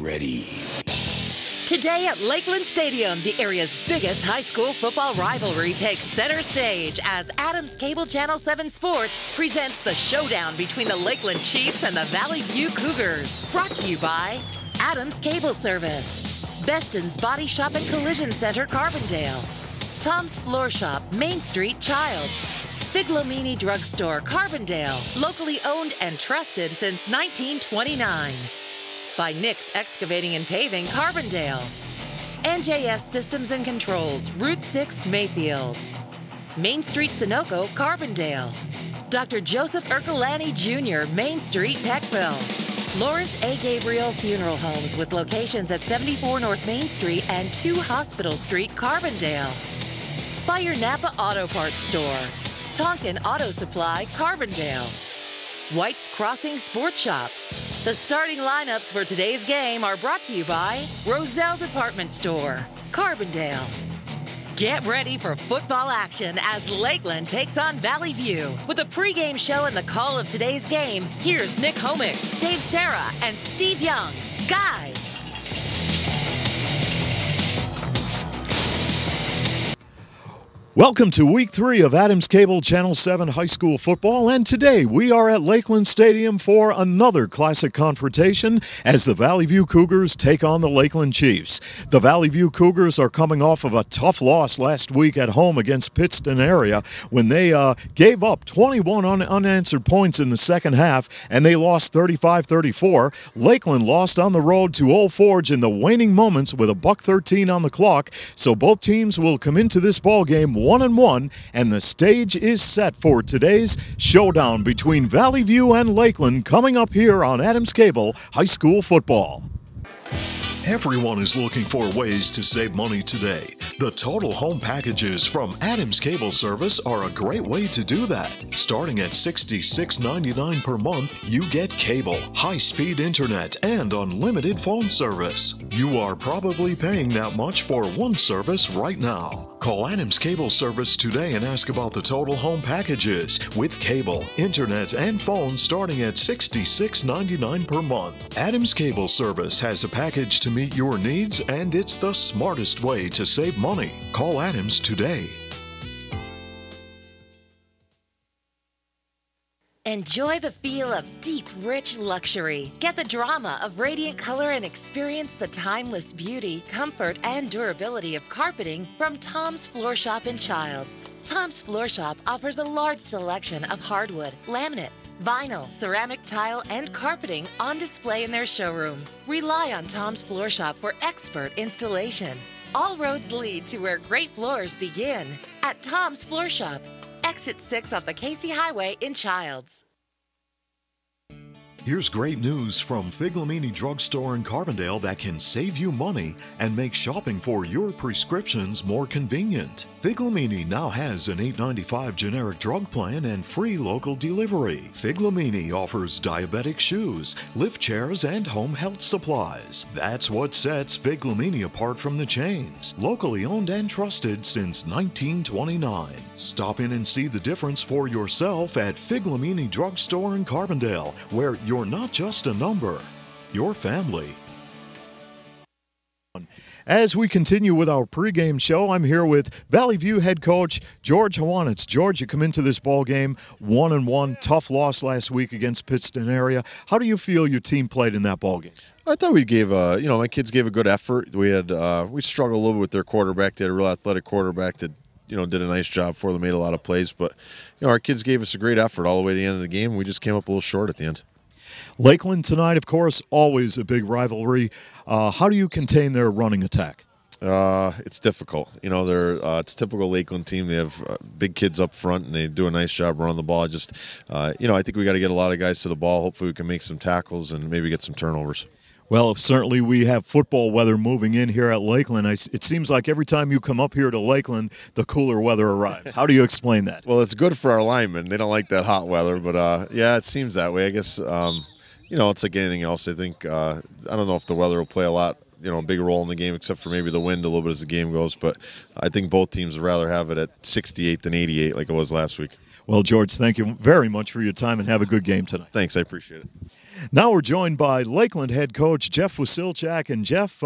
ready. Today at Lakeland Stadium, the area's biggest high school football rivalry takes center stage as Adams Cable Channel 7 Sports presents the showdown between the Lakeland Chiefs and the Valley View Cougars. Brought to you by Adams Cable Service, Beston's Body Shop and Collision Center, Carbondale, Tom's Floor Shop, Main Street, Childs, Figlomini Drugstore, Carbondale, locally owned and trusted since 1929. By Nick's Excavating and Paving, Carbondale. NJS Systems and Controls, Route 6, Mayfield. Main Street, Sunoco, Carbondale. Dr. Joseph Ercolani Jr., Main Street, Peckville. Lawrence A. Gabriel Funeral Homes with locations at 74 North Main Street and 2 Hospital Street, Carbondale. By your Napa Auto Parts Store. Tonkin Auto Supply, Carbondale. White's Crossing Sports Shop. The starting lineups for today's game are brought to you by Roselle Department Store, Carbondale. Get ready for football action as Lakeland takes on Valley View. With a pregame show and the call of today's game, here's Nick Homick, Dave Serra, and Steve Young. Guys! Welcome to Week 3 of Adams Cable Channel 7 High School Football, and today we are at Lakeland Stadium for another classic confrontation as the Valley View Cougars take on the Lakeland Chiefs. The Valley View Cougars are coming off of a tough loss last week at home against Pittston area when they gave up 21 unanswered points in the second half, and they lost 35-34. Lakeland lost on the road to Old Forge in the waning moments with a $1:13 on the clock, so both teams will come into this ball game 1-1, and the stage is set for today's showdown between Valley View and Lakeland coming up here on Adams Cable High School Football. Everyone is looking for ways to save money today. The total home packages from Adams Cable Service are a great way to do that. Starting at $66.99 per month, you get cable, high-speed internet, and unlimited phone service. You are probably paying that much for one service right now. Call Adams Cable Service today and ask about the total home packages with cable, internet, and phone starting at $66.99 per month. Adams Cable Service has a package to meet your needs, and it's the smartest way to save money. Call Adams today. Enjoy the feel of deep, rich luxury. Get the drama of radiant color and experience the timeless beauty, comfort, and durability of carpeting from Tom's Floor Shop in Childs. Tom's Floor Shop offers a large selection of hardwood, laminate, vinyl, ceramic tile, and carpeting on display in their showroom. Rely on Tom's Floor Shop for expert installation. All roads lead to where great floors begin at Tom's Floor Shop. Exit 6 off the Casey Highway in Childs. Here's great news from Figlomini Drugstore in Carbondale that can save you money and make shopping for your prescriptions more convenient. Figlomini now has an $8.95 generic drug plan and free local delivery. Figlomini offers diabetic shoes, lift chairs, and home health supplies. That's what sets Figlomini apart from the chains. Locally owned and trusted since 1929. Stop in and see the difference for yourself at Figlomini Drugstore in Carbondale, where you're not just a number, you're family. As we continue with our pregame show, I'm here with Valley View head coach George Hawanitz. George, you come into this ball game 1-1, tough loss last week against Pittston area. How do you feel your team played in that ball game? I thought we gave my kids gave a good effort. We struggled a little bit with their quarterback. They had a real athletic quarterback that did a nice job for them, made a lot of plays. But our kids gave us a great effort all the way to the end of the game. We just came up a little short at the end. Lakeland tonight, of course, always a big rivalry. How do you contain their running attack? It's difficult. It's a typical Lakeland team. They have big kids up front, and they do a nice job running the ball. I think we got to get a lot of guys to the ball. Hopefully we can make some tackles and maybe get some turnovers. Well, certainly we have football weather moving in here at Lakeland. It seems like every time you come up here to Lakeland, the cooler weather arrives. How do you explain that? Well, it's good for our linemen. They don't like that hot weather, but yeah, it seems that way. I guess, it's like anything else. I think, I don't know if the weather will play a big role in the game, except for maybe the wind a little bit as the game goes. But I think both teams would rather have it at 68 than 88 like it was last week. Well, George, thank you very much for your time, and have a good game tonight. Thanks, I appreciate it. Now we're joined by Lakeland head coach Jeff Wasilchak. And Jeff,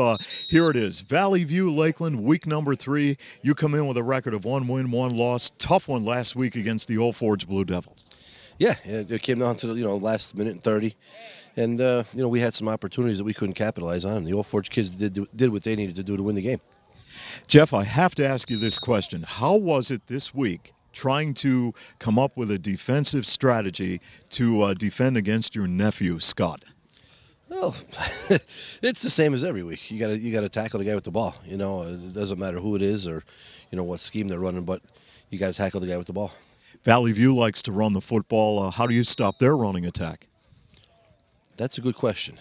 here it is, Valley View Lakeland, week number 3. You come in with a record of 1 win, 1 loss. Tough one last week against the Old Forge Blue Devils. Yeah, it came down to the last minute and 30, and we had some opportunities that we couldn't capitalize on. And the Old Forge kids did what they needed to do to win the game. Jeff, I have to ask you this question: how was it this week trying to come up with a defensive strategy to defend against your nephew, Scott? Well, it's the same as every week. You got to tackle the guy with the ball. It doesn't matter who it is or what scheme they're running, but you got to tackle the guy with the ball. Valley View likes to run the football. How do you stop their running attack? That's a good question.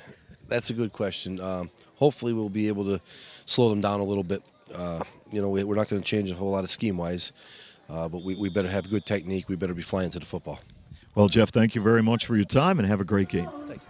Hopefully we'll be able to slow them down a little bit. We're not going to change a whole lot of scheme-wise. But we better have good technique. We better be flying to the football. Well, Jeff, thank you very much for your time, and have a great game. Thanks.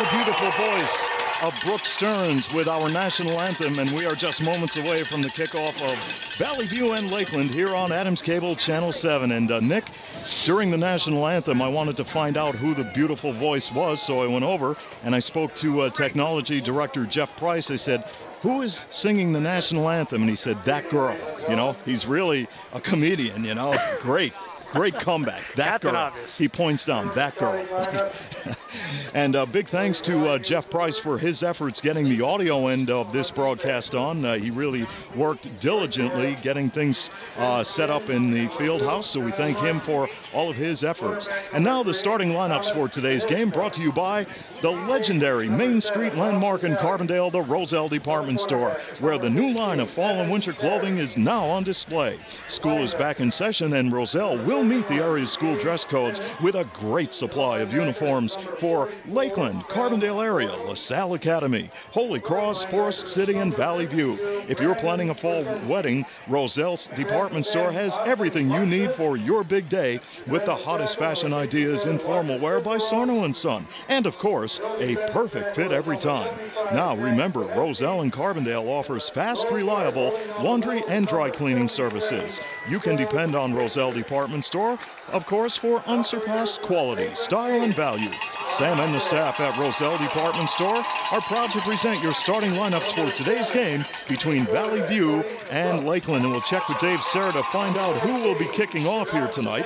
The beautiful voice of Brooke Stearns with our national anthem, and we are just moments away from the kickoff of Valley View and Lakeland here on Adams Cable Channel 7. And Nick, during the national anthem, I wanted to find out who the beautiful voice was, so I went over and I spoke to technology director Jeff Price. I said, who is singing the national anthem? And he said, that girl. He's really a comedian, Great comeback. That girl. Obvious. He points down, that girl. And big thanks to Jeff Price for his efforts getting the audio end of this broadcast on. He really worked diligently getting things set up in the field house, so we thank him for all of his efforts. And now the starting lineups for today's game, brought to you by the legendary Main Street landmark in Carbondale, the Roselle Department Store, where the new line of fall and winter clothing is now on display. School is back in session, and Roselle will meet the area's school dress codes with a great supply of uniforms for Lakeland, Carbondale area, LaSalle Academy, Holy Cross, Forest City, and Valley View. If you're planning a fall wedding, Roselle's Department Store has everything you need for your big day, with the hottest fashion ideas in formal wear by Sarno & Son. And of course, a perfect fit every time. Now remember, Roselle and Carbondale offers fast, reliable laundry and dry cleaning services. You can depend on Roselle Department Store, of course, for unsurpassed quality, style, and value. Sam and the staff at Roselle Department Store are proud to present your starting lineups for today's game between Valley View and Lakeland. And we'll check with Dave Serra to find out who will be kicking off here tonight.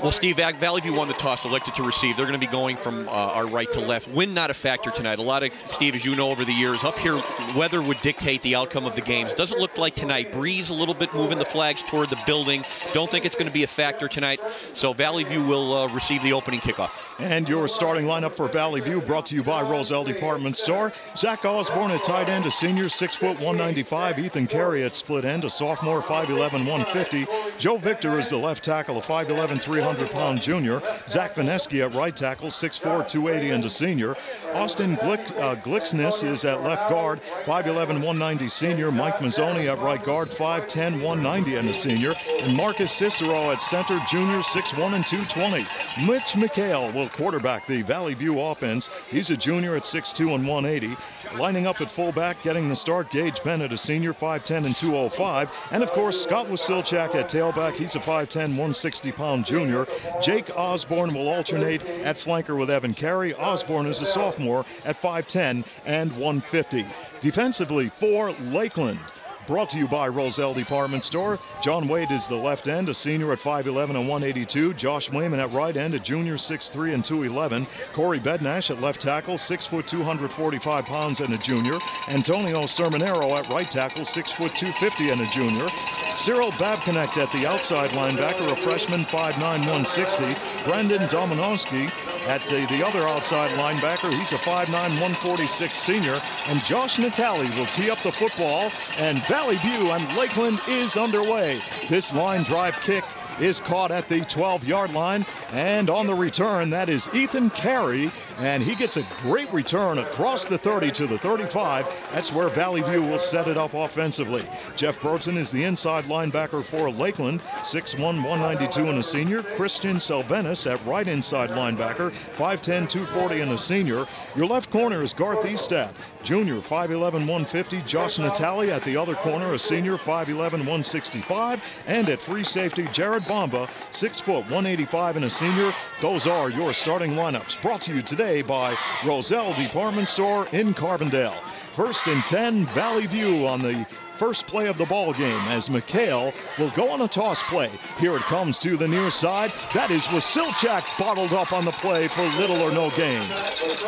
Well, Steve, Valley View won the toss, elected to receive. They're going to be going from our right to left. Wind not a factor tonight. A lot of, Steve, as you know over the years, up here, weather would dictate the outcome of the games. Doesn't look like tonight. Breeze a little bit moving the flags toward the building. Don't think it's going to be a factor tonight. So Valley View will receive the opening kickoff. And your starting lineup lineup for Valley View brought to you by Roselle Department Store. Zach Osborne at tight end, a senior, 6 foot 195. Ethan Carey at split end, a sophomore, 5'11", 150. Joe Victor is the left tackle, a 5'11", 300-pound junior. Zach Vineski at right tackle, 6'4", 280, and a senior. Austin Glixness is at left guard, 5'11", 190 senior. Mike Mazzoni at right guard, 5'10", 190, and a senior. And Marcus Cicero at center, junior, 6'1", and 220. Mitch McHale will quarterback the Valley View offense. He's a junior at 6'2", and 180. Lining up at fullback, getting the start, Gage Bennett, a senior, 5'10", and 205. And, of course, Scott Wasilchak at tailback. He's a 5'10", 160-pound junior. Jake Osborne will alternate at flanker with Evan Carey. Osborne is a sophomore at 5'10", and 150. Defensively for Lakeland, brought to you by Roselle Department Store. John Wade is the left end, a senior at 5'11", and 182. Josh Wayman at right end, a junior, 6'3", and 211. Corey Bednash at left tackle, 6 foot 245 pounds, and a junior. Antonio Sermonero at right tackle, 6 foot 250, and a junior. Cyril Babconek at the outside linebacker, a freshman, 5'9", 160. Brandon Dominowski at the other outside linebacker. He's a 5'9", 146 senior. And Josh Natali will tee up the football, and Valley View and Lakeland is underway. This line drive kick is caught at the 12-yard line, and on the return, that is Ethan Carey, and he gets a great return across the 30 to the 35. That's where Valley View will set it up offensively. Jeff Burton is the inside linebacker for Lakeland, 6'1", 192 and a senior. Christian Selvenis at right inside linebacker, 5'10", 240 and a senior. Your left corner is Garth Estad, junior, 5'11", 150. Josh Natali at the other corner, a senior, 5'11", 165. And at free safety, Jared Bomba, 6 foot 185 and a senior. Those are your starting lineups, brought to you today by Roselle Department Store in Carbondale. 1st and 10, Valley View on the first play of the ball game as McHale will go on a toss play. Here it comes to the near side. That is Wasilchak bottled up on the play for little or no gain.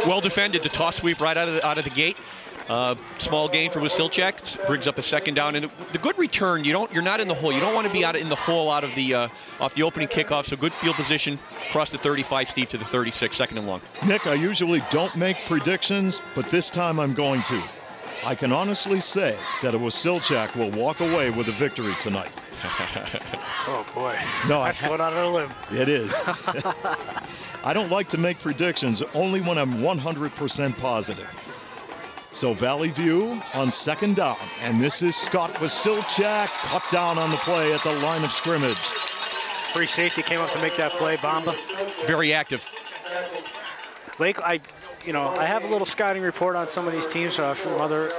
Well defended, the toss sweep right out of the gate. Small gain for Wasilchak, brings up a second down, and the good return. You're not in the hole. You don't want to be in the hole out of the off the opening kickoff. So good field position across the 35, Steve, to the 36, 2nd and long. Nick, I usually don't make predictions, but this time I'm going to. I can honestly say that a Wasilchak will walk away with a victory tonight. Oh boy, no, that's going out on a limb. It is. I don't like to make predictions, only when I'm 100% positive. So Valley View on 2nd down, and this is Scott Wasilchak, cut down on the play at the line of scrimmage. Free safety came up to make that play, Bomba. Very active. I have a little scouting report on some of these teams from other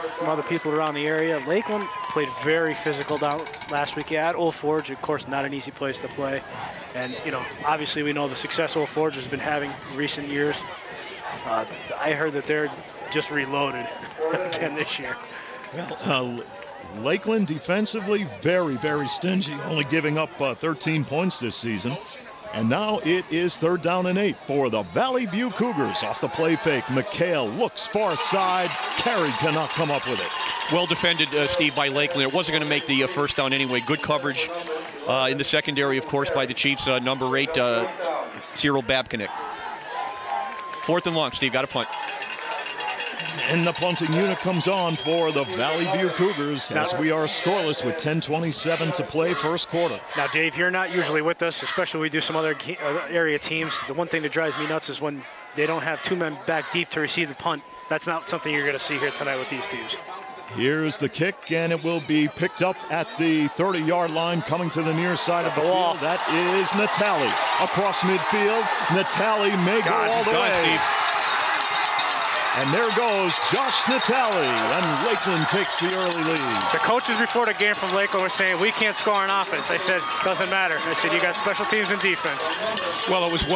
people around the area. Lakeland played very physical down last week at Old Forge. Of course, not an easy place to play, and obviously we know the success Old Forge has been having in recent years. I heard that they're just reloaded again this year. Well, Lakeland defensively very, very stingy, only giving up 13 points this season. And now it is 3rd down and 8 for the Valley View Cougars. Off the play fake, McHale looks far side. Carey cannot come up with it. Well defended, Steve, by Lakeland. It wasn't going to make the first down anyway. Good coverage in the secondary, of course, by the Chiefs. Number 8, Cyril Babconek. 4th and long, Steve, got a punt. And the punting unit comes on for the Valley View Cougars as we are scoreless with 10:27 to play, first quarter. Now, Dave, you're not usually with us, especially when we do some other area teams. The one thing that drives me nuts is when they don't have 2 men back deep to receive the punt. That's not something you're going to see here tonight with these teams. Here's the kick, and it will be picked up at the 30-yard line, coming to the near side of the field. That is Natali across midfield. Natali may go all the way. Steve. And there goes Josh Natali, and Lakeland takes the early lead. The coaches before the game from Lakeland were saying, we can't score on offense. I said, doesn't matter. I said, you got special teams and defense. Well, it was the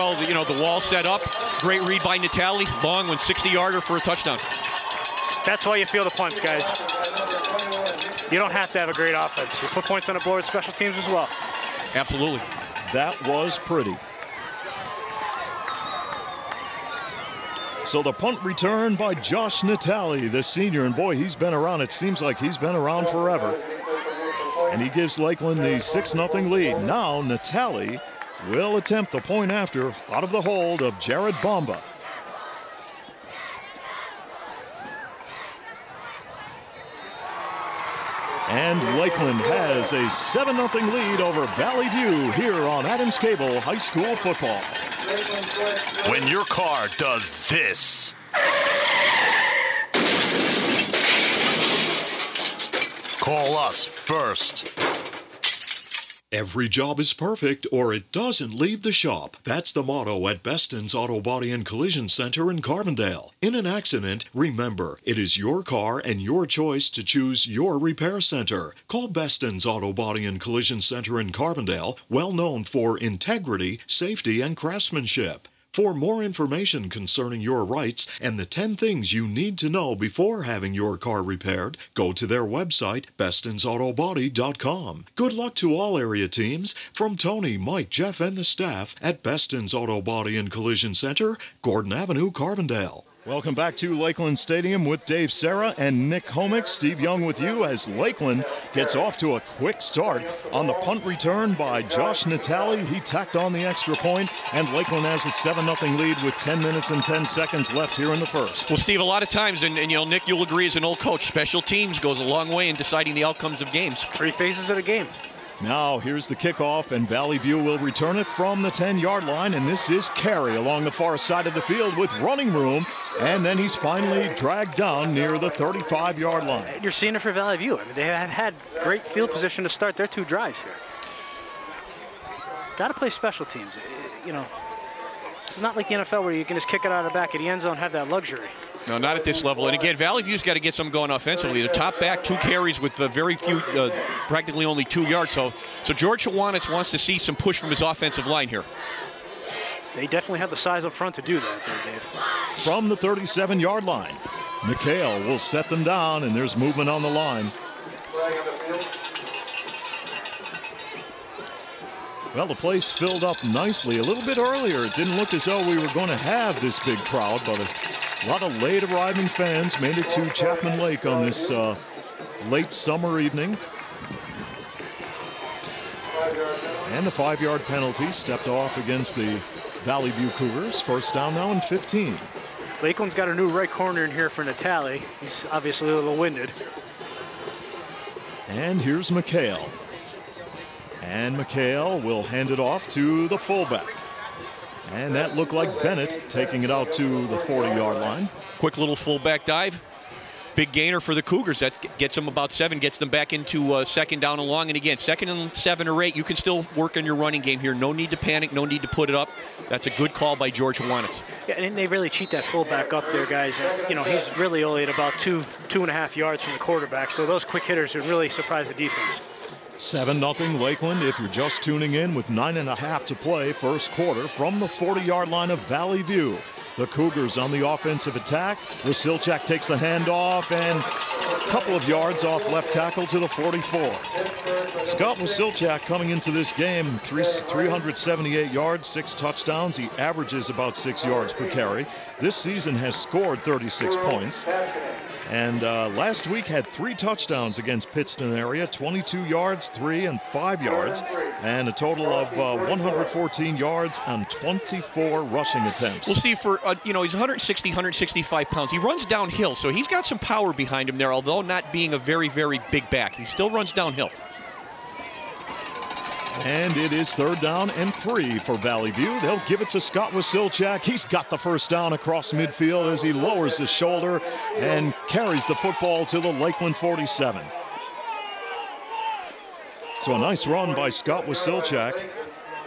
wall set up. Great read by Natali. Long one, 60-yarder for a touchdown. That's why you feel the punts, guys. You don't have to have a great offense. You put points on the board with special teams as well. Absolutely. That was pretty. So the punt return by Josh Natali, the senior. And boy, he's been around. It seems like he's been around forever. And he gives Lakeland the 6-0 lead. Now Natali will attempt the point after out of the hold of Jared Bomba. And Lakeland has a 7-0 lead over Valley View here on Adams Cable High School Football. When your car does this. Call us first. Every job is perfect, or it doesn't leave the shop. That's the motto at Beston's Auto Body and Collision Center in Carbondale. In an accident, remember, it is your car and your choice to choose your repair center. Call Beston's Auto Body and Collision Center in Carbondale, well known for integrity, safety, and craftsmanship. For more information concerning your rights and the 10 things you need to know before having your car repaired, go to their website, bestonsautobody.com. Good luck to all area teams from Tony, Mike, Jeff, and the staff at Beston's Auto Body and Collision Center, Gordon Avenue, Carbondale. Welcome back to Lakeland Stadium with Dave Serra and Nick Homick. Steve Young with you as Lakeland gets off to a quick start on the punt return by Josh Natali. He tacked on the extra point, and Lakeland has a 7-0 lead with 10 minutes and 10 seconds left here in the first. Well, Steve, a lot of times, and you know, Nick, you'll agree as an old coach, special teams goes a long way in deciding the outcomes of games. 3 phases of the game. Now here's the kickoff, and Valley View will return it from the 10-yard line, and this is Carey along the far side of the field with running room, and then he's finally dragged down near the 35-yard line. You're seeing it for Valley View. I mean, they have had great field position to start their 2 drives here. Got to play special teams. You know, it's not like the NFL where you can just kick it out of the back of the end zone and have that luxury. No, not at this level. And again, Valley View's got to get something going offensively. The top back, 2 carries with very few, practically only 2 yards. So George Hawanitz wants to see some push from his offensive line here. They definitely have the size up front to do that there, Dave. From the 37-yard line, McHale will set them down, and there's movement on the line. Well, the place filled up nicely. A little bit earlier, it didn't look as though we were going to have this big crowd, but a lot of late arriving fans made it to Chapman Lake on this late summer evening. And the 5-yard penalty stepped off against the Valley View Cougars. First down now and 15. Lakeland's got a new right corner in here for Natali. He's obviously a little winded. And here's McHale. And McHale will hand it off to the fullback. And that looked like Bennett taking it out to the 40-yard line. Quick little fullback dive. Big gainer for the Cougars. That gets them about 7, gets them back into second down and long. And again, 2nd and 7 or 8, you can still work on your running game here. No need to panic, no need to put it up. That's a good call by George Hawanitz. Yeah, and they really cheat that fullback up there, guys. And, you know, he's really only at about 2.5 yards from the quarterback. So those quick hitters would really surprise the defense. 7-0 Lakeland if you're just tuning in with 9.5 to play first quarter from the 40-yard line of Valley View. The Cougars on the offensive attack. Wasilchak takes the handoff and a couple of yards off left tackle to the 44. Scott Wasilchak coming into this game, 378 yards, 6 touchdowns. He averages about 6 yards per carry. This season has scored 36 points. And last week had 3 touchdowns against Pittston area, 22 yards, 3 and 5 yards, and a total of 114 yards on 24 rushing attempts. We'll see for, you know, he's 160, 165 pounds. He runs downhill, so he's got some power behind him there, although not being a very, very big back. He still runs downhill. And it is 3rd down and 3 for Valley View. They'll give it to Scott Wasilchak. He's got the first down across midfield as he lowers his shoulder and carries the football to the Lakeland 47. So a nice run by Scott Wasilchak,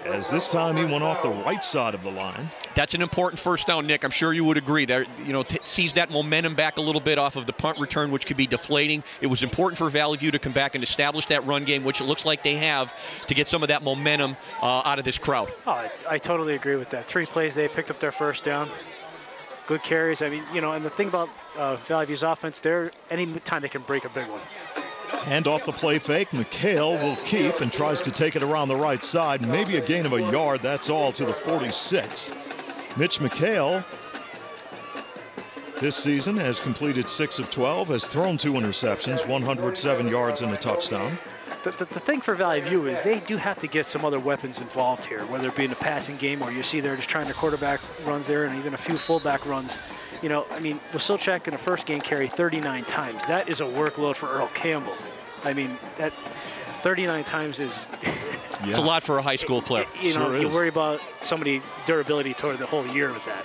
as this time he went off the right side of the line. That's an important first down, Nick. I'm sure you would agree. There, you know, sees that momentum back a little bit off of the punt return, which could be deflating. It was important for Valley View to come back and establish that run game, which it looks like they have, to get some of that momentum out of this crowd. Oh, I totally agree with that. 3 plays, they picked up their first down. Good carries. I mean, you know, and the thing about Valley View's offense, any time they can break a big one. Hand off the play fake. McHale will keep and tries to take it around the right side. Maybe a gain of a yard. That's all to the 46. Mitch McHale this season has completed 6 of 12, has thrown 2 interceptions, 107 yards and a touchdown. The thing for Valley View is they do have to get some other weapons involved here, whether it be in the passing game or you see they're just trying the quarterback runs there and even a few fullback runs. You know, I mean, Wasilchak in the first game carried 39 times. That is a workload for Earl Campbell. I mean, that 39 times is... It's a lot for a high school player. You know, Sure you is. worry about somebody durability toward the whole year with that.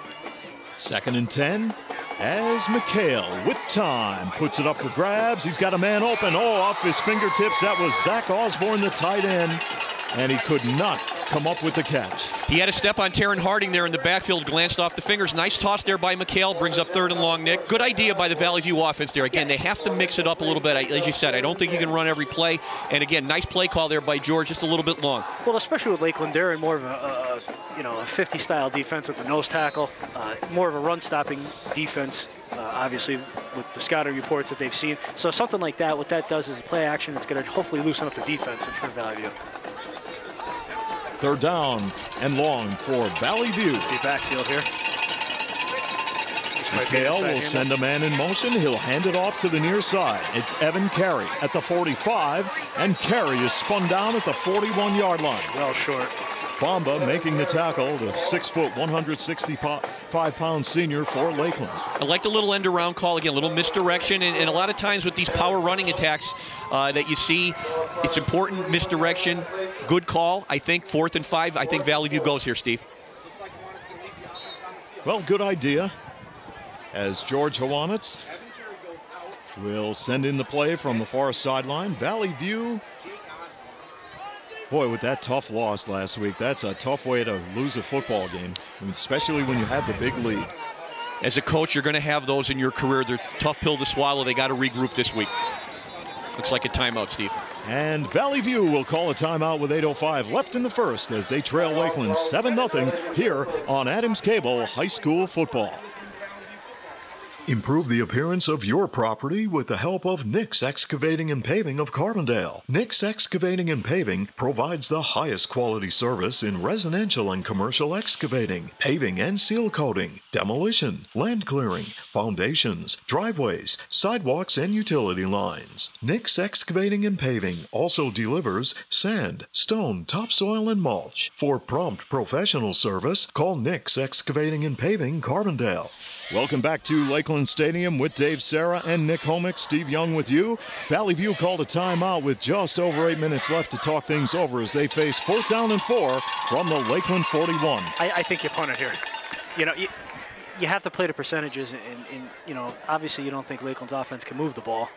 2nd and 10 as McHale with time puts it up for grabs. He's got a man open. Oh, off his fingertips. That was Zach Osborne, the tight end, and he could not come up with the catch. He had a step on Taryn Harding there in the backfield, glanced off the fingers. Nice toss there by McHale, brings up 3rd and long, Nick. Good idea by the Valley View offense there. Again, they have to mix it up a little bit. As you said, I don't think you can run every play. And again, nice play call there by George, just a little bit long. Well, especially with Lakeland, they're in more of a 50-style defense with the nose tackle, more of a run-stopping defense, obviously, with the scouting reports that they've seen. So something like that, what that does is play action. It's going to hopefully loosen up the defense for Valley View. 3rd down and long for Valley View. The backfield here. McHale will send a man in motion. He'll hand it off to the near side. It's Evan Carey at the 45, and Carey is spun down at the 41-yard line. Well short. Bamba making the tackle, the 6-foot, 165-pound senior for Lakeland. I like the little end around call again, a little misdirection, and a lot of times with these power running attacks that you see, it's important misdirection. Good call. I think 4th and 5. I think Valley View goes here, Steve. Well, good idea. As George Hawanitz will send in the play from the far sideline. Valley View, boy, with that tough loss last week, that's a tough way to lose a football game, especially when you have the big lead. As a coach, you're going to have those in your career. They're a tough pill to swallow. They got to regroup this week. Looks like a timeout, Steve. And Valley View will call a timeout with 8:05 left in the first as they trail Lakeland 7-0 here on Adams Cable High School Football. Improve the appearance of your property with the help of Nick's Excavating and Paving of Carbondale. Nick's Excavating and Paving provides the highest quality service in residential and commercial excavating, paving and seal coating, demolition, land clearing, foundations, driveways, sidewalks, and utility lines. Nick's Excavating and Paving also delivers sand, stone, topsoil, and mulch. For prompt professional service, call Nick's Excavating and Paving, Carbondale. Welcome back to Lakeland Stadium with Dave Serra and Nick Homick. Steve Young with you. Valley View called a timeout with just over 8 minutes left to talk things over as they face 4th down and 4 from the Lakeland 41. I think you punt it here. You know, you have to play the percentages, and you know, obviously you don't think Lakeland's offense can move the ball.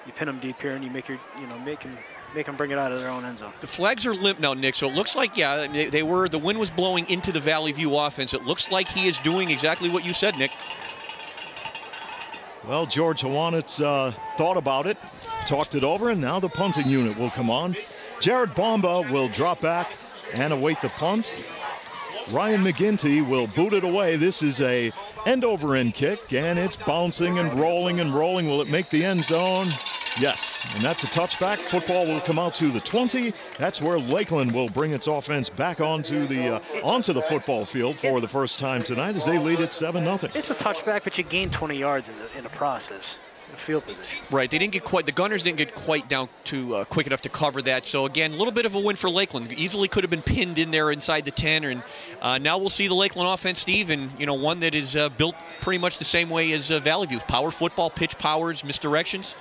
You pin them deep here, and you make them bring it out of their own end zone. The flags are limp now, Nick, so it looks like, yeah, the wind was blowing into the Valley View offense. It looks like he is doing exactly what you said, Nick. Well, George Hawanitz thought about it, talked it over, and now the punting unit will come on. Jared Bamba will drop back and await the punt. Ryan McGinty will boot it away. This is a end-over-end kick, and it's bouncing and rolling and rolling. Will it make the end zone? Yes, and that's a touchback. Football will come out to the 20. That's where Lakeland will bring its offense back onto the football field for the first time tonight as they lead it 7-0. It's a touchback, but you gain 20 yards in the process. Field position. Right, they didn't get quite, the Gunners didn't get quite down to quick enough to cover that. So again, a little bit of a win for Lakeland. Easily could have been pinned in there inside the 10. And now we'll see the Lakeland offense, Steve, and one that is built pretty much the same way as Valley View. Power football, pitch powers, misdirections.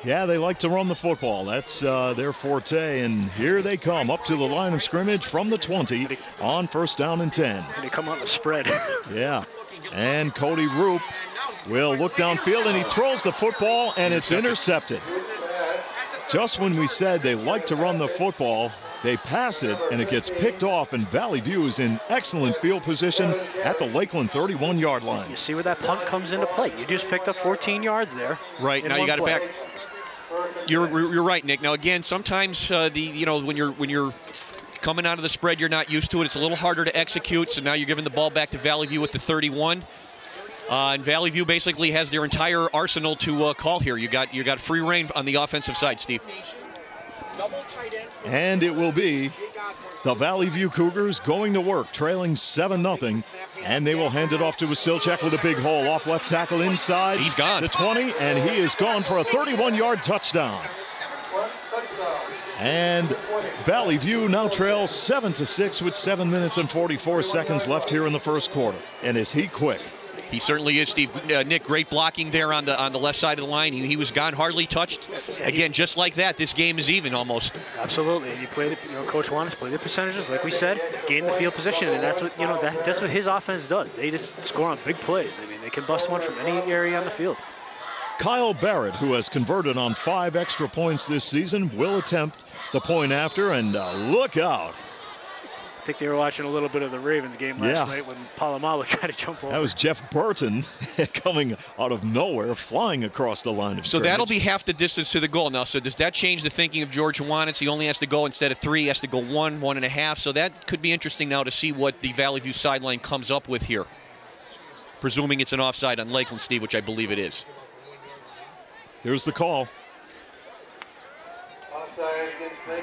Yeah, they like to run the football. That's their forte. And here they come up to the line of scrimmage from the 20 on 1st down and 10. And they come on the spread. Yeah, and Cody Roop will look downfield, and he throws the football, and it's intercepted. Just when we said they like to run the football, they pass it, and it gets picked off, and Valley View is in excellent field position at the Lakeland 31-yard line. You see where that punt comes into play. You just picked up 14 yards there. Right, now you got it back. You're right, Nick. Now, again, sometimes when you're coming out of the spread, you're not used to it. It's a little harder to execute, so now you're giving the ball back to Valley View at the 31. And Valley View basically has their entire arsenal to call here. You got free reign on the offensive side, Steve. And it will be the Valley View Cougars going to work, trailing 7-0. And they will hand it off to Wasilchek with a big hole off left tackle inside. He's gone. The 20, and he is gone for a 31-yard touchdown. And Valley View now trails 7-6 with 7 minutes and 44 seconds left here in the first quarter. And is he quick? He certainly is, Steve. Nick, great blocking there on the left side of the line. He was gone, hardly touched. Again, just like that, this game is even almost. Absolutely. You play Coach wants to play the percentages, like we said, gain the field position, and that's what that's what his offense does. They just score on big plays. I mean, they can bust one from any area on the field. Kyle Barrett, who has converted on 5 extra points this season, will attempt the point after, and look out. I think they were watching a little bit of the Ravens game last night when Palomalo tried to jump over. That was Jeff Burton coming out of nowhere, flying across the line of scrimmage. So that'll be half the distance to the goal now. So does that change the thinking of George Juanis? He only has to go, instead of 3, he has to go 1, 1.5. So that could be interesting now to see what the Valley View sideline comes up with here. Presuming it's an offside on Lakeland, Steve, which I believe it is. Here's the call.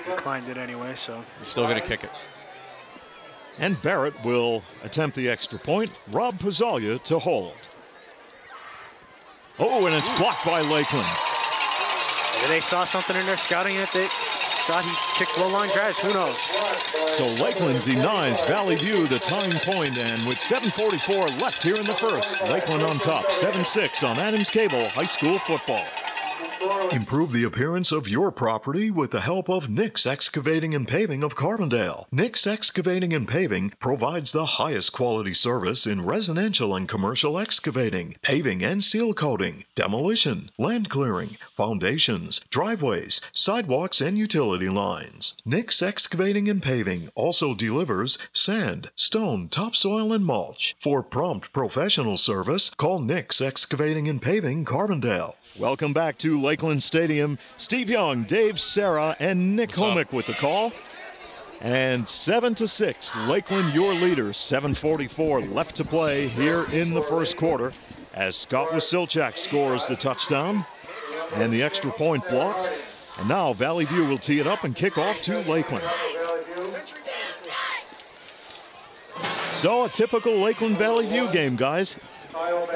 Declined it anyway, so. He's still going to kick it. And Barrett will attempt the extra point. Rob Pizzalia to hold. Oh, and it's blocked by Lakeland. Maybe they saw something in there scouting it. They thought he kicked low line drives. Who knows? So Lakeland denies Valley View the tying point, and with 7:44 left here in the first, Lakeland on top, 7-6 on Adams Cable High School Football. Improve the appearance of your property with the help of Nick's Excavating and Paving of Carbondale. Nick's Excavating and Paving provides the highest quality service in residential and commercial excavating, paving and seal coating, demolition, land clearing, foundations, driveways, sidewalks, and utility lines. Nick's Excavating and Paving also delivers sand, stone, topsoil, and mulch. For prompt professional service, call Nick's Excavating and Paving Carbondale. Welcome back to Lakeland Stadium. Steve Young, Dave Serra, and Nick Homick with the call. And 7-6, Lakeland your leader. 7:44 left to play here in the first quarter as Scott Wasilchak scores the touchdown and the extra point blocked. And now Valley View will tee it up and kick off to Lakeland. So a typical Lakeland Valley View game, guys.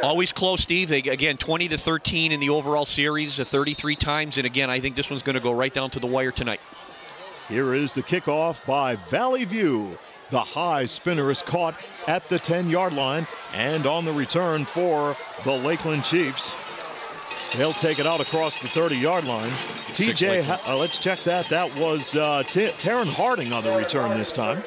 Always close, Steve. They, again, 20-13 in the overall series, 33 times. And again, I think this one's going to go right down to the wire tonight. Here is the kickoff by Valley View. The high spinner is caught at the 10-yard line, and on the return for the Lakeland Chiefs. They'll take it out across the 30-yard line. TJ, let's check that. That was Taryn Harding on the return this time.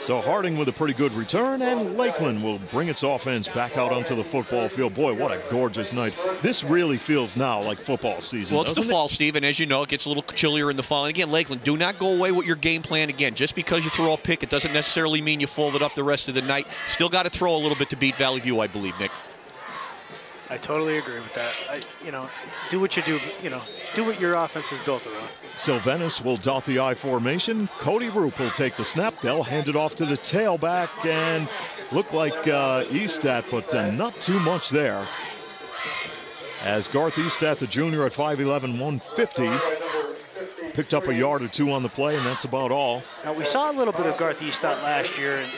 So Harding with a pretty good return, and Lakeland will bring its offense back out onto the football field. Boy, what a gorgeous night. This really feels now like football season. Well, it's the fall, Steve, and as you know, it gets a little chillier in the fall. And again, Lakeland, do not go away with your game plan. Again, just because you throw a pick, it doesn't necessarily mean you fold it up the rest of the night. Still got to throw a little bit to beat Valley View, I believe, Nick. I totally agree with that. Do what you do. Do what your offense is built around. Sylvanus will dot the I formation. Cody Roop will take the snap. They'll hand it off to the tailback and look like Estat, but not too much there. As Garth Estat, the junior at 5'11", 150, picked up a yard or two on the play, and that's about all. Now we saw a little bit of Garth Estat last year, and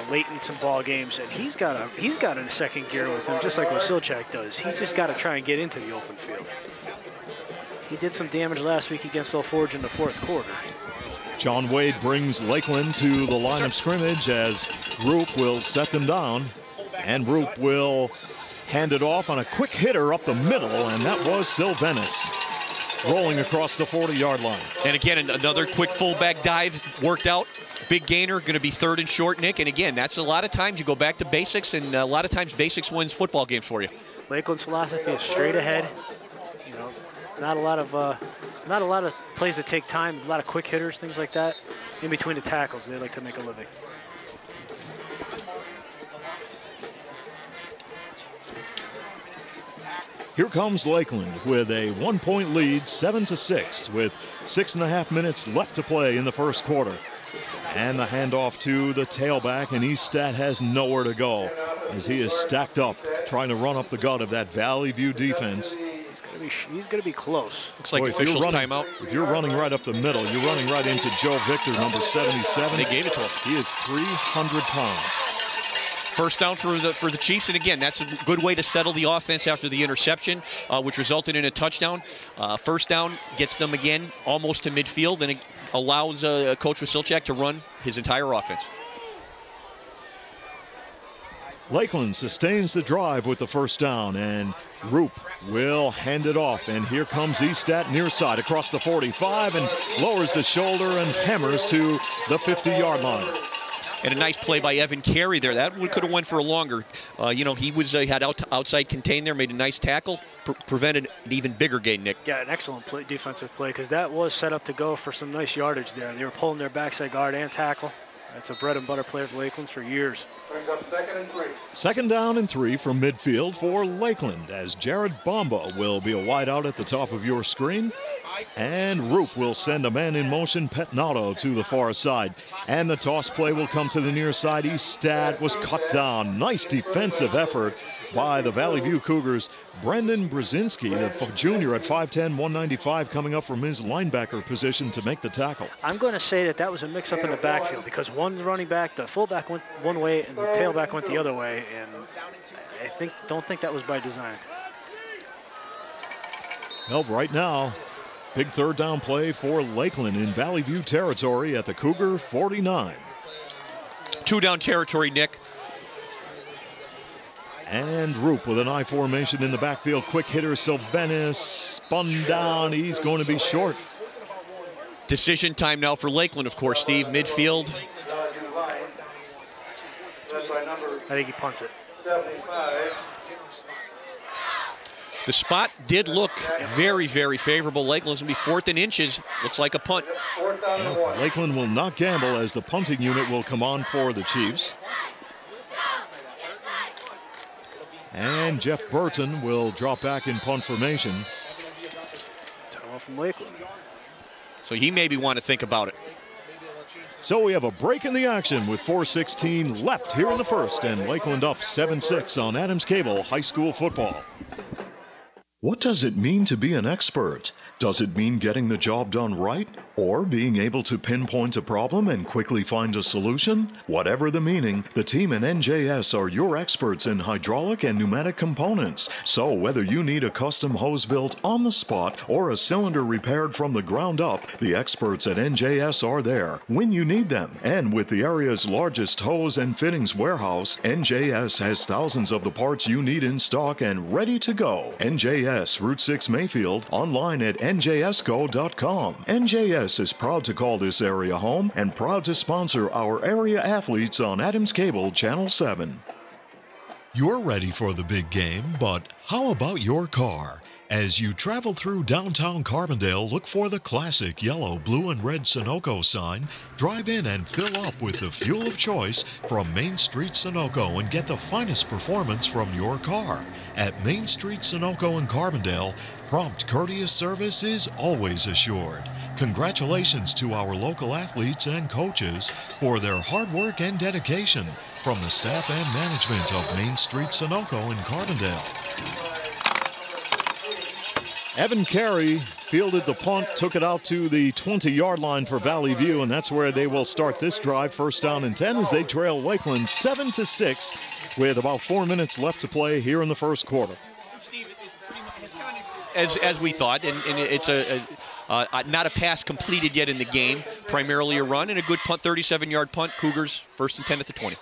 late in some ball games, and he's got a second gear with him, just like Wasilchak does. He's just got to try and get into the open field. He did some damage last week against Old Forge in the fourth quarter. John Wade brings Lakeland to the line of scrimmage as Roop will set them down, and Roop will hand it off on a quick hitter up the middle, and that was Sylvanus rolling across the 40-yard line. And again, another quick fullback dive worked out. Big gainer, going to be third and short, Nick. And again, that's a lot of times you go back to basics, and a lot of times basics wins football games for you. Lakeland's philosophy is straight ahead. Not a lot of plays that take time. A lot of quick hitters, things like that. In between the tackles, they like to make a living. Here comes Lakeland with a 1-point lead, 7-6, with 6.5 minutes left to play in the first quarter. And the handoff to the tailback, and Estat has nowhere to go as he is stacked up, trying to run up the gut of that Valley View defense. He's going to be close. Looks like officials timeout. If you're running right up the middle, you're running right into Joe Victor, number 77. They gave it to him. He is 300 pounds. First down for the Chiefs, and again, that's a good way to settle the offense after the interception, which resulted in a touchdown. First down gets them again almost to midfield, and it allows Coach Wasilchak to run his entire offense. Lakeland sustains the drive with the first down, and Roop will hand it off. And here comes Estat near side across the 45 and lowers the shoulder and hammers to the 50-yard line. And a nice play by Evan Carey there. That one could have went for a longer. He was had outside contain there, made a nice tackle, prevented an even bigger gain, Nick. Yeah, an excellent defensive play, because that was set up to go for some nice yardage there. They were pulling their backside guard and tackle. That's a bread and butter play for Lakeland for years. Brings up 2nd and 3. 2nd down and 3 from midfield for Lakeland, as Jared Bomba will be a wide out at the top of your screen. And Roop will send a man in motion, Petnato, to the far side. And the toss play will come to the near side. Estad was cut down. Nice defensive effort by the Valley View Cougars. Brendan Brzezinski, the junior at 5'10", 195, coming up from his linebacker position to make the tackle. I'm going to say that was a mix-up in the backfield, because one running back, the fullback went one way and the tailback went the other way, and I don't think that was by design. Well, right now, big 3rd down play for Lakeland in Valley View territory at the Cougar 49. 2-down territory, Nick. And Roop with an I formation in the backfield. Quick hitter Sylvanas spun down. He's going to be short. Decision time now for Lakeland, of course, Steve. Midfield. I think he punts it. The spot did look very, very favorable. Lakeland's going to be 4th and inches. Looks like a punt. Lakeland will not gamble, as the punting unit will come on for the Chiefs. And Jeff Burton will drop back in punt formation. Timeout from Lakeland. So he maybe want to think about it. So we have a break in the action with 4:16 left here in the first, and Lakeland up 7-6 on Adams Cable High School football. What does it mean to be an expert? Does it mean getting the job done right? Or being able to pinpoint a problem and quickly find a solution? Whatever the meaning, the team in NJS are your experts in hydraulic and pneumatic components. So whether you need a custom hose built on the spot or a cylinder repaired from the ground up, the experts at NJS are there when you need them. And with the area's largest hose and fittings warehouse, NJS has thousands of the parts you need in stock and ready to go. NJS, Route 6 Mayfield, online at njsco.com. NJS is proud to call this area home and proud to sponsor our area athletes on Adams Cable Channel 7. You're ready for the big game, but how about your car? As you travel through downtown Carbondale, look for the classic yellow, blue, and red Sunoco sign. Drive in and fill up with the fuel of choice from Main Street Sunoco and get the finest performance from your car. At Main Street Sunoco in Carbondale, prompt, courteous service is always assured. Congratulations to our local athletes and coaches for their hard work and dedication from the staff and management of Main Street Sunoco in Carbondale. Evan Carey fielded the punt, took it out to the 20-yard line for Valley View, and that's where they will start this drive. 1st down and 10 as they trail Lakeland 7-6 with about 4 minutes left to play here in the first quarter. Steve, as we thought, and it's not a pass completed yet in the game, primarily a run and a good punt, 37-yard punt. Cougars 1st and 10 at the 20.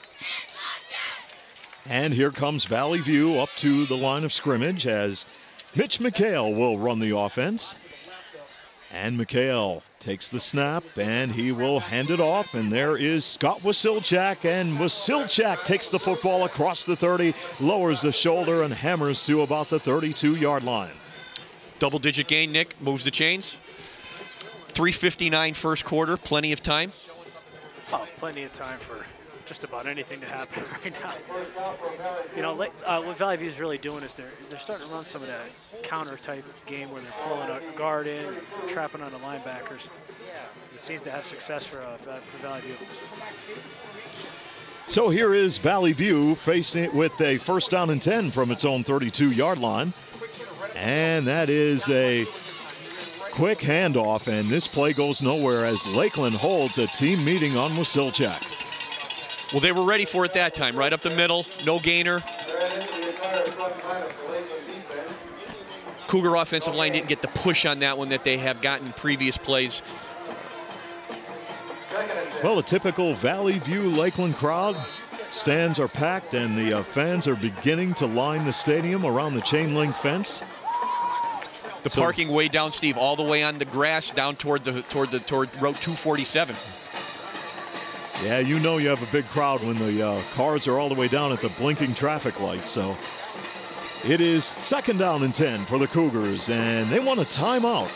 And here comes Valley View up to the line of scrimmage as Mitch McHale will run the offense. And McHale takes the snap, and he will hand it off. And there is Scott Wasilchak, and Wasilchak takes the football across the 30, lowers the shoulder, and hammers to about the 32-yard line. Double-digit gain, Nick, moves the chains. 3:59 first quarter, plenty of time. Oh, plenty of time for just about anything to happen right now. You know, what Valley View is really doing is they're starting to run some of that counter-type game where they're pulling a guard in, trapping on the linebackers. It seems to have success for Valley View. So here is Valley View facing with a 1st down and 10 from its own 32-yard line. And that is a quick handoff, and this play goes nowhere as Lakeland holds a team meeting on Wasilchak. Well, they were ready for it that time. Right up the middle, no gainer. Cougar offensive line didn't get the push on that one that they have gotten in previous plays. Well, a typical Valley View Lakeland crowd stands are packed and the fans are beginning to line the stadium around the chain link fence. The parking way down, Steve, all the way on the grass down toward Route 247. Yeah, you know you have a big crowd when the cars are all the way down at the blinking traffic lights. So it is 2nd down and 10 for the Cougars, and they want a timeout.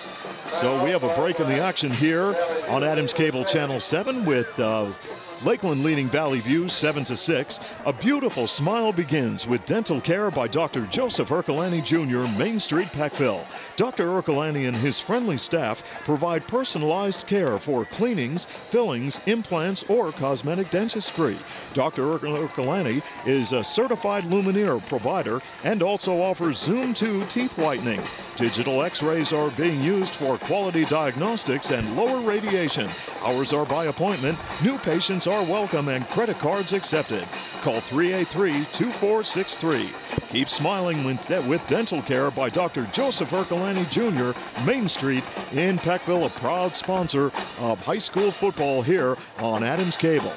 So we have a break in the action here on Adams Cable Channel 7 with Lakeland leading Valley View 7-6. A beautiful smile begins with dental care by Dr. Joseph Ercolani Jr., Main Street, Peckville. Dr. Ercolani and his friendly staff provide personalized care for cleanings, fillings, implants, or cosmetic dentistry. Dr. Ercolani is a certified Lumineer provider and also offers Zoom 2 teeth whitening. Digital x-rays are being used for quality diagnostics and lower radiation. Hours are by appointment. New patients are welcome and credit cards accepted. Call 383-2463. Keep smiling with dental care by Dr. Joseph Ercolani Jr., Main Street in Peckville, a proud sponsor of high school football here on Adams Cable.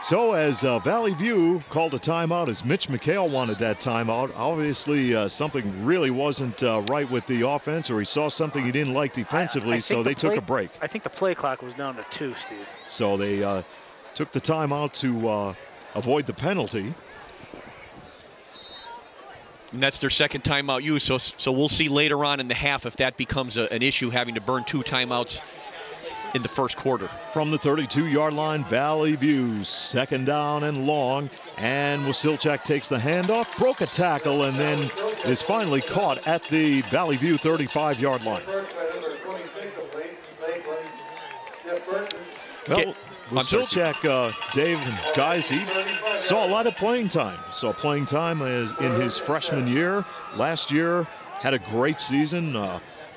So as Valley View called a timeout, as Mitch McHale wanted that timeout, obviously something really wasn't right with the offense, or he saw something he didn't like defensively, so they took a break. I think the play clock was down to 2, Steve. So they took the timeout to avoid the penalty. And that's their second timeout used, so we'll see later on in the half if that becomes an issue, having to burn 2 timeouts in the first quarter. From the 32-yard line, Valley View, 2nd down and long, and Wasilchak takes the handoff, broke a tackle, and then is finally caught at the Valley View 35-yard line. Well, Wasilchak, Dave and guys, he saw a lot of playing time. Saw playing time in his freshman year. Last year, had a great season,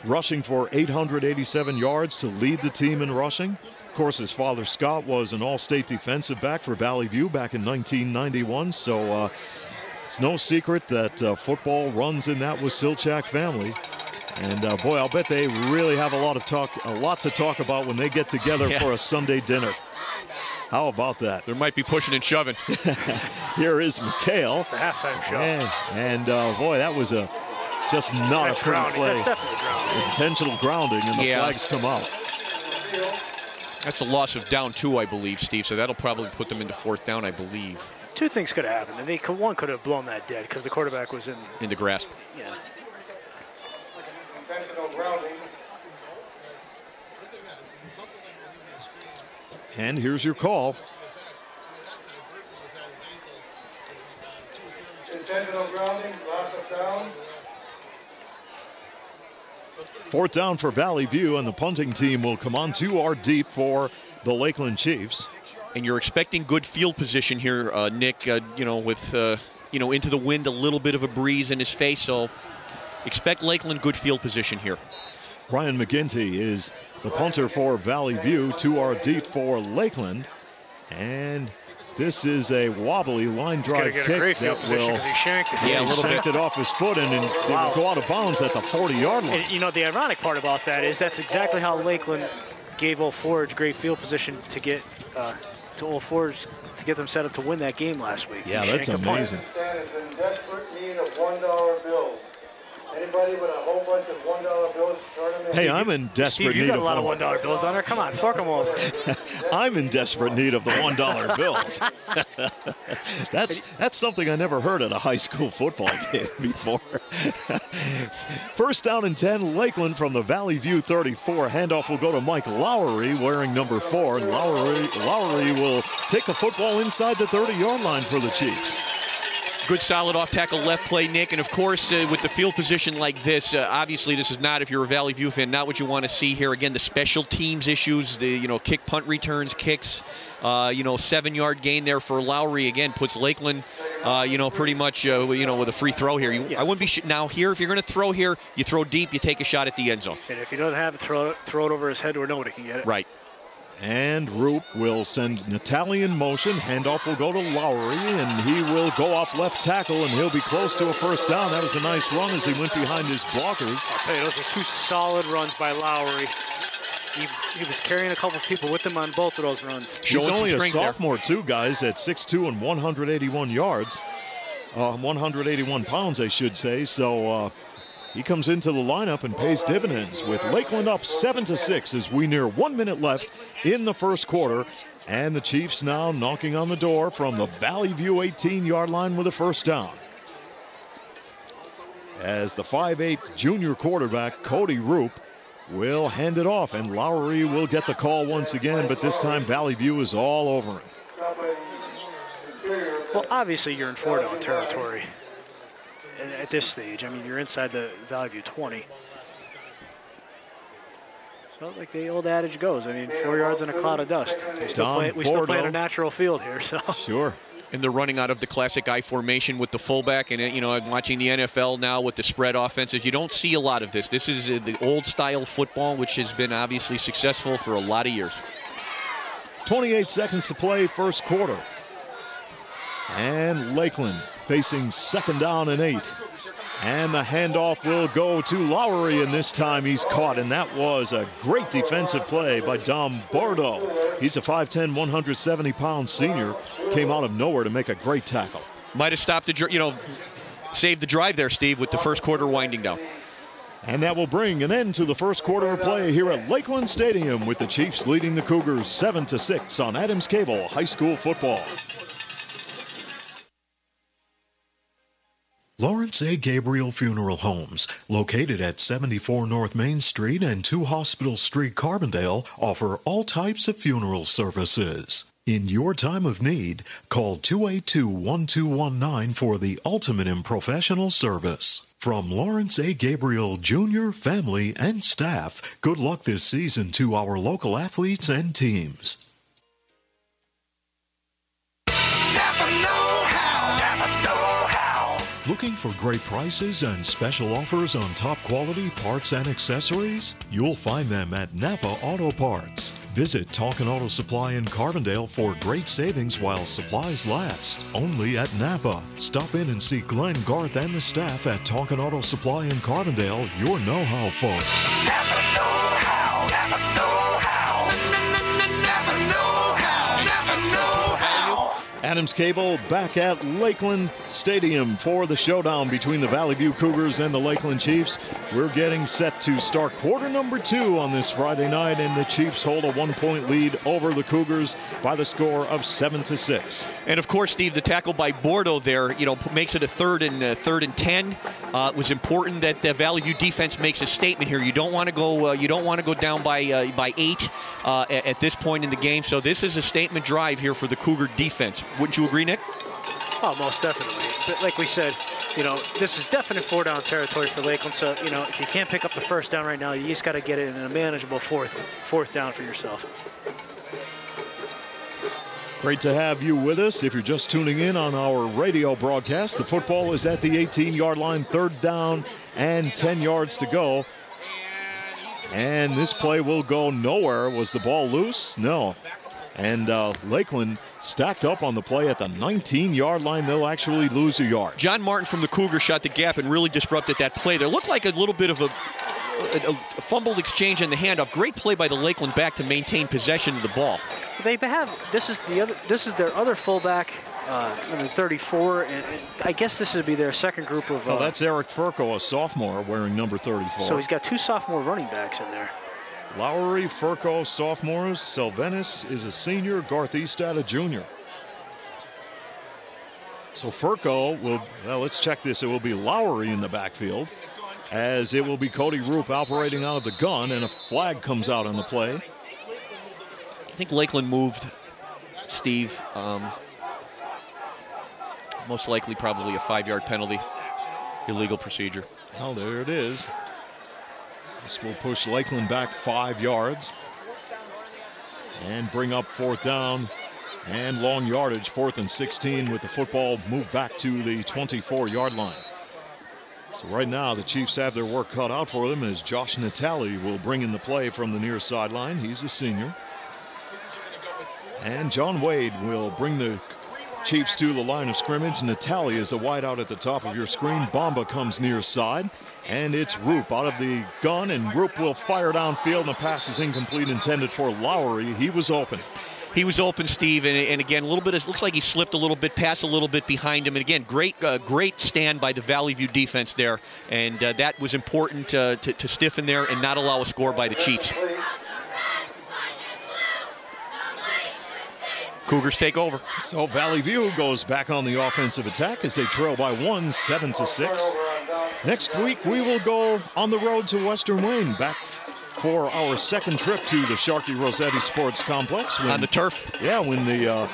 rushing for 887 yards to lead the team in rushing. Of course, his father, Scott, was an all-state defensive back for Valley View back in 1991, so it's no secret that football runs in that Wasilchak family. And boy, I'll bet they really have a lot to talk about when they get together for a Sunday dinner. How about that? There might be pushing and shoving. Here is McHale. It's the halftime show. And boy, that was just not a pretty play. That's definitely grounding. Intentional grounding, and the flags come out. That's a loss of down 2, I believe, Steve, so that'll probably put them into 4th down, I believe. 2 things could have happened. One could have blown that dead because the quarterback was in the grasp. Yeah. And here's your call. Intentional grounding, loss of down. 4th down for Valley View, and the punting team will come on to our deep for the Lakeland Chiefs. And you're expecting good field position here, Nick, with, into the wind, a little bit of a breeze in his face, so expect Lakeland good field position here. Ryan McGinty is the punter for Valley View, to our deep for Lakeland. And this is a wobbly line drive kick that will shanked it. Yeah, a little bit. It off his foot and didn't go out of bounds at the 40-yard line. And, the ironic part about that is that's exactly how Lakeland gave Old Forge great field position to get to Old Forge to get them set up to win that game last week. Yeah, that's amazing. Stand is in desperate need of $1 bills. Anybody with a whole bunch of $1 bills, turn them in. Hey, I'm in desperate Steve, need you got of a lot of $1 bills on there. Come on, fork them over. I'm in desperate need of the $1 bills. That's something I never heard at a high school football game before. 1st down and 10, Lakeland from the Valley View 34. Handoff will go to Mike Lowery wearing number 4. And Lowery will take the football inside the 30-yard line for the Chiefs. Good solid off-tackle left play, Nick. And, of course, with the field position like this, obviously this is not, if you're a Valley View fan, not what you want to see here. Again, the special teams issues, the kick, punt returns, kicks, 7-yard gain there for Lowry. Again, puts Lakeland, pretty much, with a free throw here. I wouldn't be now here. If you're going to throw here, you throw deep, you take a shot at the end zone. And if he doesn't have it, throw it over his head where nobody can get it. Right. And Roop will send Natalie in motion. Handoff will go to Lowry, and he will go off left tackle, and he'll be close to a 1st down. That was a nice run as he went behind his blockers. I'll tell you, those are 2 solid runs by Lowry. He was carrying a couple people with him on both of those runs. He's only a sophomore, too, guys, at 6'2" and 181 yards. 181 pounds, I should say. So he comes into the lineup and pays dividends with Lakeland up 7-6 as we near 1 minute left in the first quarter. And the Chiefs now knocking on the door from the Valley View 18-yard line with a first down. As the 5'8" junior quarterback, Cody Roop, will hand it off, and Lowry will get the call once again, but this time Valley View is all over him. Well, obviously you're in 4-down territory at this stage. I mean, you're inside the Valley View 20. So like the old adage goes, I mean, 4 yards in a cloud of dust. We still play in a natural field here, so. Sure. And they're running out of the classic I formation with the fullback. And, you know, I'm watching the NFL now with the spread offenses. You don't see a lot of this. This is the old-style football, which has been obviously successful for a lot of years. 28 seconds to play, first quarter. And Lakeland facing 2nd down and 8. And the handoff will go to Lowry, and this time he's caught. And that was a great defensive play by Dom Bordeaux. He's a 5'10", 170-pound senior. Came out of nowhere to make a great tackle. Might have stopped saved the drive there, Steve, with the first quarter winding down. And that will bring an end to the first quarter of play here at Lakeland Stadium, with the Chiefs leading the Cougars 7-6 on Adams Cable High School Football. Lawrence A. Gabriel Funeral Homes, located at 74 North Main Street and 2 Hospital Street, Carbondale, offer all types of funeral services. In your time of need, call 282-1219 for the ultimate in professional service. From Lawrence A. Gabriel Jr., family, and staff, good luck this season to our local athletes and teams. Looking for great prices and special offers on top quality parts and accessories? You'll find them at Napa Auto Parts. Visit Tonkin Auto Supply in Carbondale for great savings while supplies last. Only at Napa. Stop in and see Glenn, Garth, and the staff at Tonkin Auto Supply in Carbondale, your know-how folks. Napa know-how. Napa know-how. Napa know-how. Napa know-how. Adams Cable back at Lakeland Stadium for the showdown between the Valley View Cougars and the Lakeland Chiefs. We're getting set to start quarter number 2 on this Friday night, and the Chiefs hold a 1-point lead over the Cougars by the score of 7-6. And of course, Steve, the tackle by Bordeaux there, makes it a third and 10. It was important that the Valley View defense makes a statement here. You don't want to go. You don't want to go down by 8 at this point in the game. So this is a statement drive here for the Cougar defense. Wouldn't you agree, Nick? Oh, most definitely. But like we said, this is definite 4-down territory for Lakeland. So, if you can't pick up the first down right now, you just got to get it in a manageable fourth down for yourself. Great to have you with us. If you're just tuning in on our radio broadcast, the football is at the 18-yard line, 3rd down and 10 yards to go. And this play will go nowhere. Was the ball loose? No. And Lakeland stacked up on the play at the 19-yard line. They'll actually lose a yard. John Martin from the Cougars shot the gap and really disrupted that play. There looked like a little bit of a fumbled exchange in the handoff. Great play by the Lakeland back to maintain possession of the ball. They have this is their other fullback, number 34, and I guess this would be their second group of. Oh, that's Eric Furco, a sophomore, wearing number 34. So he's got 2 sophomore running backs in there. Lowry, Furco, sophomores. Sylvanis is a senior. Garth Eastad, a junior. So Furco will, let's check this. It will be Lowry in the backfield, as it will be Cody Roop operating out of the gun, and a flag comes out on the play. I think Lakeland moved, Steve. Most likely probably a 5-yard penalty. Illegal procedure. Oh, there it is. This will push Lakeland back 5 yards and bring up 4th down and long yardage, 4th and 16, with the football moved back to the 24-yard line. So right now the Chiefs have their work cut out for them, as Josh Natali will bring in the play from the near sideline. He's a senior. And John Wade will bring the Chiefs to the line of scrimmage. Natali is a wideout at the top of your screen. Bamba comes near side. And it's Roop out of the gun, and Roop will fire downfield, and the pass is incomplete, intended for Lowry. He was open. He was open, Steve, and again, a little bit. It looks like he slipped a little bit, passed a little bit behind him, and again, great stand by the Valley View defense there, and that was important to stiffen there and not allow a score by the Chiefs. Cougars take over. So Valley View goes back on the offensive attack as they trail by 1, 7-6. Next week, we will go on the road to Western Wayne, back for our second trip to the Sharkey Rossetti Sports Complex. On the turf. Yeah, when the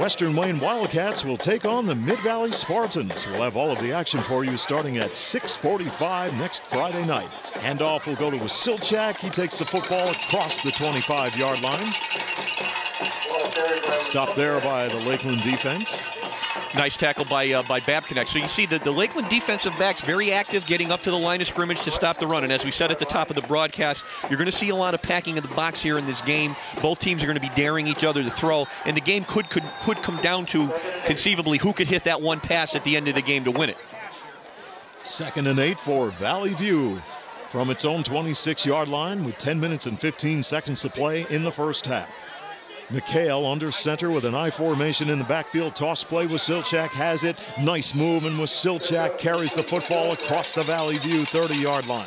Western Wayne Wildcats will take on the Mid-Valley Spartans. We'll have all of the action for you starting at 6:45 next Friday night. Handoff will go to Wasilchak. He takes the football across the 25-yard line. Stopped there by the Lakeland defense. Nice tackle by Babcock. So you see the Lakeland defensive backs very active, getting up to the line of scrimmage to stop the run. And as we said at the top of the broadcast, you're going to see a lot of packing in the box here in this game. Both teams are going to be daring each other to throw, and the game could come down to conceivably who could hit that one pass at the end of the game to win it. 2nd and 8 for Valley View from its own 26-yard line with 10 minutes and 15 seconds to play in the first half. McHale under center with an I formation in the backfield. Toss play. Wasilchak has it. Nice move, and Wasilchak carries the football across the Valley View 30-yard line.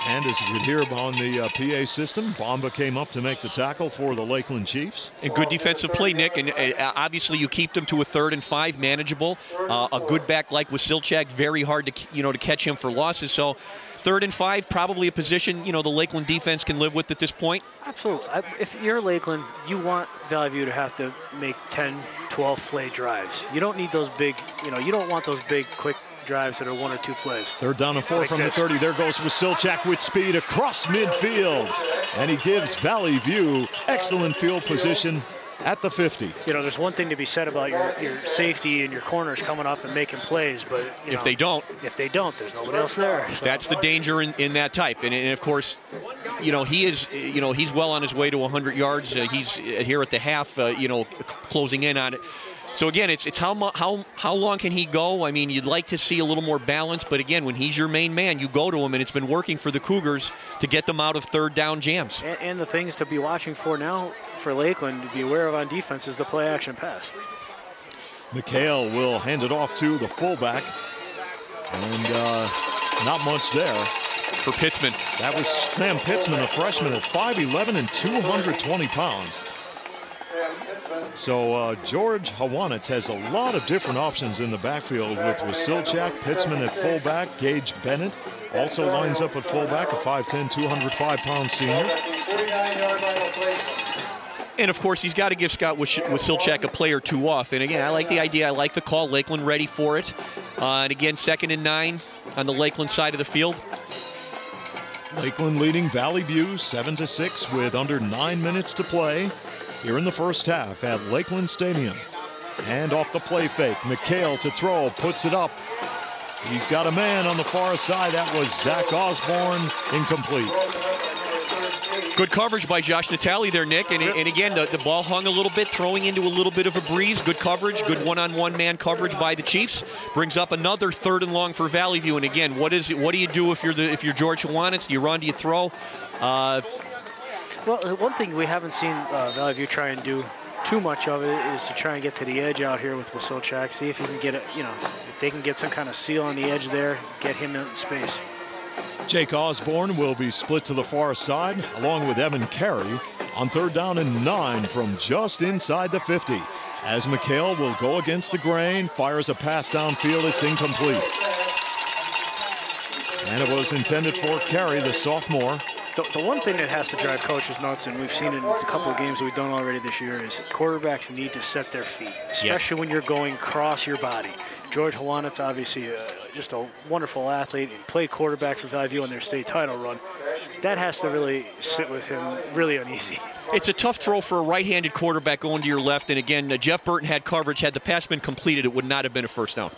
And as you could hear on the PA system, Bomba came up to make the tackle for the Lakeland Chiefs. And good defensive play, Nick. And obviously you keep them to a 3rd and 5, manageable. A good back like Wasilchak, very hard to catch him for losses. So 3rd and 5, probably a position, the Lakeland defense can live with at this point. Absolutely. If you're Lakeland, you want Valley View to have to make 10, 12 play drives. You don't need those big, you don't want those big, quick drives that are 1 or 2 plays. 3rd down and 4 like from the 30. There goes Wasilchak with speed across midfield. And he gives Valley View excellent field position at the 50. There's one thing to be said about your safety and your corners coming up and making plays, but if they don't, there's nobody else there. So. That's the danger in that type. And of course, he is, he's well on his way to 100 yards. He's here at the half, closing in on it. So again, it's how long can he go? I mean, you'd like to see a little more balance, but again, when he's your main man, you go to him, and it's been working for the Cougars to get them out of 3rd down jams. And the things to be watching for now for Lakeland to be aware of on defense is the play action pass. McHale will hand it off to the fullback, and not much there for Pitzman. That was Sam Pitzman, a freshman at 5'11" and 220 pounds. So George Hawanitz has a lot of different options in the backfield with Wasilchak, Pitzman at fullback, Gage Bennett also lines up at fullback, a 5'10", 205-pound senior. And of course, he's got to give Scott Wasilchak a play or 2 off. And again, I like the idea. I like the call. Lakeland ready for it. And again, 2nd and 9 on the Lakeland side of the field. Lakeland leading Valley View 7-6 with under 9 minutes to play here in the first half at Lakeland Stadium. And off the play fake, McHale to throw, puts it up. He's got a man on the far side. That was Zach Osborne, incomplete. Good coverage by Josh Natale there, Nick. And again, the ball hung a little bit, throwing into a little bit of a breeze. Good coverage, good one-on-one man coverage by the Chiefs. Brings up another 3rd and long for Valley View. And again, what do you do if you're George Hawanitz? Do you run? Do you throw? Well, one thing we haven't seen Valley View try and do too much of it is to try and get to the edge out here with Wasilchak. See if he can get it, if they can get some kind of seal on the edge there, get him in space. Jake Osborne will be split to the far side along with Evan Carey on 3rd down and 9 from just inside the 50. As McHale will go against the grain, fires a pass downfield, it's incomplete. And it was intended for Carey, the sophomore. The one thing that has to drive coaches nuts, and we've seen it in a couple of games we've done already this year, is quarterbacks need to set their feet, especially when you're going across your body. George Hawanitz, obviously just a wonderful athlete, and played quarterback for Valley View on their state title run. That has to really sit with him really uneasy. It's a tough throw for a right-handed quarterback going to your left, and again, Jeff Burton had coverage. Had the pass been completed, it would not have been a 1st down.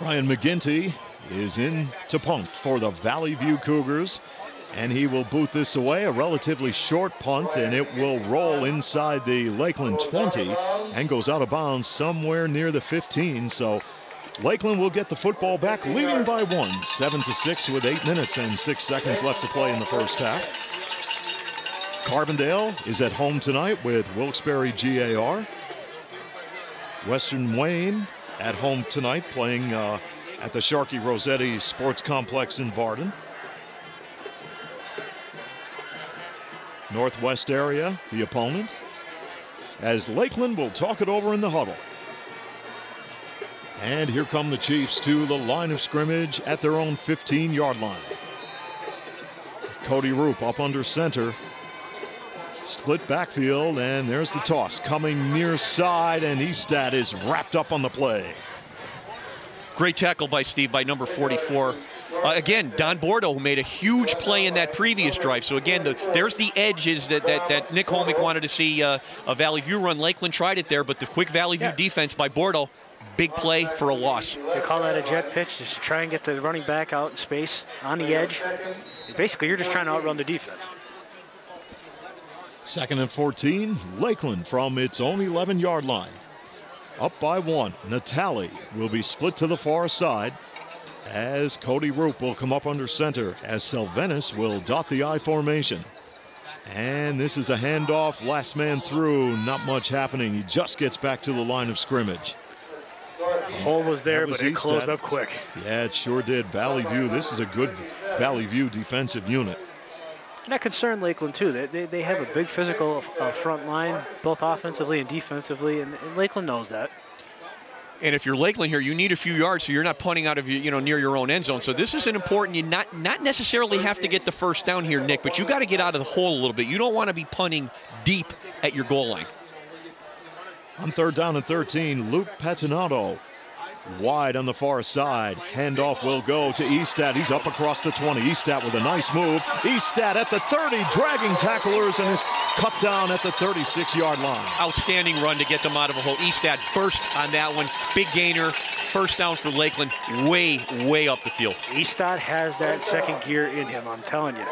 Ryan McGinty is in to punt for the Valley View Cougars. And he will boot this away, a relatively short punt, and it will roll inside the Lakeland 20 and goes out of bounds somewhere near the 15. So Lakeland will get the football back, leading by 1, 7-6 with 8 minutes and 6 seconds left to play in the first half. Carbondale is at home tonight with Wilkes-Barre GAR. Western Wayne at home tonight, playing at the Sharkey Rossetti Sports Complex in Varden. Northwest area, the opponent, as Lakeland will talk it over in the huddle. And here come the Chiefs to the line of scrimmage at their own 15-yard line. Cody Roop up under center. Split backfield, and there's the toss coming near side, and Estad is wrapped up on the play. Great tackle by Steve by number 44. Again, Don Bordeaux, who made a huge play in that previous drive. So again, there's the edges that Nick Holmick wanted to see a Valley View run. Lakeland tried it there, but the quick Valley View defense by Bordeaux, big play for a loss. They call that a jet pitch, just to try and get the running back out in space on the edge. Basically, you're just trying to outrun the defense. 2nd and 14, Lakeland from its own 11-yard line. Up by 1, Natali will be split to the far side as Cody Roop will come up under center as Sylvanas will dot the I formation. And this is a handoff, last man through, not much happening. He just gets back to the line of scrimmage. The hole was there, but it closed up quick. Yeah, it sure did. Valley View, this is a good Valley View defensive unit. And that concerned Lakeland, too. They have a big physical front line, both offensively and defensively, and Lakeland knows that. And if you're Lakeland here, you need a few yards, so you're not punting out of near your own end zone. So this is an important. You not necessarily have to get the first down here, Nick, but you got to get out of the hole a little bit. You don't want to be punting deep at your goal line. On 3rd down and 13, Luke Patinato wide on the far side. Handoff will go to Estad. He's up across the 20. Estad with a nice move. Estad at the 30, dragging tacklers, and is cut down at the 36-yard line. Outstanding run to get them out of a hole. Estad first on that one. Big gainer. First down for Lakeland. Way, way up the field. Estad has that second gear in him, I'm telling you.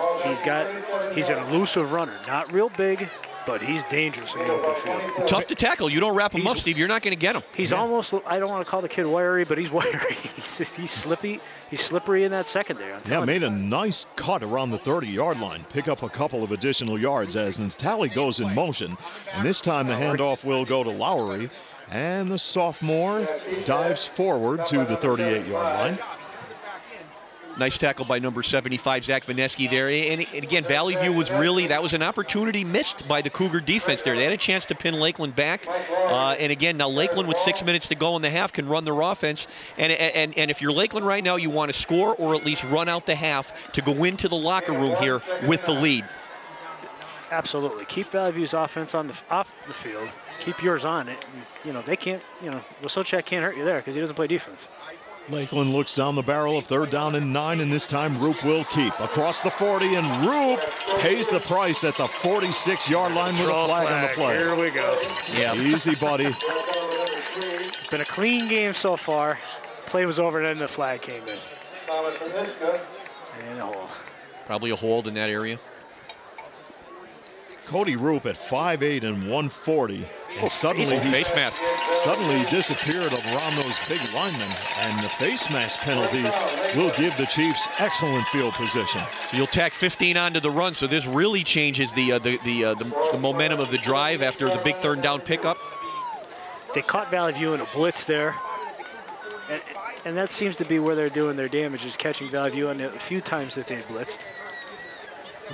He's an elusive runner. Not real big, but he's dangerous in the open field. Tough to tackle. You don't wrap him up, Steve. You're not going to get him. He's almost, I don't want to call the kid wiry, but he's wiry. He's slippy. He's slippery in that secondary. Yeah, made a nice cut around the 30-yard line. Pick up a couple of additional yards as Natali goes in motion. And this time the handoff will go to Lowry. And the sophomore dives forward to the 38-yard line. Nice tackle by number 75, Zach Vineski there. And again, Valley View was that was an opportunity missed by the Cougar defense there. They had a chance to pin Lakeland back. And again, now Lakeland with 6 minutes to go in the half can run their offense. And if you're Lakeland right now, you want to score or at least run out the half to go into the locker room here with the lead. Absolutely. Keep Valley View's offense off the field. Keep yours on it. They can't, Wasocek can't hurt you there because he doesn't play defense. Lakeland looks down the barrel of 3rd down and 9, and this time Roop will keep. Across the 40, and Roop pays the price at the 46-yard line with a flag on the play. Here we go. Yeah, easy, buddy. It's been a clean game so far. Play was over, and then the flag came in. And a hole. Probably a hold in that area. Cody Roop at 5'8" and 140. And suddenly face mask. Suddenly he disappeared around those big linemen, and the face mask penalty will give the Chiefs excellent field position. So you'll tack 15 onto the run, so this really changes the momentum of the drive after the big 3rd down pickup. They caught Valley View in a blitz there, and that seems to be where they're doing their damage, is catching Valley View on the few times that they blitzed.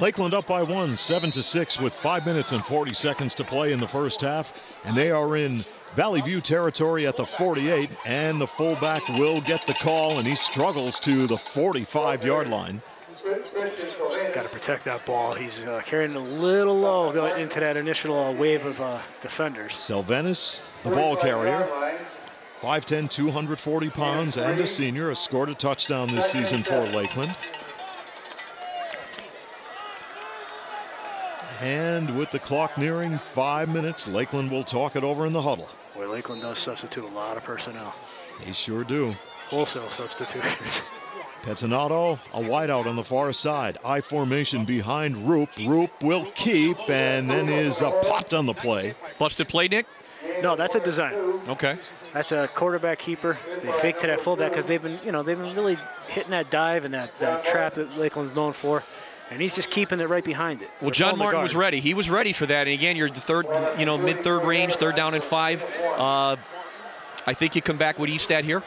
Lakeland up by 1, 7-6 with 5 minutes and 40 seconds to play in the first half. And they are in Valley View territory at the 48. And the fullback will get the call, and he struggles to the 45-yard line. Got to protect that ball. He's carrying it a little low going into that initial wave of defenders. Sylvanas, the ball carrier. 5'10", 240 pounds, and a senior, has scored a touchdown this season for Lakeland. And with the clock nearing 5 minutes, Lakeland will talk it over in the huddle. Boy, Lakeland does substitute a lot of personnel. They sure do. Wholesale substitutions. Pettinato, a wideout on the far side. I formation behind Roop. Roop will keep and then is popped on the play. Busted play, Nick? No, that's a design. Okay. That's a quarterback keeper. They fake to that fullback because they've been really hitting that dive and that trap that Lakeland's known for. And he's just keeping it right behind it. Well, John Martin was ready. He was ready for that. And again, you're the third, mid-third range, 3rd down and 5. I think you come back with Eastat here.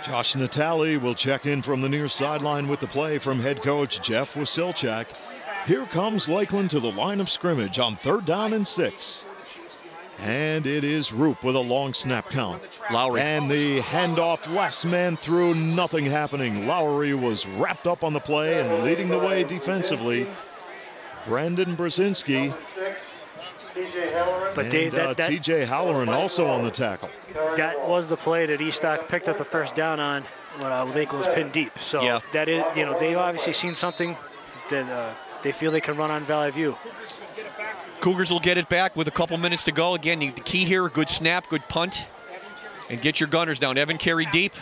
Josh Natale will check in from the near sideline with the play from head coach Jeff Wasilchak. Here comes Lakeland to the line of scrimmage on 3rd down and 6. And it is Roop with a long snap count. Lowry. And the handoff, last man through, nothing happening. Lowry was wrapped up on the play and leading the way defensively. Brandon Brzezinski. But Dave, TJ Halloran also on the tackle. That was the play that Eastock picked up the first down on when Lakeland was pinned deep. So yeah. That is, they've obviously seen something that they feel they can run on Valley View. Cougars will get it back with a couple minutes to go. Again, the key here, good snap, good punt, and get your gunners down. Evan carried deep.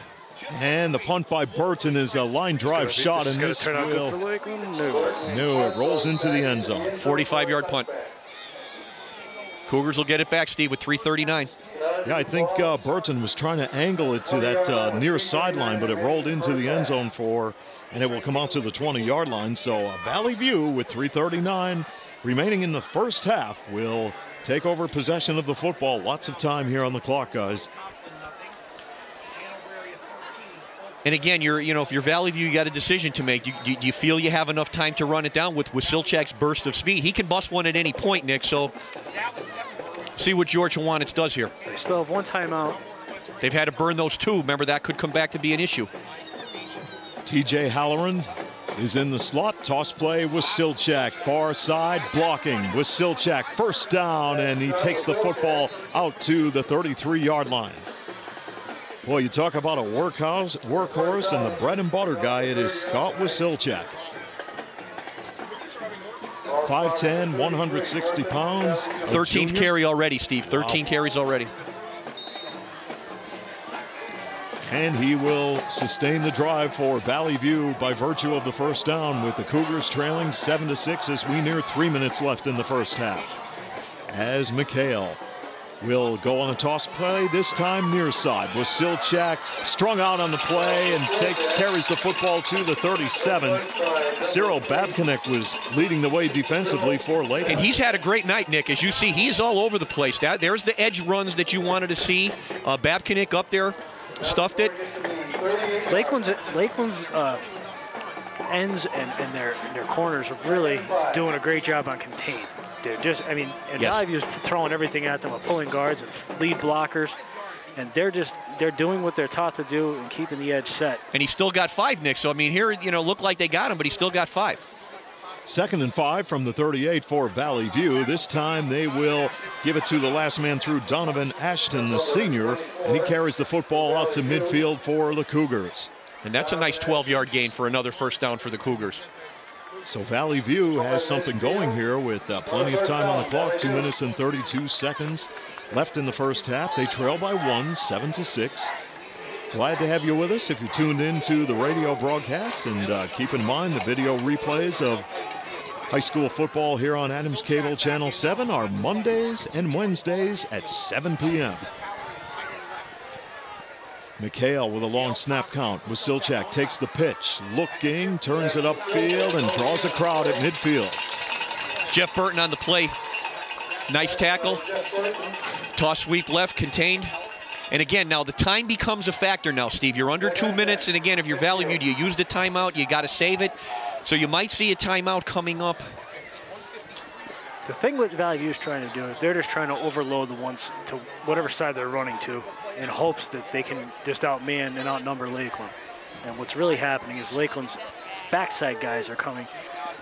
And the punt by Burton is a line drive shot, and this will... No, it rolls into the end zone. 45-yard punt. Cougars will get it back, Steve, with 3:39. Yeah, I think Burton was trying to angle it to that near sideline, but it rolled into the end zone and it will come out to the 20-yard line. So Valley View with 3:39 remaining in the first half will take over possession of the football. Lots of time here on the clock, guys. And again, if you're Valley View, you got a decision to make. You feel you have enough time to run it down with Wasilchak's burst of speed. He can bust one at any point, Nick. So see what George Hawanitz does here. They still have one timeout. They've had to burn those 2. Remember, that could come back to be an issue. TJ Halloran is in the slot. Toss play with Wasilchak. Far side blocking. Wasilchak first down, and he takes the football out to the 33-yard line. Boy, you talk about a workhorse, and the bread and butter guy, it is Scott Wasilchak. 5'10", 160 pounds. 13th carry already, Steve. 13 carries already. And he will sustain the drive for Valley View by virtue of the first down, with the Cougars trailing 7-6 as we near 3 minutes left in the first half. As McHale will go on a toss play, this time near side. Wasilchak strung out on the play and carries the football to the 37. Cyril Babcock was leading the way defensively for Lakeland. And he's had a great night, Nick. As you see, he's all over the place. There's the edge runs that you wanted to see. Babcock up there stuffed it. Lakeland's ends and their corners are really doing a great job on contain. They're just, and Valley View's throwing everything at them with pulling guards and lead blockers, and they're doing what they're taught to do and keeping the edge set. And he still got 5, Nick. So here, looked like they got him, but he still got 5. 2nd and 5 from the 38 for Valley View. This time they will give it to the last man through, Donovan Ashton, the senior, and he carries the football out to midfield for the Cougars. And that's a nice 12-yard gain for another first down for the Cougars. So Valley View has something going here with plenty of time on the clock, 2 minutes and 32 seconds left in the first half. They trail by 1, 7-6. Glad to have you with us if you tuned in to the radio broadcast, and keep in mind the video replays of high school football here on Adams Cable Channel 7 are Mondays and Wednesdays at 7 p.m. McHale with a long snap count. Wasilchak takes the pitch, looking, turns it upfield, and draws a crowd at midfield. Jeff Burton on the play. Nice tackle. Toss sweep left, contained. And again, now the time becomes a factor now, Steve. You're under 2 minutes, and again, if you're Valley View, do you use the timeout? You got to save it. So you might see a timeout coming up. The thing what Valley View is trying to do is they're just trying to overload the ones to whatever side they're running to in hopes that they can just outman and outnumber Lakeland. And what's really happening is Lakeland's backside guys are coming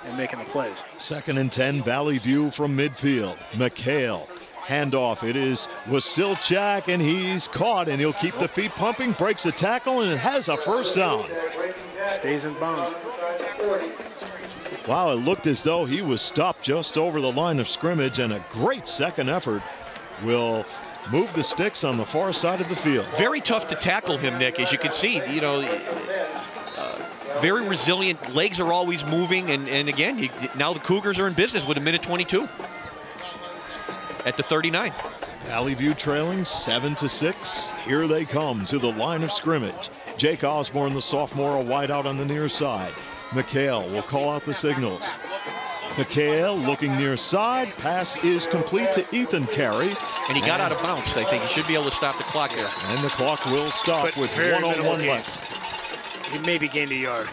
and making the plays. 2nd and 10, Valley View from midfield. McHale, handoff. It is Wasilchak, and he's caught, and he'll keep the feet pumping, breaks the tackle, and it has a first down. Stays in bounds. Wow, it looked as though he was stopped just over the line of scrimmage, and a great second effort will move the sticks on the far side of the field. Very tough to tackle him, Nick, as you can see. You know, very resilient. Legs are always moving, and again, now the Cougars are in business with 1:22 at the 39. Valley View trailing 7-6. Here they come to the line of scrimmage. Jake Osborne, the sophomore, a wide out on the near side. McHale will call out the signals. McHale looking near side. Pass is complete to Ethan Carey. And he got out of bounds. I think he should be able to stop the clock there. And the clock will stop But with very 1:01 minimal left. He maybe gained a yard.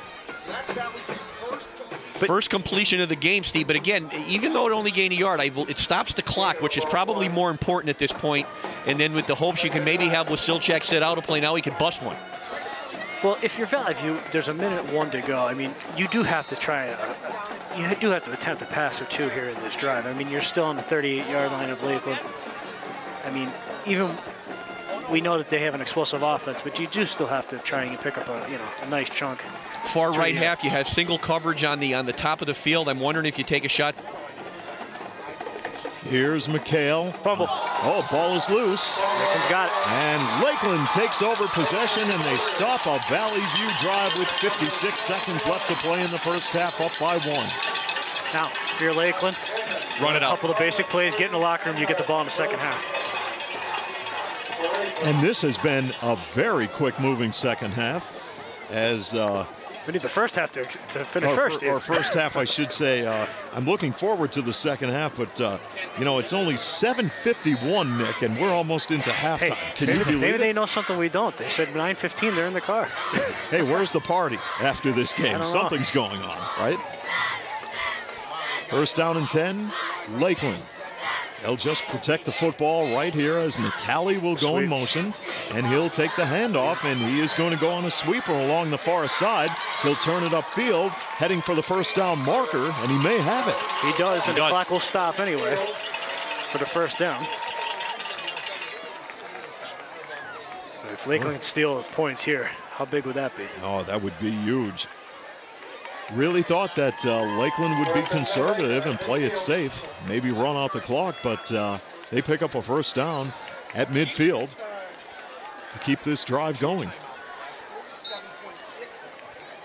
First completion of the game, Steve. But again, even though it only gained a yard, it stops the clock, which is probably more important at this point. And then with the hopes you can maybe have Wasilchak sit out a play, now he could bust one. Well, if you're Valley View, there's 1:01 to go. I mean, you do have to try. You do have to attempt a pass or two here in this drive. I mean, you're still on the 38-yard line of Lakeland. I mean, even we know that they have an explosive offense, but you do still have to try and pick up a nice chunk. Far right half, you have single coverage on the top of the field. I'm wondering if you take a shot. Here's McHale. Fumble. Oh, ball is loose. Lakeland's got it. And Lakeland takes over possession, and they stop a Valley View drive with 56 seconds left to play in the first half, up by 1. Now, if you're Lakeland, run it out. A couple of basic plays, get in the locker room, you get the ball in the second half. And this has been a very quick-moving second half, as we need the first half to finish first. Or first half, I should say. I'm looking forward to the second half, but, you know, it's only 7:51, Nick, and we're almost into halftime. Hey, Can you believe maybe it? they know something we don't. They said 9:15, they're in the car. Hey, where's the party after this game? know. Something's going on, right? First down and 10, Lakeland. They'll just protect the football right here as Natali will go in motion, and he'll take the handoff, and he is going to go on a sweeper along the far side. He'll turn it upfield, heading for the first down marker, and he may have it. He does, and the clock will stop anyway for the first down. If Lakeland can steal points here, how big would that be? Oh, that would be huge. Really thought that Lakeland would be conservative and play it safe, maybe run out the clock, but they pick up a first down at midfield to keep this drive going.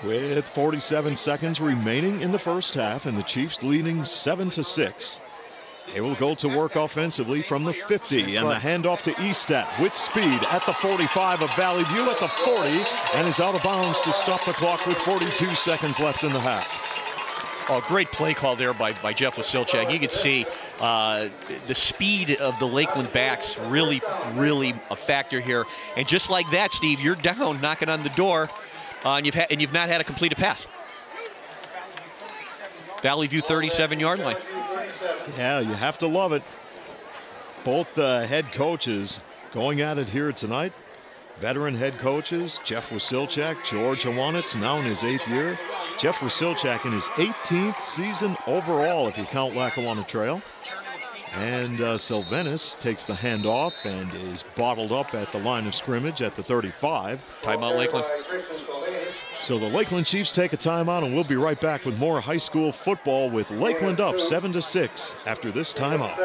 With 47 seconds remaining in the first half and the Chiefs leading 7-6. They will go to work offensively from the 50, and the handoff to Eastat with speed at the 45 of Valley View at the 40, and is out of bounds to stop the clock with 42 seconds left in the half. Oh, great play call there by Jeff Wasilchak. You can see the speed of the Lakeland backs really a factor here. And just like that, Steve, you're down, knocking on the door, and you've not had a completed pass. Valley View 37-yard line. Yeah, you have to love it. Both head coaches going at it here tonight. Veteran head coaches, Jeff Wasilchak, George Awanitz, now in his 8th year. Jeff Wasilchak in his 18th season overall, if you count Lackawanna Trail. And Sylvanas takes the handoff and is bottled up at the line of scrimmage at the 35. Timeout, Lakeland. So the Lakeland Chiefs take a timeout, and we'll be right back with more high school football with Lakeland up 7-6 after this timeout.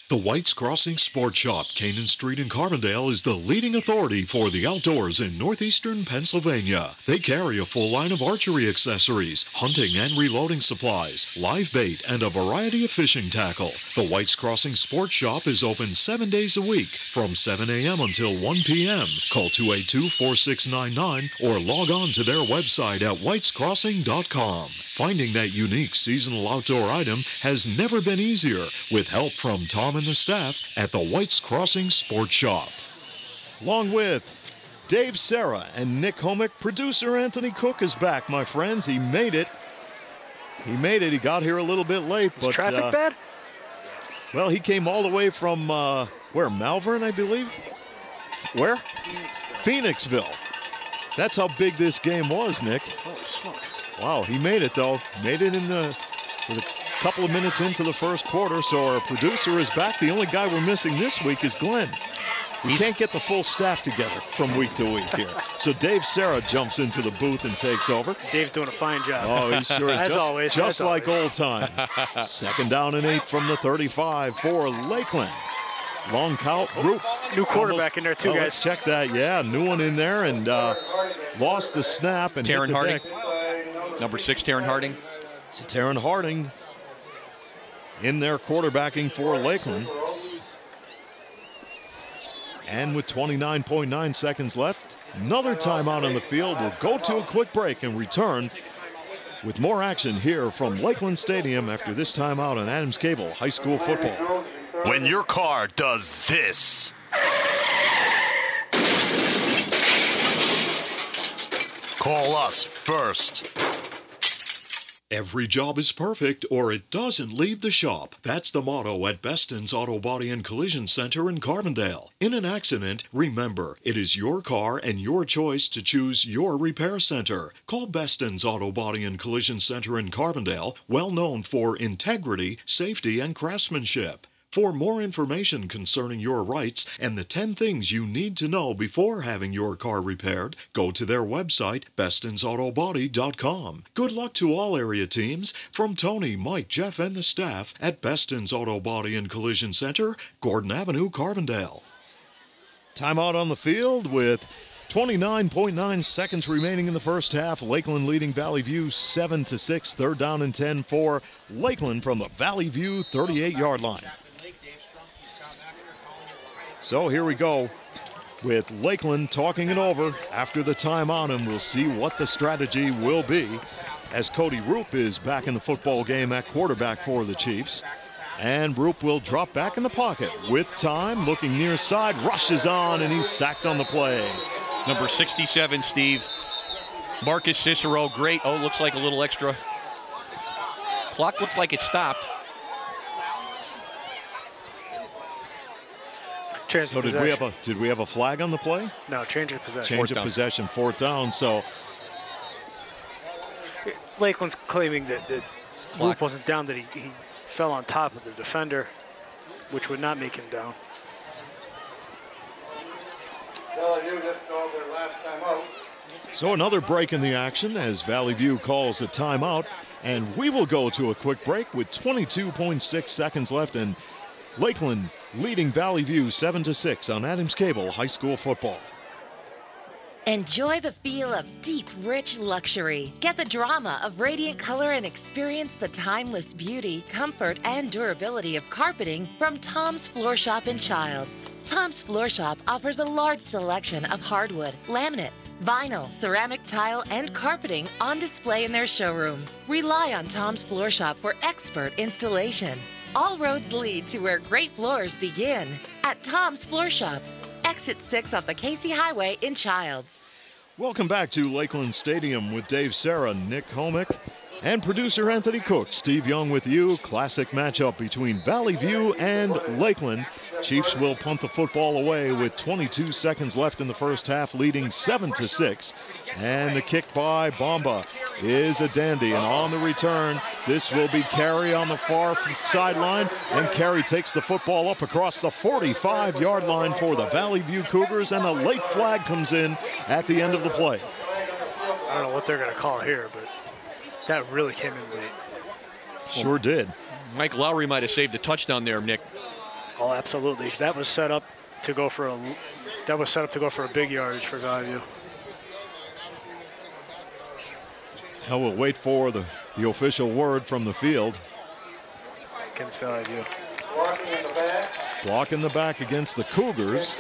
The White's Crossing Sports Shop, Canaan Street in Carbondale, is the leading authority for the outdoors in northeastern Pennsylvania. They carry a full line of archery accessories, hunting and reloading supplies, live bait, and a variety of fishing tackle. The White's Crossing Sports Shop is open 7 days a week from 7 a.m. until 1 p.m. Call 282-4699 or log on to their website at whitescrossing.com. Finding that unique seasonal outdoor item has never been easier with help from Tom and the staff at the White's Crossing Sports Shop. Along with Dave Serra and Nick Homick, producer Anthony Cook is back, my friends. He made it. He made it. He got here a little bit late. Is traffic bad? Well, he came all the way from, where, Malvern, I believe? Where? Phoenixville. That's how big this game was, Nick. Holy smoke. Wow, he made it, though. Made it with a couple of minutes into the first quarter, so our producer is back. The only guy we're missing this week is Glenn. We can't get the full staff together from week to week here. So Dave Serra jumps into the booth and takes over. Dave's doing a fine job. Oh, he sure is. As always. Just like old times. Second down and 8 from the 35 for Lakeland. Long count. Roop. New quarterback in there too, guys. Let's check that. Yeah, new one in there, and lost the snap and hit the Harding. deck. Number 6, Taryn Harding. So Taryn Harding in there quarterbacking for Lakeland. And with 29.9 seconds left, another timeout on the field. We'll go to a quick break and return with more action here from Lakeland Stadium after this timeout on Adams Cable High School Football. When your car does this. Call us first. Every job is perfect or it doesn't leave the shop. That's the motto at Beston's Auto Body and Collision Center in Carbondale. In an accident, remember, it is your car and your choice to choose your repair center. Call Beston's Auto Body and Collision Center in Carbondale, well known for integrity, safety, and craftsmanship. For more information concerning your rights and the 10 things you need to know before having your car repaired, go to their website, bestonsautobody.com. Good luck to all area teams from Tony, Mike, Jeff, and the staff at Beston's Auto Body and Collision Center, Gordon Avenue, Carbondale. Timeout on the field with 29.9 seconds remaining in the first half. Lakeland leading Valley View 7-6. Third down and 10 for Lakeland from the Valley View 38-yard line. So here we go with Lakeland talking it over after the timeout, and we'll see what the strategy will be as Cody Roop is back in the football game at quarterback for the Chiefs. And Roop will drop back in the pocket with time, looking near side, rushes on, and he's sacked on the play. Number 67, Steve. Marcus Cicero, great. Oh, looks like a little extra. Clock looked like it stopped. So did we have a flag on the play? No, change of possession. Change of possession, fourth down. So Lakeland's claiming that Roop wasn't down, that he fell on top of the defender, which would not make him down. So another break in the action as Valley View calls a timeout, and we will go to a quick break with 22.6 seconds left, and Lakeland leading Valley View 7-6 on Adams Cable High School Football. Enjoy the feel of deep, rich luxury. Get the drama of radiant color and experience the timeless beauty, comfort, and durability of carpeting from Tom's Floor Shop in Childs. Tom's Floor Shop offers a large selection of hardwood, laminate, vinyl, ceramic tile, and carpeting on display in their showroom. Rely on Tom's Floor Shop for expert installation. All roads lead to where great floors begin at Tom's Floor Shop. Exit 6 off the Casey Highway in Childs. Welcome back to Lakeland Stadium with Dave Serra, Nick Homick, and producer Anthony Cook. Steve Young with you. Classic matchup between Valley View and Lakeland. Chiefs will punt the football away with 22 seconds left in the first half, leading 7-6. And the kick by Bomba is a dandy. And on the return, this will be Carey on the far sideline. And Carey takes the football up across the 45-yard line for the Valley View Cougars. And a late flag comes in at the end of the play. I don't know what they're going to call here, but that really came in late. Sure did. Mike Lowry might have saved a touchdown there, Nick. Oh, absolutely. That was set up to go for a big yardage for Valley View. Now we'll wait for the official word from the field. Against Valley View. Block in the back against the Cougars.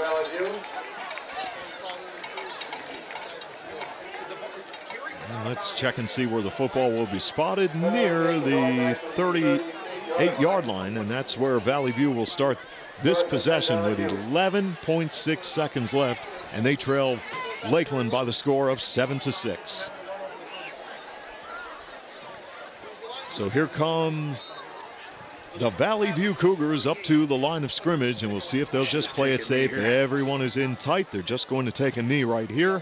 And let's check and see where the football will be spotted near the 38-yard line, and that's where Valley View will start this possession with 11.6 seconds left, and they trail Lakeland by the score of 7-6. So here comes the Valley View Cougars up to the line of scrimmage, and we'll see if they'll just play it safe. Everyone is in tight. They're just going to take a knee right here.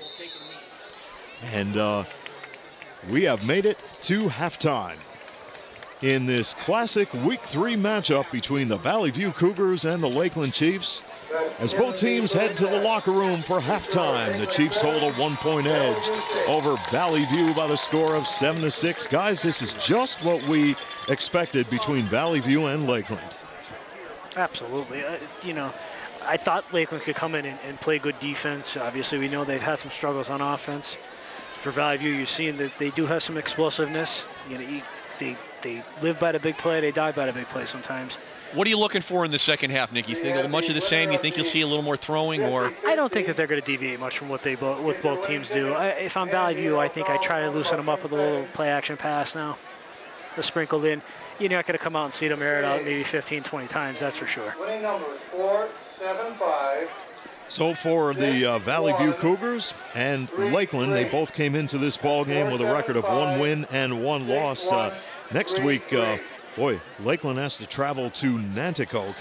And we have made it to halftime in this classic Week 3 matchup between the Valley View Cougars and the Lakeland Chiefs. As both teams head to the locker room for halftime, the Chiefs hold a 1-point edge over Valley View by the score of 7-6. Guys, this is just what we expected between Valley View and Lakeland. Absolutely. I thought Lakeland could come in and play good defense. Obviously, we know they've had some struggles on offense. For Valley View, you're seeing that they do have some explosiveness. You know, they live by the big play, they die by the big play sometimes. What are you looking for in the second half, Nick? You think much of the same? You think you'll see a little more throwing, or? I don't think that they're going to deviate much from what both teams do. If I'm Valley View, I think I try to loosen them up with a little play-action pass now. They're sprinkled in. You're not going to come out and see them air it out maybe 15, 20 times, that's for sure. Winning number is 475. So for the Valley View Cougars and Lakeland, they both came into this ball game with a record of 1 win and 1 loss. Next week, Lakeland has to travel to Nanticoke.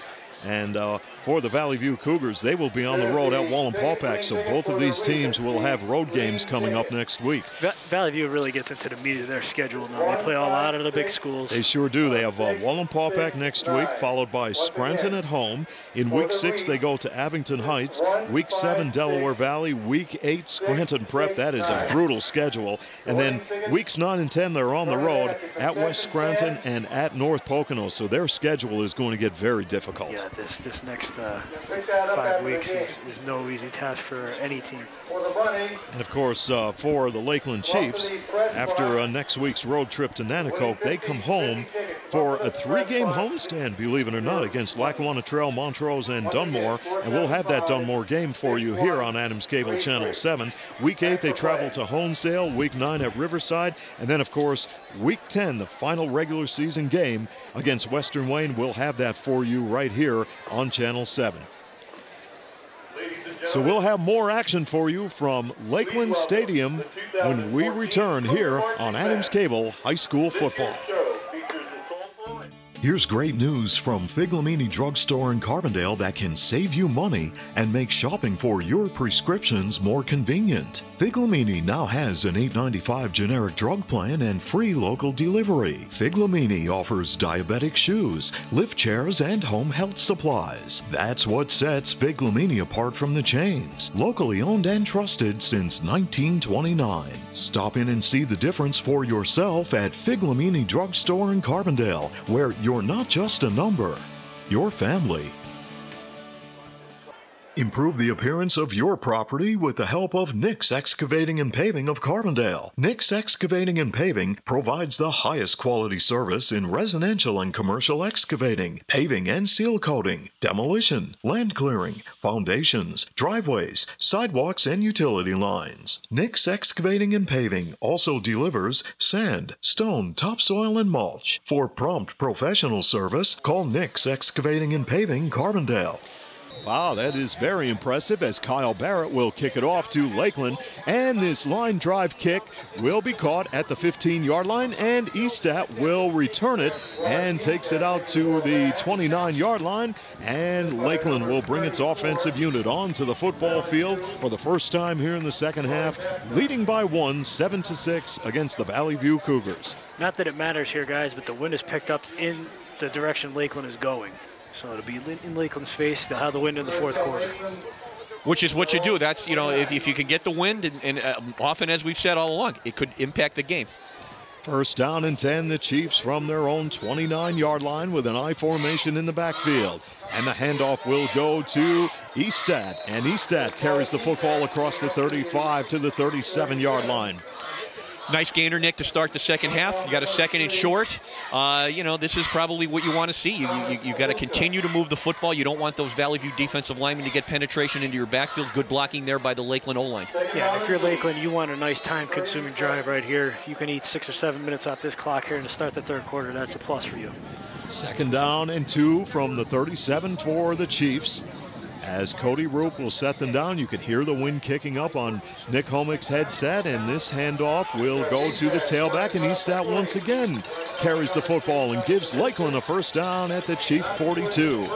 And for the Valley View Cougars, they will be on the road at Wallenpaupack. So both of these teams will have road games coming up next week. Valley View really gets into the meat of their schedule now. They play a lot of the big schools. They sure do. They have Wallenpaupack next week, followed by Scranton at home. In week 6, they go to Abington Heights. Week 7, Delaware Valley. Week 8, Scranton Prep. That is a brutal schedule. And then weeks 9 and 10, they're on the road at West Scranton and at North Pocono. So their schedule is going to get very difficult. Yeah, this next 5 weeks is no easy task for any team. And of course, for the Lakeland Chiefs, after next week's road trip to Nanticoke, they come home for a 3-game homestand, believe it or not, against Lackawanna Trail, Montrose, and Dunmore. And we'll have that Dunmore game for you here on Adams Cable Channel 7. Week 8, they travel to Honesdale. Week 9 at Riverside. And then, of course, Week 10, the final regular season game against Western Wayne. We'll have that for you right here on Channel 7. So we'll have more action for you from Lakeland Stadium when we return here on Adams Cable High School Football. Here's great news from Figlamini Drugstore in Carbondale that can save you money and make shopping for your prescriptions more convenient. Figlamini now has an $8.95 generic drug plan and free local delivery. Figlamini offers diabetic shoes, lift chairs, and home health supplies. That's what sets Figlamini apart from the chains. Locally owned and trusted since 1929. Stop in and see the difference for yourself at Figlamini Drugstore in Carbondale, where you're not just a number, you're family. Improve the appearance of your property with the help of Nick's Excavating and Paving of Carbondale. Nick's Excavating and Paving provides the highest quality service in residential and commercial excavating, paving and seal coating, demolition, land clearing, foundations, driveways, sidewalks, and utility lines. Nick's Excavating and Paving also delivers sand, stone, topsoil, and mulch. For prompt professional service, call Nick's Excavating and Paving Carbondale. Wow, that is very impressive as Kyle Barrett will kick it off to Lakeland. And this line drive kick will be caught at the 15-yard line, and Estat will return it and takes it out to the 29-yard line. And Lakeland will bring its offensive unit onto the football field for the first time here in the second half, leading by 1, 7-6 against the Valley View Cougars. Not that it matters here, guys, but the wind is picked up in the direction Lakeland is going. So it'll be in Lakeland's face. They'll have the wind in the fourth quarter. Which is what you do. That's, you know, if you can get the wind, and often, as we've said all along, it could impact the game. First down and 10, the Chiefs from their own 29-yard line with an I formation in the backfield. And the handoff will go to Estat. And Estat carries the football across the 35 to the 37-yard line. Nice gainer, Nick, to start the second half. You got a second and short. You know, this is probably what you want to see. You got to continue to move the football. You don't want those Valley View defensive linemen to get penetration into your backfield. Good blocking there by the Lakeland O-line. Yeah, if you're Lakeland, you want a nice time-consuming drive right here. You can eat 6 or 7 minutes off this clock here to start the third quarter. That's a plus for you. Second down and 2 from the 37 for the Chiefs. As Cody Roop will set them down, you can hear the wind kicking up on Nick Homick's headset, and this handoff will go to the tailback, and Estat once again carries the football and gives Lakeland a first down at the Chief 42.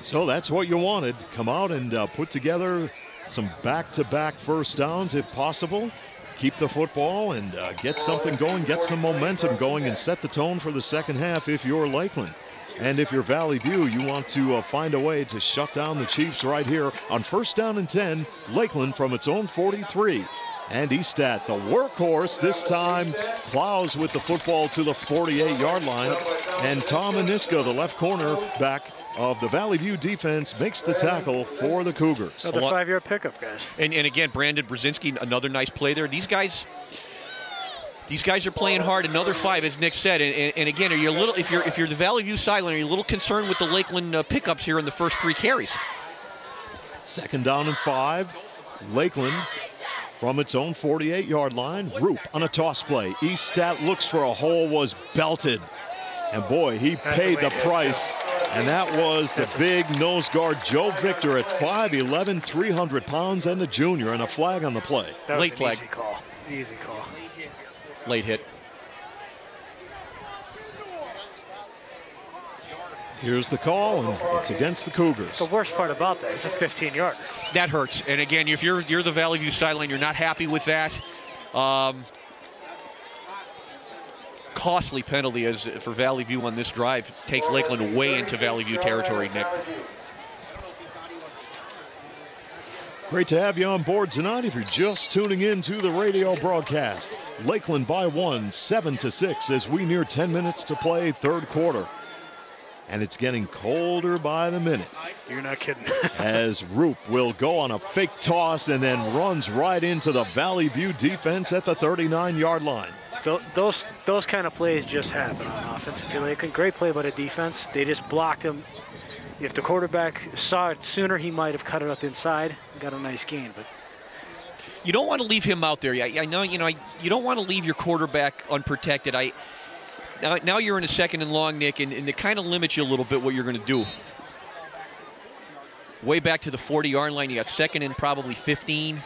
So that's what you wanted. Come out and put together some back-to-back first downs if possible. Keep the football and get something going, get some momentum going, and set the tone for the second half if you're Lakeland. And if you're Valley View, you want to find a way to shut down the Chiefs right here on first down and 10, Lakeland from its own 43. And Estat, the workhorse, this time plows with the football to the 48-yard line. And Tom Aniska, the left corner back of the Valley View defense, makes the tackle for the Cougars. Another 5-yard pickup, guys. And again, Brandon Brzezinski, another nice play there. These guys are playing hard. Another 5, as Nick said. And again, are you a little, if you're the Valley View sideline, are you a little concerned with the Lakeland pickups here in the first 3 carries? 2nd down and 5. Lakeland from its own 48-yard line. Roop on a toss play. Estat looks for a hole, was belted. And boy, he paid the price. And that was the big nose guard, Joe Victor, at 5'11", 300 pounds, and the junior, and a flag on the play. That was late an flag. Easy call. Easy call. Late hit. Here's the call, and it's against the Cougars. The worst part about that, it's a 15-yarder. That hurts. And again, if you're the Valley View sideline, you're not happy with that. Costly penalty as for Valley View on this drive. Takes Lakeland way into Valley View territory, Nick. Great to have you on board tonight. If you're just tuning in to the radio broadcast, Lakeland by 1, 7-6, as we near 10 minutes to play, 3rd quarter. And it's getting colder by the minute. You're not kidding. As Roop will go on a fake toss and then runs right into the Valley View defense at the 39-yard line. Those kind of plays just happen on offense. If you're Lakeland, great play by the defense. They just blocked him. If the quarterback saw it sooner, he might have cut it up inside and got a nice gain. But you don't want to leave him out there. I know, you don't want to leave your quarterback unprotected. Now you're in a 2nd and long, Nick, and it kind of limits you a little bit what you're going to do. Way back to the 40-yard line, you got 2nd and probably 15.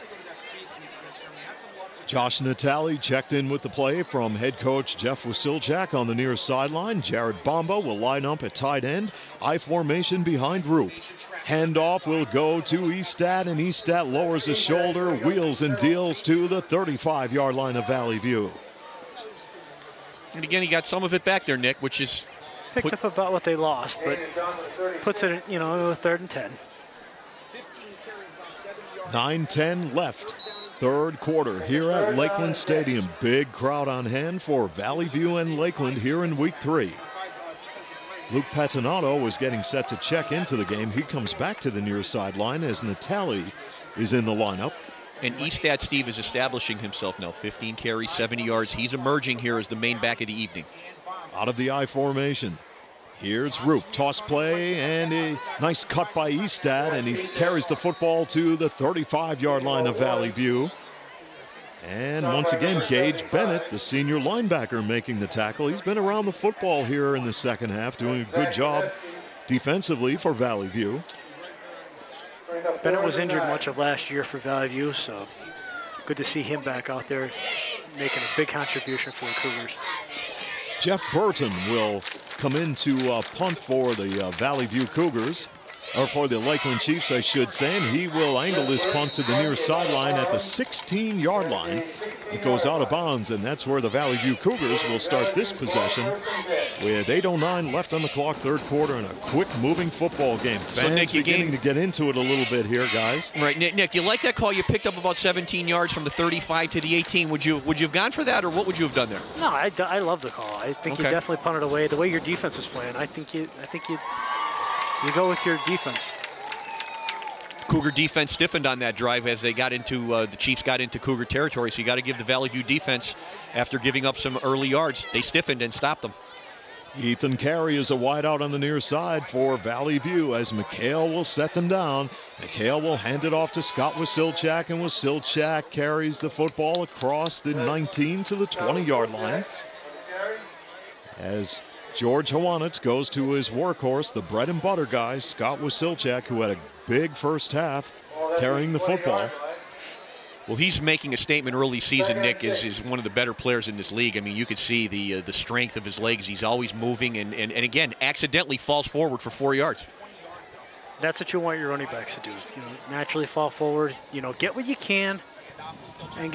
Josh Natale checked in with the play from head coach Jeff Wasilchak on the near sideline. Jared Bomba will line up at tight end. I formation behind Roop. Handoff will go to Estat, and Estat lowers his shoulder, wheels and deals to the 35-yard line of Valley View. And again, he got some of it back there, Nick, which is picked up about what they lost, but puts it, 3rd and 10. 9:10 left. 3rd quarter here at Lakeland Stadium. Big crowd on hand for Valley View and Lakeland here in week 3. Luke Patinato was getting set to check into the game. He comes back to the near sideline as Natale is in the lineup. And Estat, Steve, is establishing himself now. 15 carries, 70 yards. He's emerging here as the main back of the evening. Out of the I formation. Here's Roop, toss play, and a nice cut by Estat, and he carries the football to the 35-yard line of Valley View. And once again, Gage Bennett, the senior linebacker, making the tackle. He's been around the football here in the 2nd half, doing a good job defensively for Valley View. Bennett was injured much of last year for Valley View, so good to see him back out there making a big contribution for the Cougars. Jeff Burton will come in to punt for the Valley View Cougars, or for the Lakeland Chiefs, I should say, and he will angle this punt to the near sideline at the 16-yard line. It goes out of bounds, and that's where the Valley View Cougars will start this possession with 8:09 left on the clock, 3rd quarter, and a quick-moving football game. So, Nick, you beginning to get into it a little bit here, guys. Right, Nick, you like that call? You picked up about 17 yards from the 35 to the 18. Would you have gone for that, or what would you have done there? No, I love the call. I think you definitely punted away. The way your defense is playing, I think you go with your defense. Cougar defense stiffened on that drive as they got into the Chiefs got into Cougar territory. So you got to give the Valley View defense, after giving up some early yards, they stiffened and stopped them. Ethan Carey is a wide out on the near side for Valley View as McHale will set them down. McHale will hand it off to Scott Wasilchak, and Wasilchak carries the football across the 19 to the 20-yard line. As George Hawanitz goes to his workhorse, the bread and butter guy, Scott Wasilchak, who had a big first half carrying the football. Well, he's making a statement early season, Nick, is one of the better players in this league. I mean, you could see the strength of his legs. He's always moving and again, accidentally falls forward for 4 yards. That's what you want your running backs to do. Naturally fall forward, get what you can and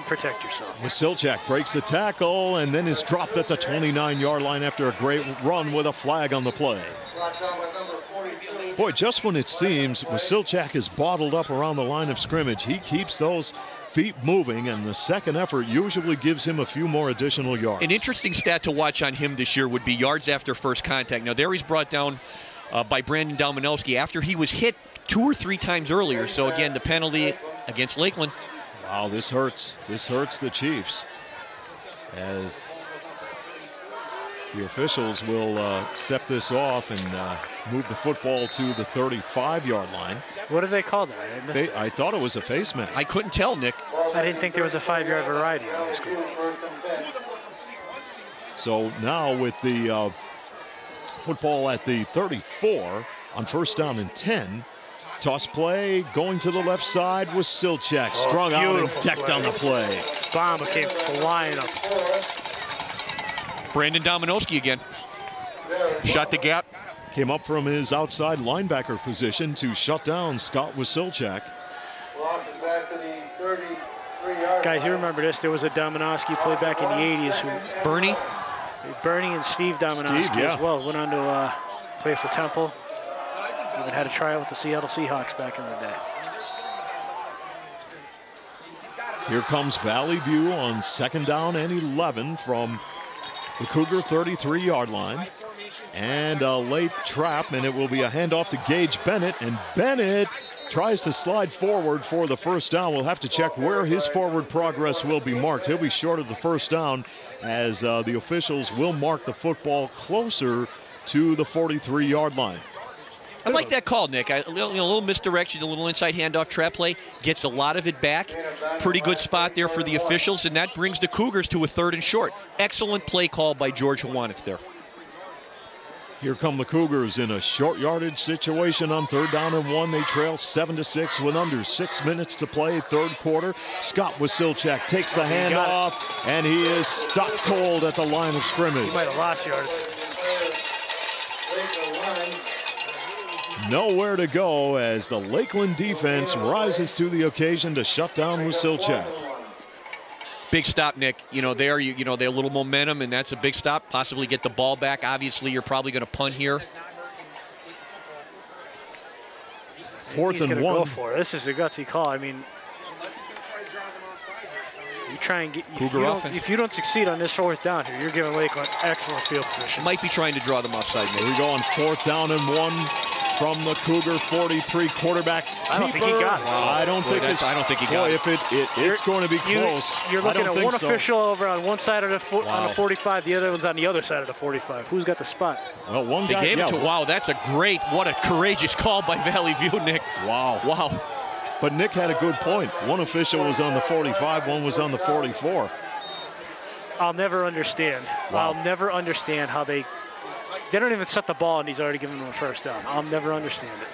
protect yourself. Wasilchak breaks the tackle and then is dropped at the 29-yard line after a great run with a flag on the play. Boy, just when it seems Wasilchak is bottled up around the line of scrimmage, he keeps those feet moving, and the second effort usually gives him a few more additional yards. An interesting stat to watch on him this year would be yards after first contact. Now, there he's brought down by Brandon Dominowski after he was hit 2 or 3 times earlier. So, again, the penalty against Lakeland. Wow, this hurts. This hurts the Chiefs, as the officials will step this off and move the football to the 35-yard line. What did they call that? I thought it was a face mask. I couldn't tell, Nick. I didn't think there was a 5-yard variety in this school. So now with the football at the 34 on first down and 10, toss play going to the left side was Silchak, strung out and decked on the play. Bomba came flying up. Brandon Dominowski again. Shot the gap. Came up from his outside linebacker position to shut down Scott Wasilchak. Guys, you remember this? There was a Dominowski played back in the 80s who Bernie and Steve Dominowski as well went on to play for Temple. Even had a tryout with the Seattle Seahawks back in the day. Here comes Valley View on second down and 11 from the Cougar 33-yard line. And a late trap, and it will be a handoff to Gage Bennett. And Bennett tries to slide forward for the first down. We'll have to check where his forward progress will be marked. He'll be short of the first down, as the officials will mark the football closer to the 43-yard line. I like that call, Nick. A little misdirection, a little inside handoff trap play. Gets a lot of it back. Pretty good spot there for the officials, and that brings the Cougars to a 3rd and short. Excellent play call by George Hawanitz there. Here come the Cougars in a short yardage situation on 3rd down and 1. They trail 7-6 with under 6 minutes to play, 3rd quarter. Scott Wasilchak takes the handoff, and he is stuck cold at the line of scrimmage. He might have lost yards. Nowhere to go as the Lakeland defense rises to the occasion to shut down Wasilchak. Big stop, Nick. They're a little momentum, and that's a big stop. Possibly get the ball back. Obviously, you're probably going to punt here. 4th and 1. Go for it. This is a gutsy call. I mean, you try and get if you don't succeed on this 4th down here, you're giving Lakeland excellent field position. Might be trying to draw them offside. Here we go on 4th down and 1 from the Cougar 43 quarterback. I don't think he got it. I don't think he got it. If it's going to be close. You're looking at one official over on one side of the on the 45, the other one's on the other side of the 45. Who's got the spot? Well, one guy. They gave it to. Wow, that's what a courageous call by Valley View, Nick. Wow. But Nick had a good point. One official was on the 45, one was on the 44. I'll never understand. I'll never understand how they don't even set the ball and he's already given them a first down. I'll never understand it.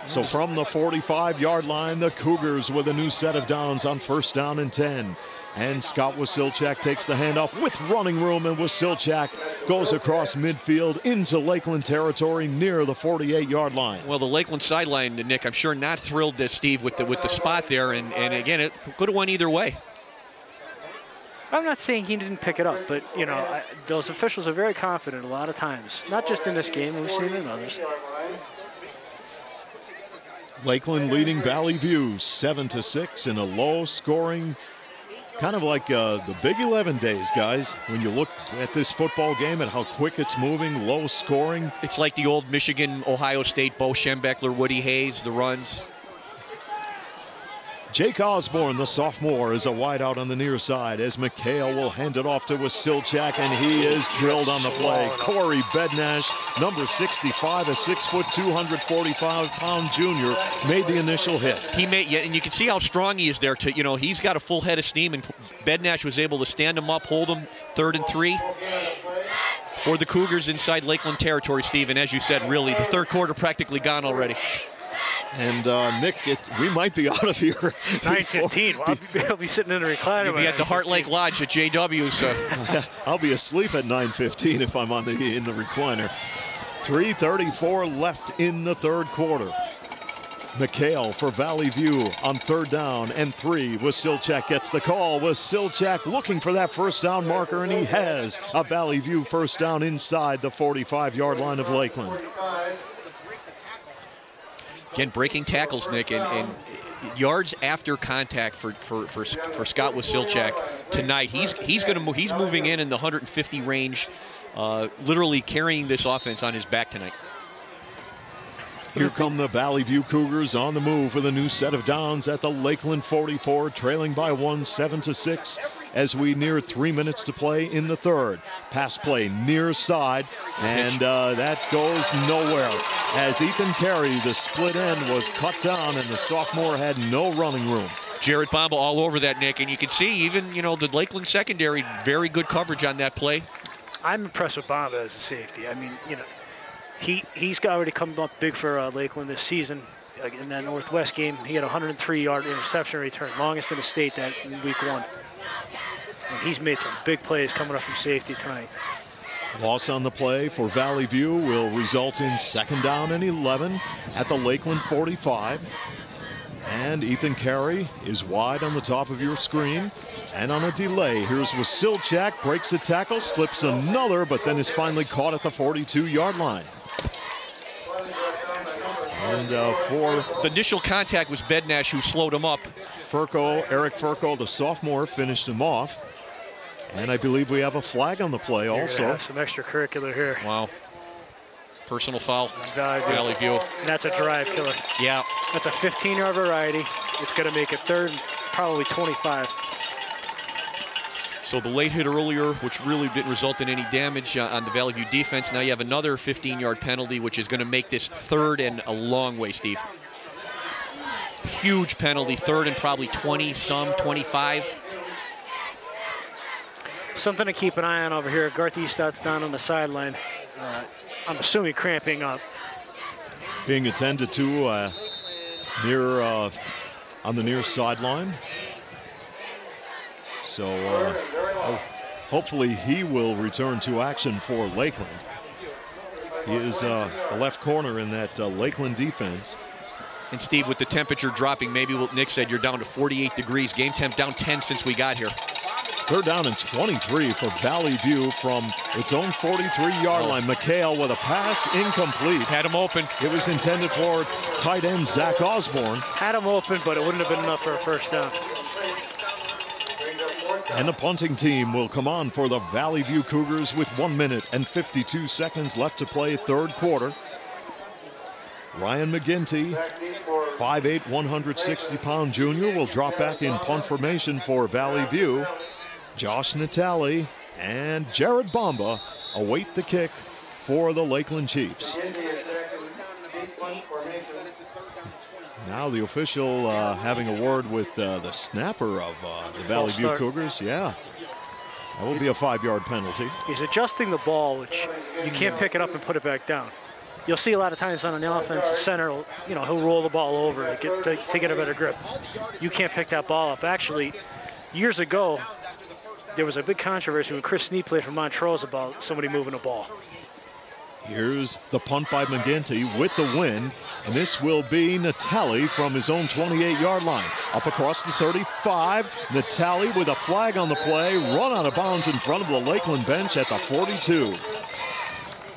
So from the 45-yard line, the Cougars with a new set of downs on first down and 10. And Scott Wasilchak takes the handoff with running room, and Wasilchak goes across midfield into Lakeland territory near the 48-yard line. Well, the Lakeland sideline, Nick, I'm sure not thrilled, Steve, with the spot there. And again, it could have went either way. I'm not saying he didn't pick it up, but, those officials are very confident a lot of times. Not just in this game, we've seen it in others. Lakeland leading Valley View 7-6 in a low-scoring, kind of like the Big 11 days, guys. When you look at this football game, at how quick it's moving, low-scoring. It's like the old Michigan, Ohio State, Bo Schembechler, Woody Hayes, the runs. Jake Osborne, the sophomore, is a wideout on the near side as McHale will hand it off to Wasilchak, and he is drilled on the play. Corey Bednash, number 65, a 6', 245-pound junior, made the initial hit. He made, and you can see how strong he is there. He's got a full head of steam, and Bednash was able to stand him up, hold him 3rd and 3 for the Cougars inside Lakeland territory, Steve. And as you said, really, the 3rd quarter practically gone already. And Nick, we might be out of here. 9:15. Well, I'll be sitting in the recliner. You'll be at the Heart Lake Lodge at JW's. I'll be asleep at 9:15 if I'm in the recliner. 3:34 left in the 3rd quarter. McHale for Valley View on 3rd down and 3. Wasilchak gets the call. Wasilchak looking for that first down marker, and he has a Valley View first down inside the 45-yard line of Lakeland. Again, breaking tackles, Nick, and yards after contact for Scott Wasilchak tonight. He's moving in the 150 range, literally carrying this offense on his back tonight. Here come the Valley View Cougars on the move with a new set of downs at the Lakeland 44, trailing by 7-6 as we near 3 minutes to play in the third. Pass play near side, and that goes nowhere as Ethan Carey, the split end, was cut down, and the sophomore had no running room. Jared Bomba all over that, Nick, and you can see even, the Lakeland secondary, very good coverage on that play. I'm impressed with Bomba as a safety. I mean, he's already come up big for Lakeland this season. In that Northwest game, he had a 103-yard interception return, longest in the state that in week 1. And he's made some big plays coming up from safety tonight. Loss on the play for Valley View will result in 2nd down and 11 at the Lakeland 45. And Ethan Carey is wide on the top of your screen. And on a delay, here's Wasilchak, breaks a tackle, slips another, but then is finally caught at the 42-yard line. And for the initial contact was Bednash who slowed him up. Eric Furco, the sophomore, finished him off. And I believe we have a flag on the play also. Some extracurricular here. Wow. Personal foul. Valley View. And that's a drive killer. Yeah. That's a 15-yard variety. It's going to make it 3rd and probably 25. So the late hit earlier, which really didn't result in any damage on the Valley View defense. Now you have another 15-yard penalty, which is going to make this 3rd and a long way, Steve. Huge penalty, 3rd and probably 20, some 25. Something to keep an eye on over here. Garth Eastad's down on the sideline. I'm assuming cramping up. Being attended to on the near sideline. So hopefully he will return to action for Lakeland. He is the left corner in that Lakeland defense. And Steve, with the temperature dropping, maybe what Nick said, you're down to 48 degrees. Game temp down 10 since we got here. They're down in 23 for Valley View from its own 43-yard line. McHale with a pass incomplete. Had him open. It was intended for tight end Zach Osborne. Had him open, but it wouldn't have been enough for a 1st down. And the punting team will come on for the Valley View Cougars with 1 minute and 52 seconds left to play 3rd quarter. Ryan McGinty, 5'8", 160-pound junior, will drop back in punt formation for Valley View. Josh Natale and Jared Bomba await the kick for the Lakeland Chiefs. Now the official having a word with the snapper of the Valley View Cougars. Yeah, that will be a 5-yard penalty. He's adjusting the ball, which you can't pick it up and put it back down. You'll see a lot of times on an offense, the center, he'll roll the ball over to get a better grip. You can't pick that ball up. Actually, years ago, there was a big controversy when Chris Snead played for Montrose about somebody moving the ball. Here's the punt by McGinty with the wind, and this will be Natale from his own 28-yard line. Up across the 35, Natale with a flag on the play, run out of bounds in front of the Lakeland bench at the 42.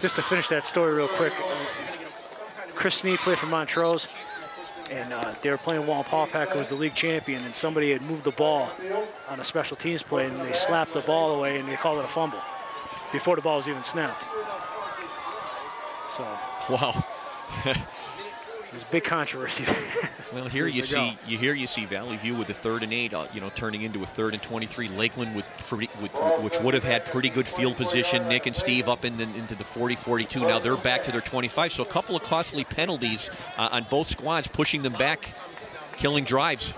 Just to finish that story real quick, Chris Snead played for Montrose, and they were playing Wallenpaupack, who was the league champion, and somebody had moved the ball on a special teams play, and they slapped the ball away, and they called it a fumble before the ball was even snapped. So, wow. There's a big controversy. Well, here you see Valley View with the 3rd and 8, turning into a 3rd and 23. Lakeland which would have had pretty good field position. Nick and Steve up into the 40-42. Now they're back to their 25. So a couple of costly penalties on both squads, pushing them back, killing drives.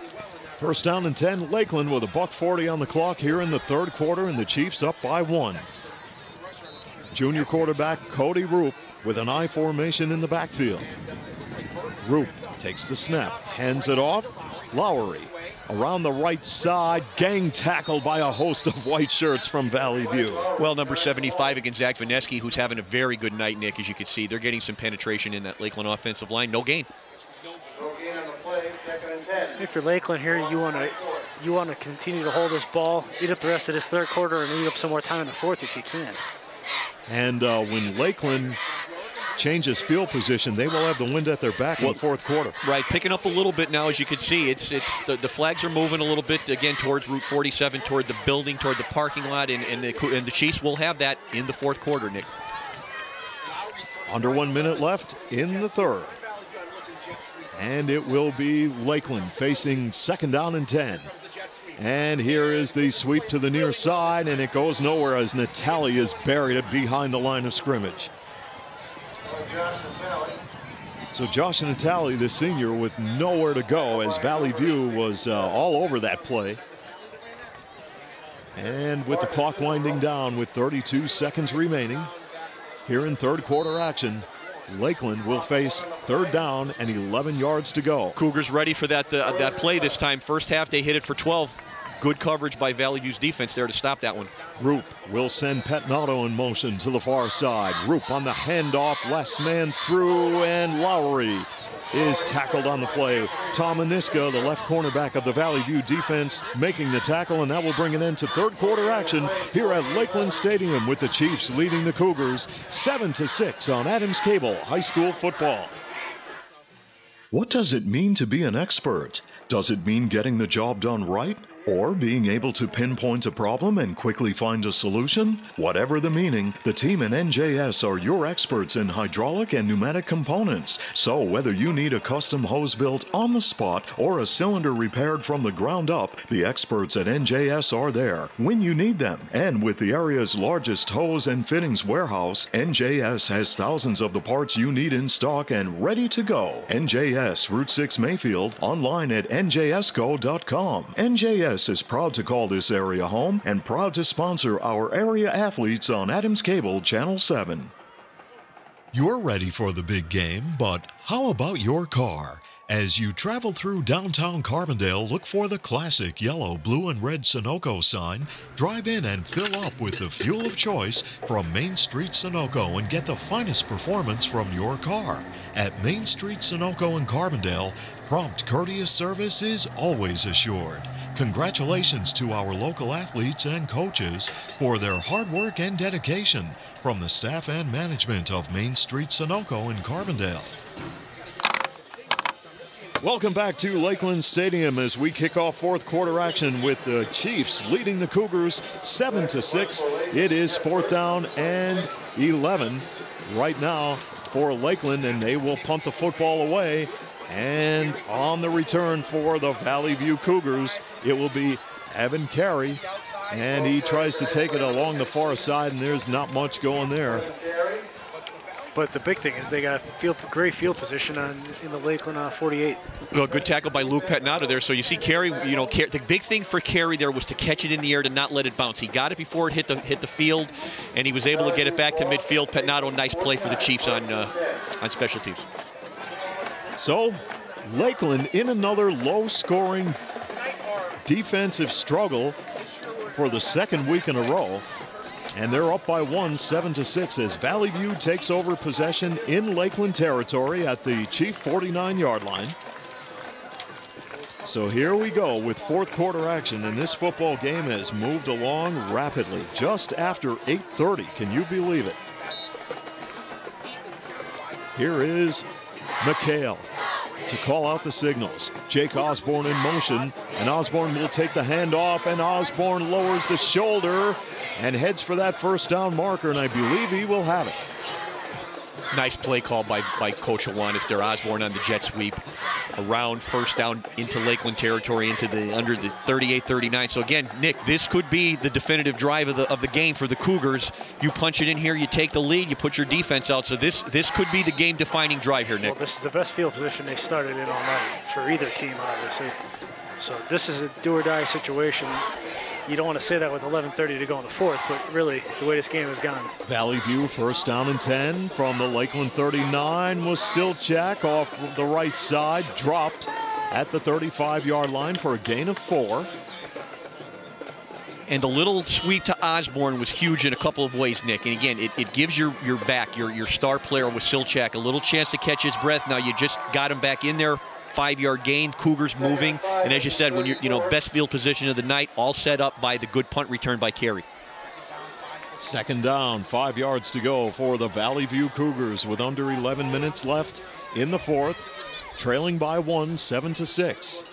1st down and 10. Lakeland with a $1:40 on the clock here in the 3rd quarter, and the Chiefs up by 1. Junior quarterback Cody Roop with an I formation in the backfield. Roop takes the snap, hands it off. Lowry around the right side, gang tackled by a host of white shirts from Valley View. Well, number 75 against Zach Vaneski, who's having a very good night, Nick, as you can see. They're getting some penetration in that Lakeland offensive line. No gain. If you're Lakeland here, you want to continue to hold this ball, eat up the rest of this 3rd quarter, and eat up some more time in the 4th if you can. And when Lakeland changes field position, they will have the wind at their back in the fourth quarter. Right, picking up a little bit now, as you can see. It's the flags are moving a little bit again towards Route 47, toward the building, toward the parking lot, and the Chiefs will have that in the fourth quarter, Nick. Under 1 minute left in the third. And it will be Lakeland facing second down and 10. And here is the sweep to the near side, and it goes nowhere as Natali is buried behind the line of scrimmage. So Josh Natali, the senior, with nowhere to go as Valley View was all over that play. And with the clock winding down with 32 seconds remaining, here in third quarter action, Lakeland will face third down and 11 yards to go. Cougars ready for that play this time. First half, they hit it for 12. Good coverage by Valley View's defense there to stop that one. Roop will send Petnato in motion to the far side. Roop on the handoff, last man through, and Lowry is tackled on the play. Tom Aniska, the left cornerback of the Valley View defense, making the tackle, and that will bring an end to third quarter action here at Lakeland Stadium, with the Chiefs leading the Cougars 7-6 on Adams Cable High School football. What does it mean to be an expert? Does it mean getting the job done right? Or being able to pinpoint a problem and quickly find a solution? Whatever the meaning, the team in NJS are your experts in hydraulic and pneumatic components. So whether you need a custom hose built on the spot or a cylinder repaired from the ground up, the experts at NJS are there when you need them. And with the area's largest hose and fittings warehouse, NJS has thousands of the parts you need in stock and ready to go. NJS, Route 6 Mayfield, online at njsco.com. NJS is proud to call this area home and proud to sponsor our area athletes on Adams Cable Channel 7. You're ready for the big game, but how about your car? As you travel through downtown Carbondale, look for the classic yellow, blue, and red Sunoco sign. Drive in and fill up with the fuel of choice from Main Street Sunoco and get the finest performance from your car. At Main Street Sunoco in Carbondale, prompt, courteous service is always assured. Congratulations to our local athletes and coaches for their hard work and dedication from the staff and management of Main Street Sunoco in Carbondale. Welcome back to Lakeland Stadium as we kick off fourth quarter action with the Chiefs leading the Cougars 7-6. It is fourth down and 11 right now for Lakeland, and they will punt the football away. And on the return for the Valley View Cougars, it will be Evan Carey, and he tries to take it along the far side, and there's not much going there. But the big thing is they got great field position in the Lakeland 48. Well, good tackle by Luke Petnato there. So you see Carey, the big thing for Carey there was to catch it in the air, to not let it bounce. He got it before it hit the field, and he was able to get it back to midfield. Petnato, nice play for the Chiefs on special teams. So, Lakeland in another low-scoring defensive struggle for the second week in a row. And they're up by one, 7-6, as Valley View takes over possession in Lakeland territory at the Chief 49-yard line. So here we go with fourth quarter action, and this football game has moved along rapidly. Just after 8:30, can you believe it? Here is McHale to call out the signals. Jake Osborne in motion, and Osborne will take the handoff, and Osborne lowers the shoulder and heads for that first down marker, and I believe he will have it. Nice play call by Coach Awanis there. Osborne on the jet sweep around first down into Lakeland territory, into the under the 38-39. So again, Nick, this could be the definitive drive of the game for the Cougars. You punch it in here, you take the lead, you put your defense out. So this could be the game-defining drive here, Nick. Well, this is the best field position they started in all night for either team, obviously. So this is a do-or-die situation. You don't want to say that with 11:30 to go in the fourth, but really, the way this game has gone. Valley View first down and 10 from the Lakeland 39 was Silchak off the right side, dropped at the 35-yard line for a gain of 4. And the little sweep to Osborne was huge in a couple of ways, Nick. And again, it gives your back, your star player with Silchak, a little chance to catch his breath. Now you just got him back in there. 5-yard gain, Cougars moving, and as you said, when you're best field position of the night, all set up by the good punt return by Carey. Second down, 5 yards to go for the Valley View Cougars with under 11 minutes left in the fourth, trailing by 1, 7-6.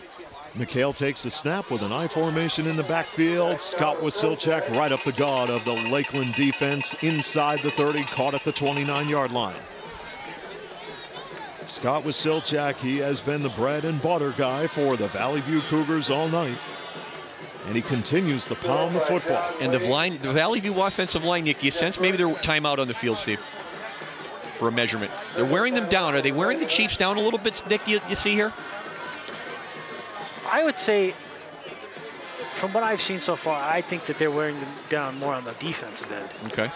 McHale takes the snap with an I formation in the backfield. Scott Wasilchak right up the gut of the Lakeland defense inside the 30, caught at the 29-yard line. Scott Wasilchak, he has been the bread and butter guy for the Valley View Cougars all night. And he continues to pound the football. And the Valley View offensive line, Nick, you sense maybe they're timeout on the field, Steve, for a measurement. They're wearing them down. Are they wearing the Chiefs down a little bit, Nick, you see here? I would say, from what I've seen so far, I think that they're wearing them down more on the defensive end. Okay.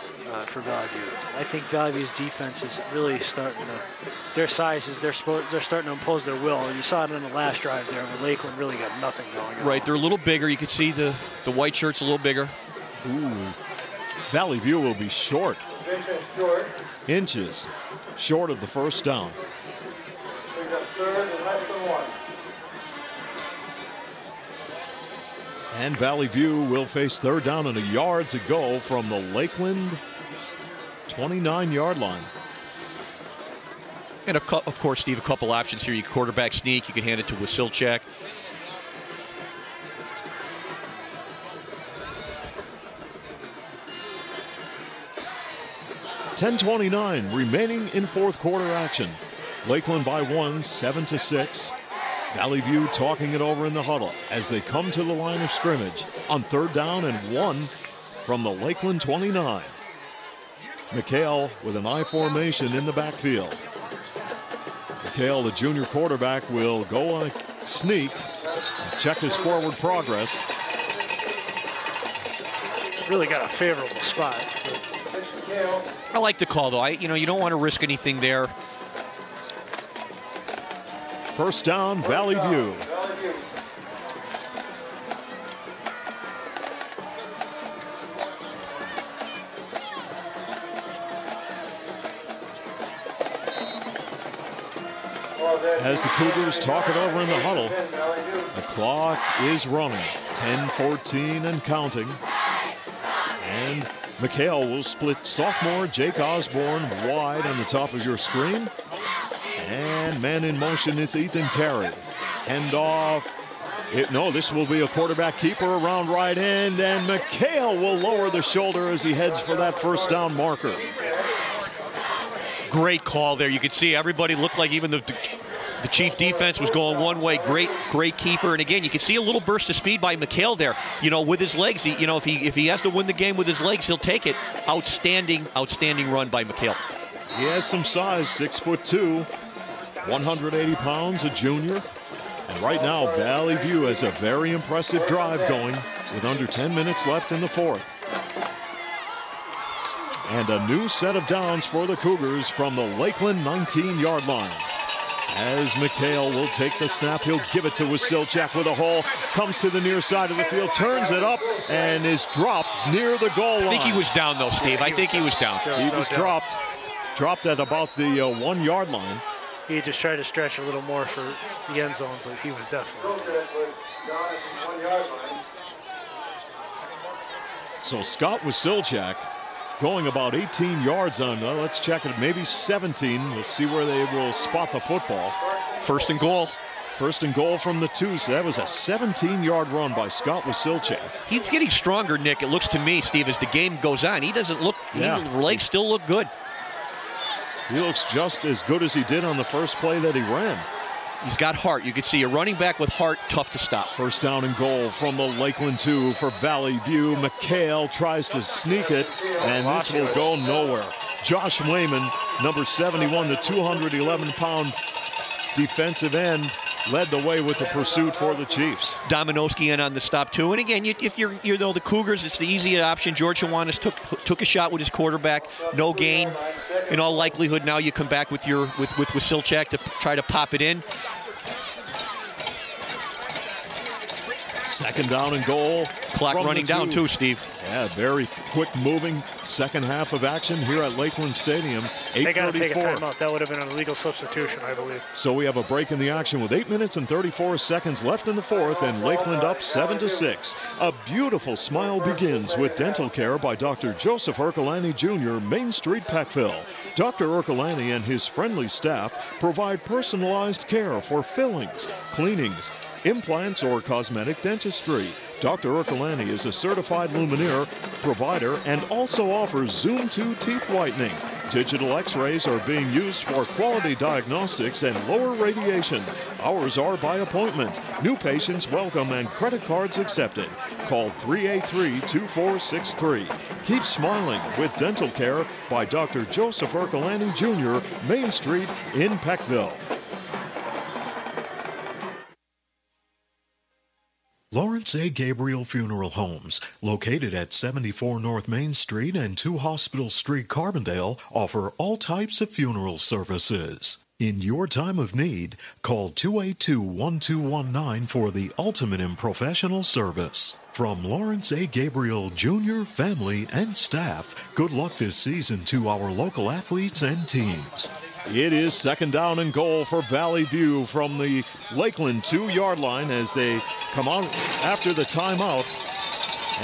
For Valley View. I think Valley View's defense is really starting to, their sizes, they're starting to impose their will. And you saw it in the last drive there where Lakeland really got nothing going on. Right, they're a little bigger. You can see the white shirt's a little bigger. Ooh. Valley View will be short. Inches short of the first down. We got third and less than 1. And Valley View will face third down and a yard to go from the Lakeland 29-yard line. And of course, Steve, a couple options here. You quarterback sneak, you can hand it to Wasilchak. .10:29 remaining in fourth quarter action. Lakeland by 1, 7-6. Valley View talking it over in the huddle as they come to the line of scrimmage on third down and 1 from the Lakeland 29. McHale with an I formation in the backfield. McHale, the junior quarterback, will go on a sneak and check his forward progress. Really got a favorable spot. I like the call, though. You don't want to risk anything there. First down, Valley View. As the Cougars talk it over in the huddle, the clock is running, 10:14 and counting. And McHale will split sophomore Jake Osborne wide on the top of your screen. And man in motion, it's Ethan Carey. Hand off. No, this will be a quarterback keeper around right end, and McHale will lower the shoulder as he heads for that first down marker. Great call there. You could see everybody looked like even the Chief defense was going one way. Great keeper. And again, you can see a little burst of speed by McHale there. With his legs, if he has to win the game with his legs, he'll take it. Outstanding run by McHale. He has some size, 6'2", 180 pounds, a junior. And right now, Valley View has a very impressive drive going with under 10 minutes left in the fourth. And a new set of downs for the Cougars from the Lakeland 19-yard line. As McHale will take the snap, he'll give it to Wasilchak with a hole, comes to the near side of the field, turns it up, and is dropped near the goal line. I think he was down, though, Steve. I think he was down. He was dropped at about the 1 yard line. He just tried to stretch a little more for the end zone, but he was definitely So Scott Wasilchak going about 18 yards on, let's check it, maybe 17. We'll see where they will spot the football. First and goal. First and goal from the 2, so that was a 17-yard run by Scott Wasilchak. He's getting stronger, Nick, it looks to me, Steve, as the game goes on. He doesn't look, his legs still look good. He looks just as good as he did on the first play that he ran. He's got heart. You can see a running back with heart, tough to stop. First down and goal from the Lakeland 2 for Valley View. McHale tries to sneak it, and this will go nowhere. Josh Wayman, number 71, the 211-pound defensive end, led the way with the pursuit for the Chiefs. Dominowski in on the stop, too. And again, if you're the Cougars, it's the easy option. George Hawanis took a shot with his quarterback, no gain. In all likelihood, now you come back with Wasilchak to try to pop it in. Second down and goal. Clock running down, too, Steve. Yeah, very quick moving second half of action here at Lakeland Stadium. They got to take a 8:34. timeout. That would have been an illegal substitution, I believe. So we have a break in the action with 8 minutes and 34 seconds left in the fourth, and Lakeland up 7-6. A beautiful smile begins with dental care by Dr. Joseph Ercolani Jr., Main Street, Peckville. Dr. Ercolani and his friendly staff provide personalized care for fillings, cleanings, implants, or cosmetic dentistry. Dr. Ercolani is a certified Lumineer provider and also offers Zoom 2 teeth whitening. Digital x-rays are being used for quality diagnostics and lower radiation. Hours are by appointment. New patients welcome and credit cards accepted. Call 383-2463. Keep smiling with dental care by Dr. Joseph Ercolani Jr., Main Street in Peckville. Lawrence A. Gabriel Funeral Homes, located at 74 North Main Street and 2 Hospital Street, Carbondale, offer all types of funeral services. In your time of need, call 282-1219 for the ultimate in professional service. From Lawrence A. Gabriel Jr., family, and staff, good luck this season to our local athletes and teams. It is second down and goal for Valley View from the Lakeland 2-yard line as they come out after the timeout.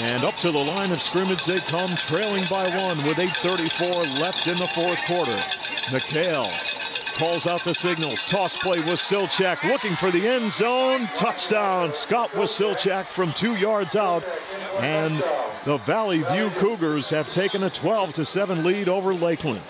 And up to the line of scrimmage they come, trailing by 1 with 8:34 left in the fourth quarter. McHale calls out the signals. Toss play Wasilchak looking for the end zone. Touchdown, Scott Wasilchak from 2 yards out. And the Valley View Cougars have taken a 12-7 lead over Lakeland.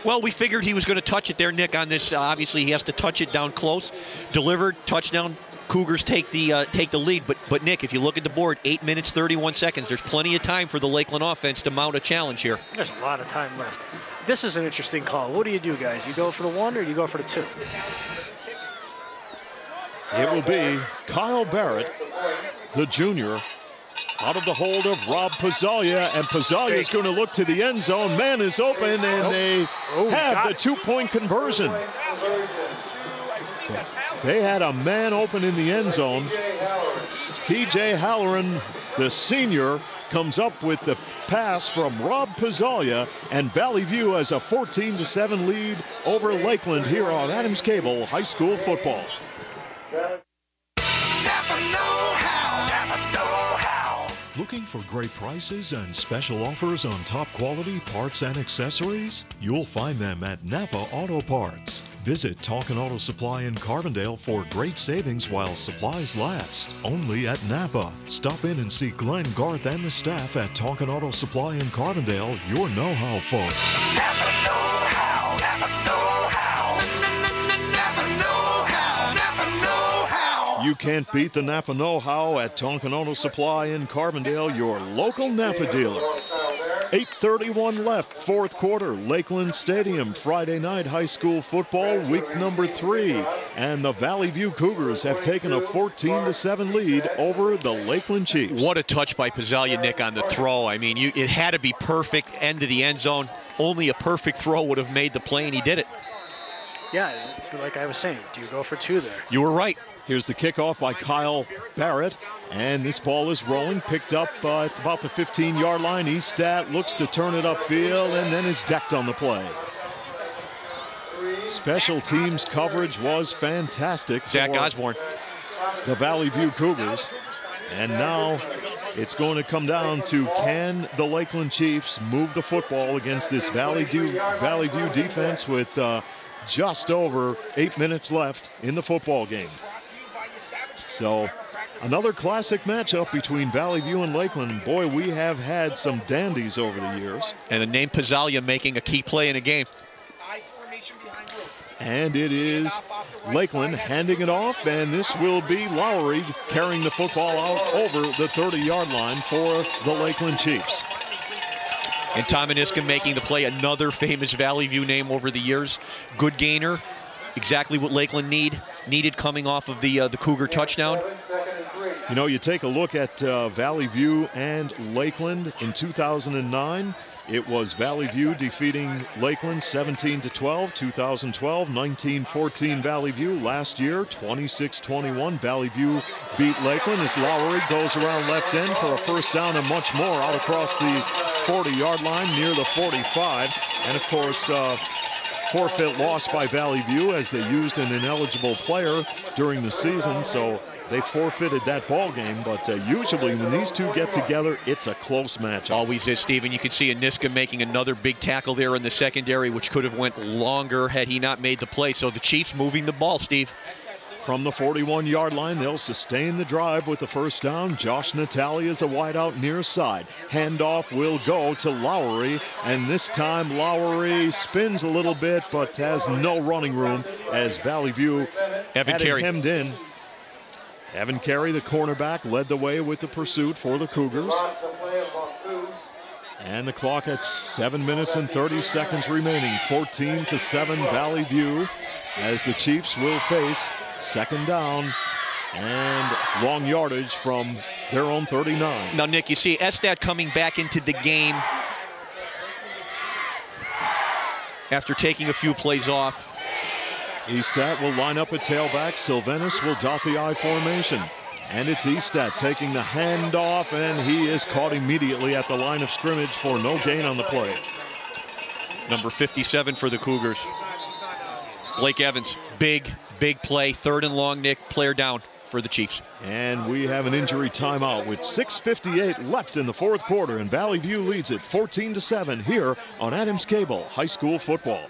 Well, we figured he was going to touch it there, Nick, on this. Obviously, he has to touch it down close. Delivered, touchdown. Cougars take the lead. But Nick, if you look at the board, 8 minutes, 31 seconds. There's plenty of time for the Lakeland offense to mount a challenge here. There's a lot of time left. This is an interesting call. What do you do, guys? You go for the 1 or you go for the 2? It will be Kyle Barrett, the junior, out of the hold of Rob Pizzalia, and Pizzalia is going to look to the end zone. Man is open, and they have the 2-point conversion. They had a man open in the end zone. TJ Halloran, the senior, comes up with the pass from Rob Pizzalia, and Valley View has a 14-7 lead over Lakeland here on Adams Cable High School Football. Looking for great prices and special offers on top quality parts and accessories? You'll find them at Napa Auto Parts. Visit Tonkin Auto Supply in Carbondale for great savings while supplies last. Only at Napa. Stop in and see Glenn, Garth, and the staff at Tonkin Auto Supply in Carbondale, your know-how folks. Napa know-how. Napa know-how. Napa know-how. Napa know-how. You can't beat the Napa know-how at Tonkin Auto Supply in Carbondale, your local Napa dealer. 8:31 left, fourth quarter, Lakeland Stadium, Friday night high school football, week number 3. And the Valley View Cougars have taken a 14-7 lead over the Lakeland Chiefs. What a touch by Pizzalia, Nick, on the throw. I mean, it had to be perfect, end of the end zone. Only a perfect throw would have made the play, and he did it. Yeah, like I was saying, do you go for 2 there? You were right. Here's the kickoff by Kyle Barrett, and this ball is rolling, picked up at about the 15-yard line. Estat looks to turn it upfield and then is decked on the play. Special teams coverage was fantastic. Zach Osborne. The Valley View Cougars. And now it's going to come down to, can the Lakeland Chiefs move the football against this Valley View defense with just over 8 minutes left in the football game. So another classic matchup between Valley View and Lakeland. Boy, we have had some dandies over the years. And the name Pizzalia making a key play in a game. And it is Lakeland handing it off, and this will be Lowry carrying the football out over the 30-yard line for the Lakeland Chiefs. And Tom Aniska making the play, another famous Valley View name over the years. Good gainer, exactly what Lakeland needed coming off of the Cougar touchdown. You know, you take a look at Valley View and Lakeland in 2009. It was Valley View defeating Lakeland 17-12, 2012, 19-14 Valley View. Last year, 26-21, Valley View beat Lakeland as Lowry goes around left end for a first down and much more out across the 40-yard line near the 45. And of course, forfeit lost by Valley View as they used an ineligible player during the season, so they forfeited that ball game. But usually when these two get together, it's a close match. Always is, Stephen. You can see Aniska making another big tackle there in the secondary, which could have went longer had he not made the play. So the Chiefs moving the ball, Steve. From the 41-yard line, they'll sustain the drive with the first down. Josh Natali is a wideout near side. Handoff will go to Lowry, and this time Lowry spins a little bit but has no running room as Valley View had it hemmed in. Evan Carey, the cornerback, led the way with the pursuit for the Cougars. And the clock at 7 minutes and 30 seconds remaining. 14-7 Valley View as the Chiefs will face second down and long yardage from their own 39. Now, Nick, you see Estat coming back into the game after taking a few plays off. Estat will line up at tailback. Sylvanas will dot the I formation. And it's Estat taking the handoff, and he is caught immediately at the line of scrimmage for no gain on the play. Number 57 for the Cougars. Blake Evans, big play. Third and long, Nick. Player down for the Chiefs. And we have an injury timeout with 6:58 left in the fourth quarter, and Valley View leads it 14-7 here on Adams Cable High School Football.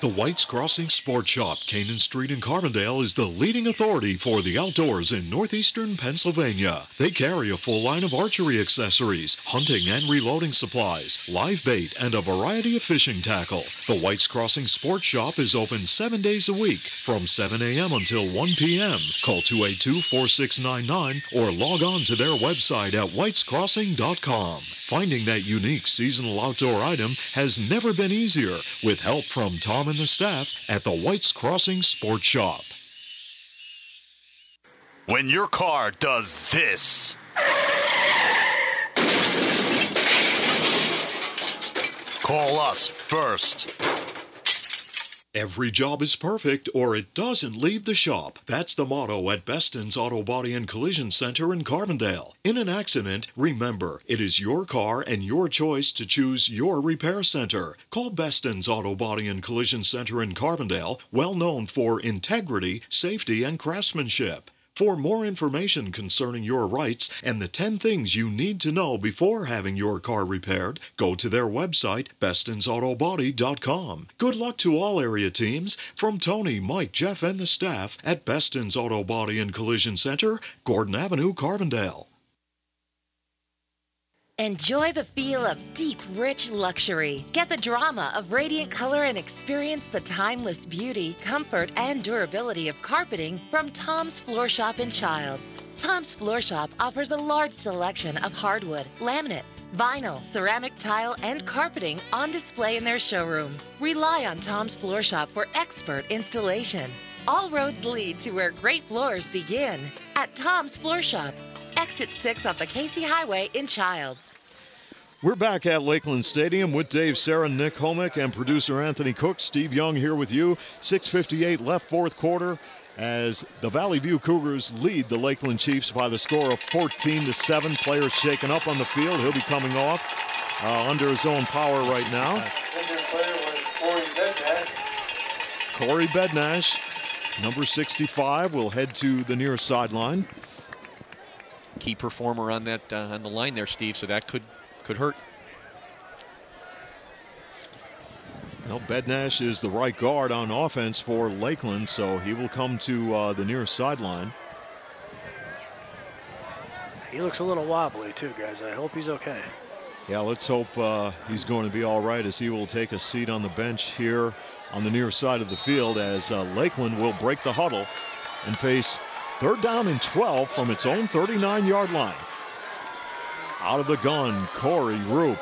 The White's Crossing Sports Shop, Canaan Street in Carbondale, is the leading authority for the outdoors in northeastern Pennsylvania. They carry a full line of archery accessories, hunting and reloading supplies, live bait, and a variety of fishing tackle. The White's Crossing Sports Shop is open 7 days a week from 7 a.m. until 1 p.m. Call 282-4699 or log on to their website at whitescrossing.com. Finding that unique seasonal outdoor item has never been easier with help from Tom and the staff at the White's Crossing Sports Shop. When your car does this, call us first. Every job is perfect or it doesn't leave the shop. That's the motto at Beston's Auto Body and Collision Center in Carbondale. In an accident, remember, it is your car and your choice to choose your repair center. Call Beston's Auto Body and Collision Center in Carbondale, well known for integrity, safety, and craftsmanship. For more information concerning your rights and the 10 things you need to know before having your car repaired, go to their website, bestonsautobody.com. Good luck to all area teams from Tony, Mike, Jeff, and the staff at Beston's Auto Body and Collision Center, Gordon Avenue, Carbondale. Enjoy the feel of deep, rich luxury. Get the drama of radiant color and experience the timeless beauty, comfort, and durability of carpeting from Tom's Floor Shop in Childs. Tom's Floor Shop offers a large selection of hardwood, laminate, vinyl, ceramic tile, and carpeting on display in their showroom. Rely on Tom's Floor Shop for expert installation. All roads lead to where great floors begin at Tom's Floor Shop. Exit 6 off the Casey Highway in Childs. We're back at Lakeland Stadium with Dave Sarah, Nick Homick, and producer Anthony Cook. Steve Young here with you. 6:58 left fourth quarter as the Valley View Cougars lead the Lakeland Chiefs by the score of 14-7. Players shaken up on the field. He'll be coming off under his own power right now. Corey Bednash, number 65, will head to the near sideline. Key performer on that on the line there, Steve, so that could hurt. Well, Bednash is the right guard on offense for Lakeland, so he will come to the near sideline. He looks a little wobbly too, guys. I hope he's okay. Yeah, let's hope he's going to be all right as he will take a seat on the bench here on the near side of the field as Lakeland will break the huddle and face third down and 12 from its own 39-yard line. Out of the gun, Corey Roop.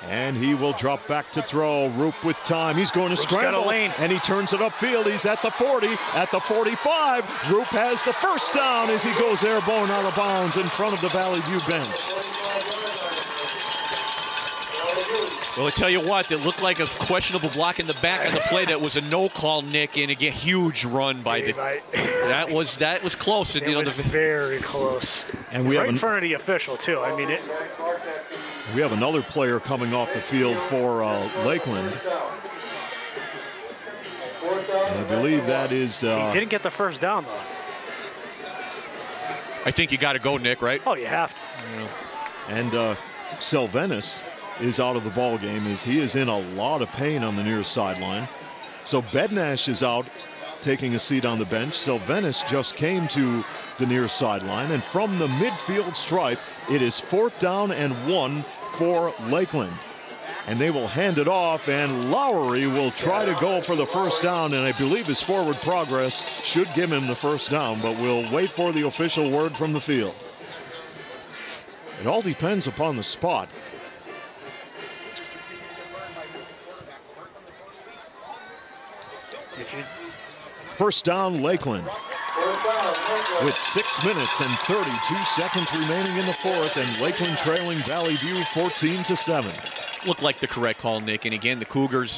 And he will drop back to throw. Roop with time. He's going to scramble. And he turns it upfield. He's at the 40, at the 45. Roop has the first down as he goes airborne out of bounds in front of the Valley View bench. Well, I tell you what, it looked like a questionable block in the back on the play. That was a no call, Nick, and again, huge run by the. That was close. It was very close. And we right have in front of the official too. I mean, we have another player coming off the field for Lakeland. And I believe that is. He didn't get the first down though. I think you got to go, Nick. Right? Oh, you have to. Yeah. And Sylvanas is out of the ball game as he is in a lot of pain on the near sideline. So Bednash is out taking a seat on the bench. Sylvanas just came to the near sideline, and from the midfield stripe, it is 4th down and 1 for Lakeland. And they will hand it off, and Lowry will try to go for the first down, and I believe his forward progress should give him the first down, but we'll wait for the official word from the field. It all depends upon the spot. First down, Lakeland. With 6 minutes and 32 seconds remaining in the fourth, and Lakeland trailing Valley View 14-7. Looked like the correct call, Nick. And again, the Cougars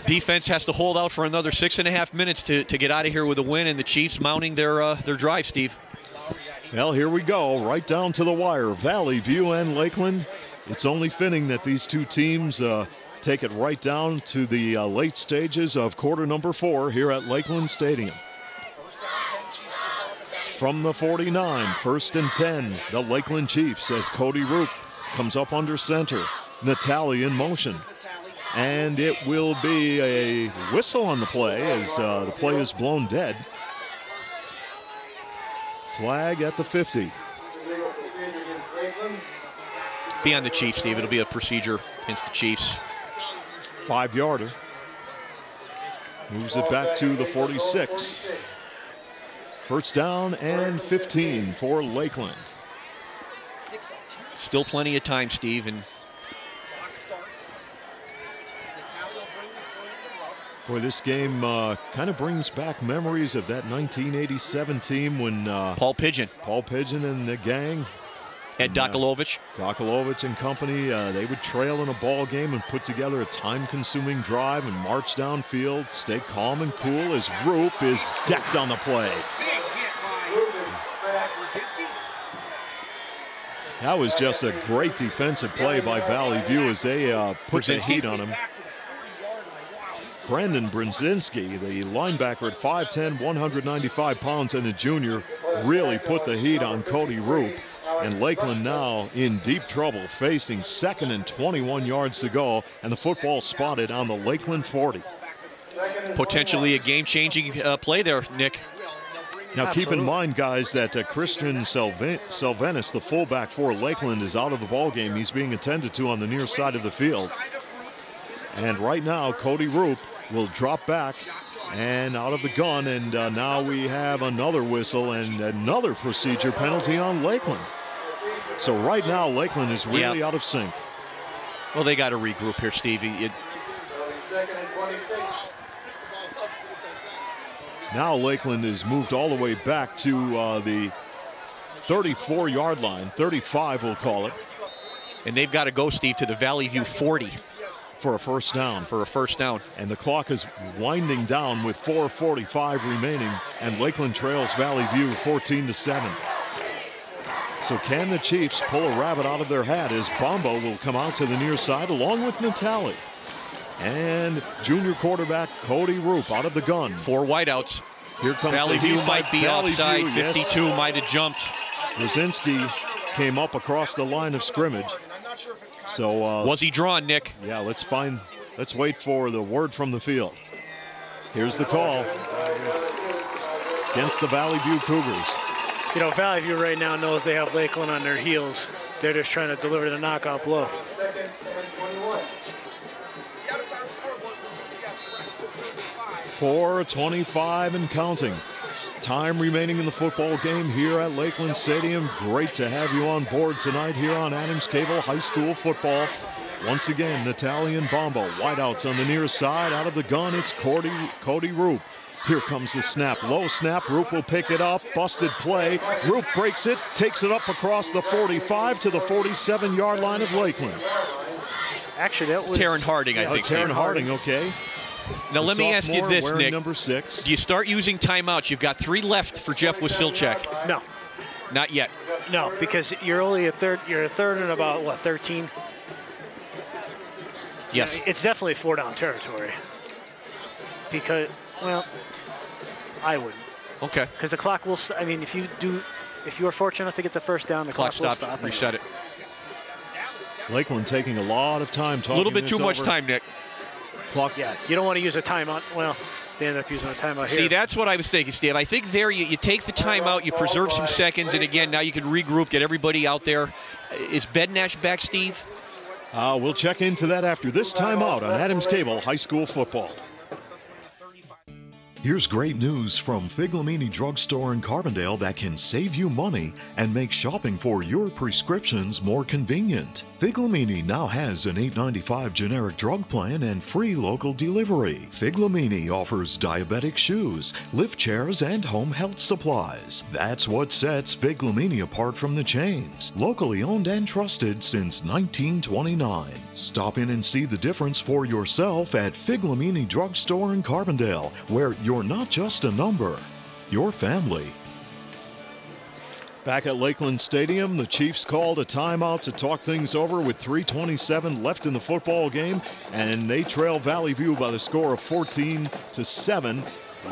defense has to hold out for another 6.5 minutes to get out of here with a win, and the Chiefs mounting their drive, Steve. Well, here we go, right down to the wire. Valley View and Lakeland. It's only fitting that these two teams take it right down to the late stages of quarter number 4 here at Lakeland Stadium. From the 49, 1st and 10, the Lakeland Chiefs as Cody Roop comes up under center. Natali in motion. And it will be a whistle on the play as the play is blown dead. Flag at the 50. Be on the Chiefs, Steve. It'll be a procedure against the Chiefs. 5-yarder. Moves it back to the 46. First down and 15 for Lakeland. Still plenty of time, Steve. And boy, this game kind of brings back memories of that 1987 team when Paul Pigeon and the gang. Ed Dokulovich. Dokulovich and company, they would trail in a ball game and put together a time-consuming drive and march downfield, stay calm and cool as Roop is decked on the play. That was just a great defensive play by Valley View as they put the heat on him. Brandon Brzezinski, the linebacker at 5'10", 195 pounds and a junior, really put the heat on Cody Roop. And Lakeland now in deep trouble, facing 2nd and 21 yards to go, and the football spotted on the Lakeland 40. Potentially a game-changing play there, Nick. Now keep in mind, guys, that Christian Sylvanas, the fullback for Lakeland, is out of the ball game. He's being attended to on the near side of the field. And right now, Cody Roop will drop back and out of the gun, and now we have another whistle and another procedure penalty on Lakeland. So right now, Lakeland is really out of sync. Well, they got to regroup here, Stevie. Now Lakeland is moved all the way back to the 34-yard line, 35 we'll call it. And they've got to go, Steve, to the Valley View 40. For a first down. And the clock is winding down with 4:45 remaining, and Lakeland trails Valley View 14-7. So can the Chiefs pull a rabbit out of their hat as Bombo will come out to the near side along with Natali. And junior quarterback Cody Roop out of the gun. 4 wideouts. Here comes Valley View might be outside. 52 might have jumped. Brzezinski came up across the line of scrimmage. So was he drawn, Nick? Yeah, let's wait for the word from the field. Here's the call against the Valley View Cougars. You know, Valley View right now knows they have Lakeland on their heels. They're just trying to deliver the knockout blow. 4:25 and counting. Time remaining in the football game here at Lakeland Stadium. Great to have you on board tonight here on Adams Cable High School Football. Once again, Natali and Bombo, wideouts on the near side. Out of the gun, it's Cody Roop. Here comes the snap. Low snap. Roop will pick it up. Busted play. Roop breaks it, takes it up across the 45 to the 47-yard line of Lakeland. Actually, that was Taryn Harding, I think. Taryn Harding, okay. Now, let me ask you this, wearing Nick. number 6. Do you start using timeouts? You've got 3 left for Jeff Wasilchak. No. Not yet. No, because you're only a third. You're a third and about, what, 13? Yes. It's definitely 4-down territory. Because, well, I wouldn't. Okay. Because the clock will, I mean, if you are fortunate enough to get the first down, the clock will stops. stop. Reset it. Lakeland taking a lot of time talking. A little bit too much time, Nick. Clock. Yeah, you don't want to use a timeout. Well, they end up using a timeout here. See, that's what I was thinking, Steve. I think there you take the timeout, you preserve some seconds, and again, now you can regroup, get everybody out there. Is Bednash back, Steve? We'll check into that after this timeout on Adams Cable High School Football. Here's great news from Figlamini Drugstore in Carbondale that can save you money and make shopping for your prescriptions more convenient. Figlamini now has an $8.95 generic drug plan and free local delivery. Figlamini offers diabetic shoes, lift chairs, and home health supplies. That's what sets Figlamini apart from the chains. Locally owned and trusted since 1929. Stop in and see the difference for yourself at Figlamini Drugstore in Carbondale, where you're not just a number, you're family. Back at Lakeland Stadium, the Chiefs called a timeout to talk things over with 3:27 left in the football game, and they trail Valley View by the score of 14-7.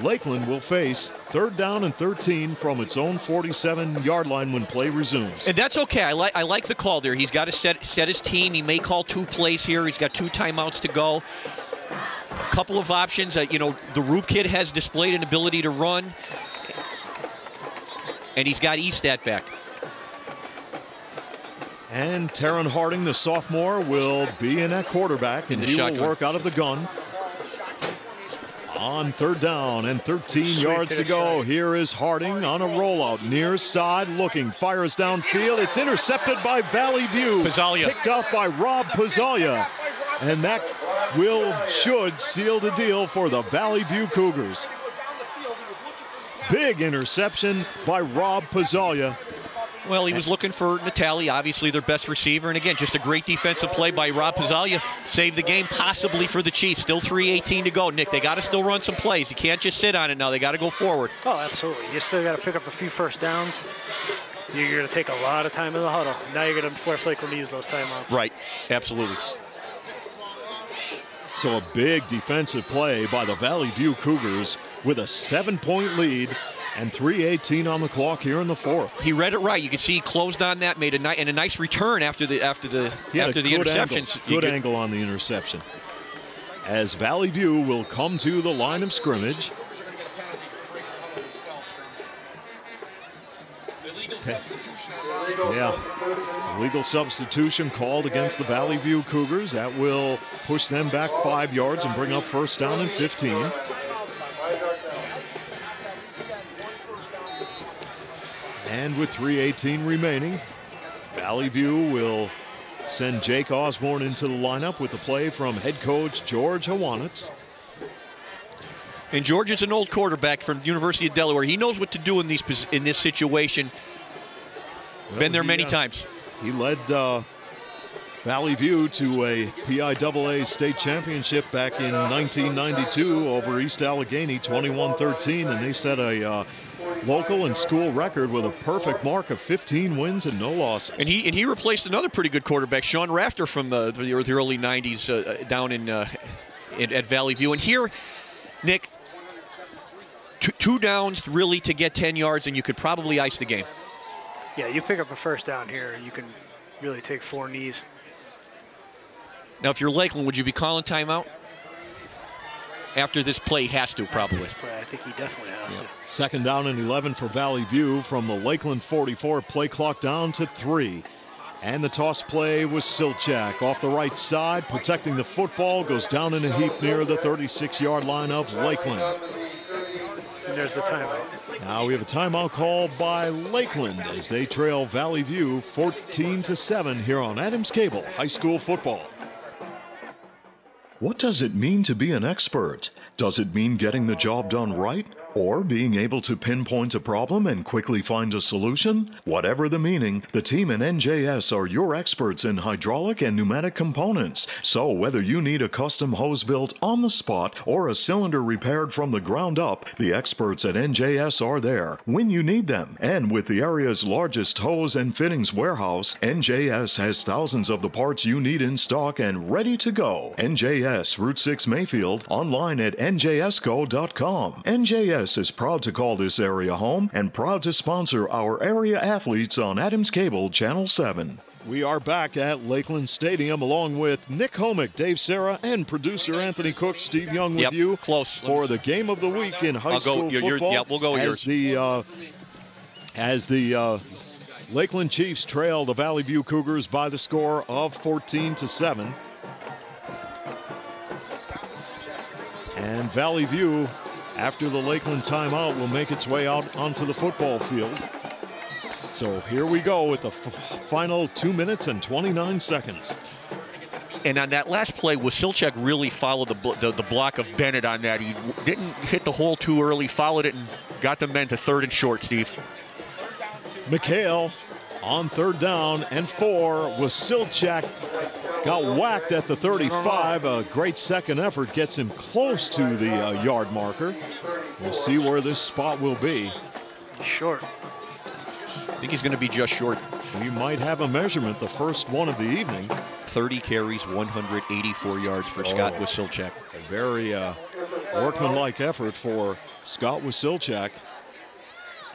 Lakeland will face 3rd down and 13 from its own 47-yard line when play resumes. And that's okay. I like the call there. He's got to set his team. He may call 2 plays here. He's got 2 timeouts to go. A couple of options. The Roop kid has displayed an ability to run, and he's got Estat back. And Taryn Harding, the sophomore, will be in at quarterback, and he will work out of the gun. On 3rd down and 13 yards to go. Here is Harding on a rollout. Near side looking. Fires downfield. It's intercepted by Valley View. Pizzalia. Picked off by Rob Pizzalia. And that should seal the deal for the Valley View Cougars. Big interception by Rob Pizzalia. Well, he was looking for Natali, obviously their best receiver. And again, just a great defensive play by Rob Pizzalia. Saved the game possibly for the Chiefs. Still 3:18 to go. Nick, they got to still run some plays. You can't just sit on it now. They got to go forward. Oh, absolutely. You still got to pick up a few first downs. You're going to take a lot of time in the huddle. Now you're going to force Lakeland to use those timeouts. Right. Absolutely. So a big defensive play by the Valley View Cougars with a 7-point lead and 3:18 on the clock here in the 4th. He read it right. You can see he closed on that, made a nice return after the interceptions. Good angle on the interception. As Valley View will come to the line of scrimmage. Legal substitution called against the Valley View Cougars. That will push them back 5 yards and bring up 1st down and 15. And with 3:18 remaining, Valley View will send Jake Osborne into the lineup with a play from head coach George Hawanitz. And George is an old quarterback from the University of Delaware. He knows what to do in this situation. Well, been there many times. He led Valley View to a PIAA state championship back in 1992 over East Allegheny, 21-13, and they set a local and school record with a perfect mark of 15 wins and no losses. And he replaced another pretty good quarterback, Sean Rafter, from the early 90s down at Valley View. And here, Nick, two downs really to get 10 yards, and you could probably ice the game. Yeah, you pick up a 1st down here, you can really take 4 knees. Now, if you're Lakeland, would you be calling timeout? After this play, has to, probably. This play, I think he definitely has to. 2nd down and 11 for Valley View from the Lakeland 44. Play clock down to 3. And the toss play was Silchak off the right side, protecting the football, goes down in a heap near the 36-yard line of Lakeland. And there's the timeout. Now we have a timeout call by Lakeland as they trail Valley View 14-7 here on Adams Cable High School Football. What does it mean to be an expert? Does it mean getting the job done right? Or being able to pinpoint a problem and quickly find a solution? Whatever the meaning, the team in NJS are your experts in hydraulic and pneumatic components. So whether you need a custom hose built on the spot or a cylinder repaired from the ground up, the experts at NJS are there when you need them. And with the area's largest hose and fittings warehouse, NJS has thousands of the parts you need in stock and ready to go. NJS, Route 6 Mayfield, online at njsco.com. NJS is proud to call this area home and proud to sponsor our area athletes on Adams Cable Channel 7. We are back at Lakeland Stadium along with Nick Homick, Dave Serra, and producer Anthony Cook. Steve Young with you for the game of the week in high school football. We'll go yours. As the Lakeland Chiefs trail the Valley View Cougars by the score of 14-7. And Valley View, after the Lakeland timeout, will make its way out onto the football field. So here we go with the final 2 minutes and 29 seconds. And on that last play, Wasilchuk really followed the block of Bennett on that. He didn't hit the hole too early, followed it, and got the men to 3rd and short, Steve. McHale on 3rd down and 4. Wasilchuk got whacked at the 35. A great second effort gets him close to the yard marker. We'll see where this spot will be. Short. I think he's going to be just short. We might have a measurement, the first one of the evening. 30 carries, 184 yards for Scott Wasilchuk. A very workmanlike effort for Scott Wasilchuk.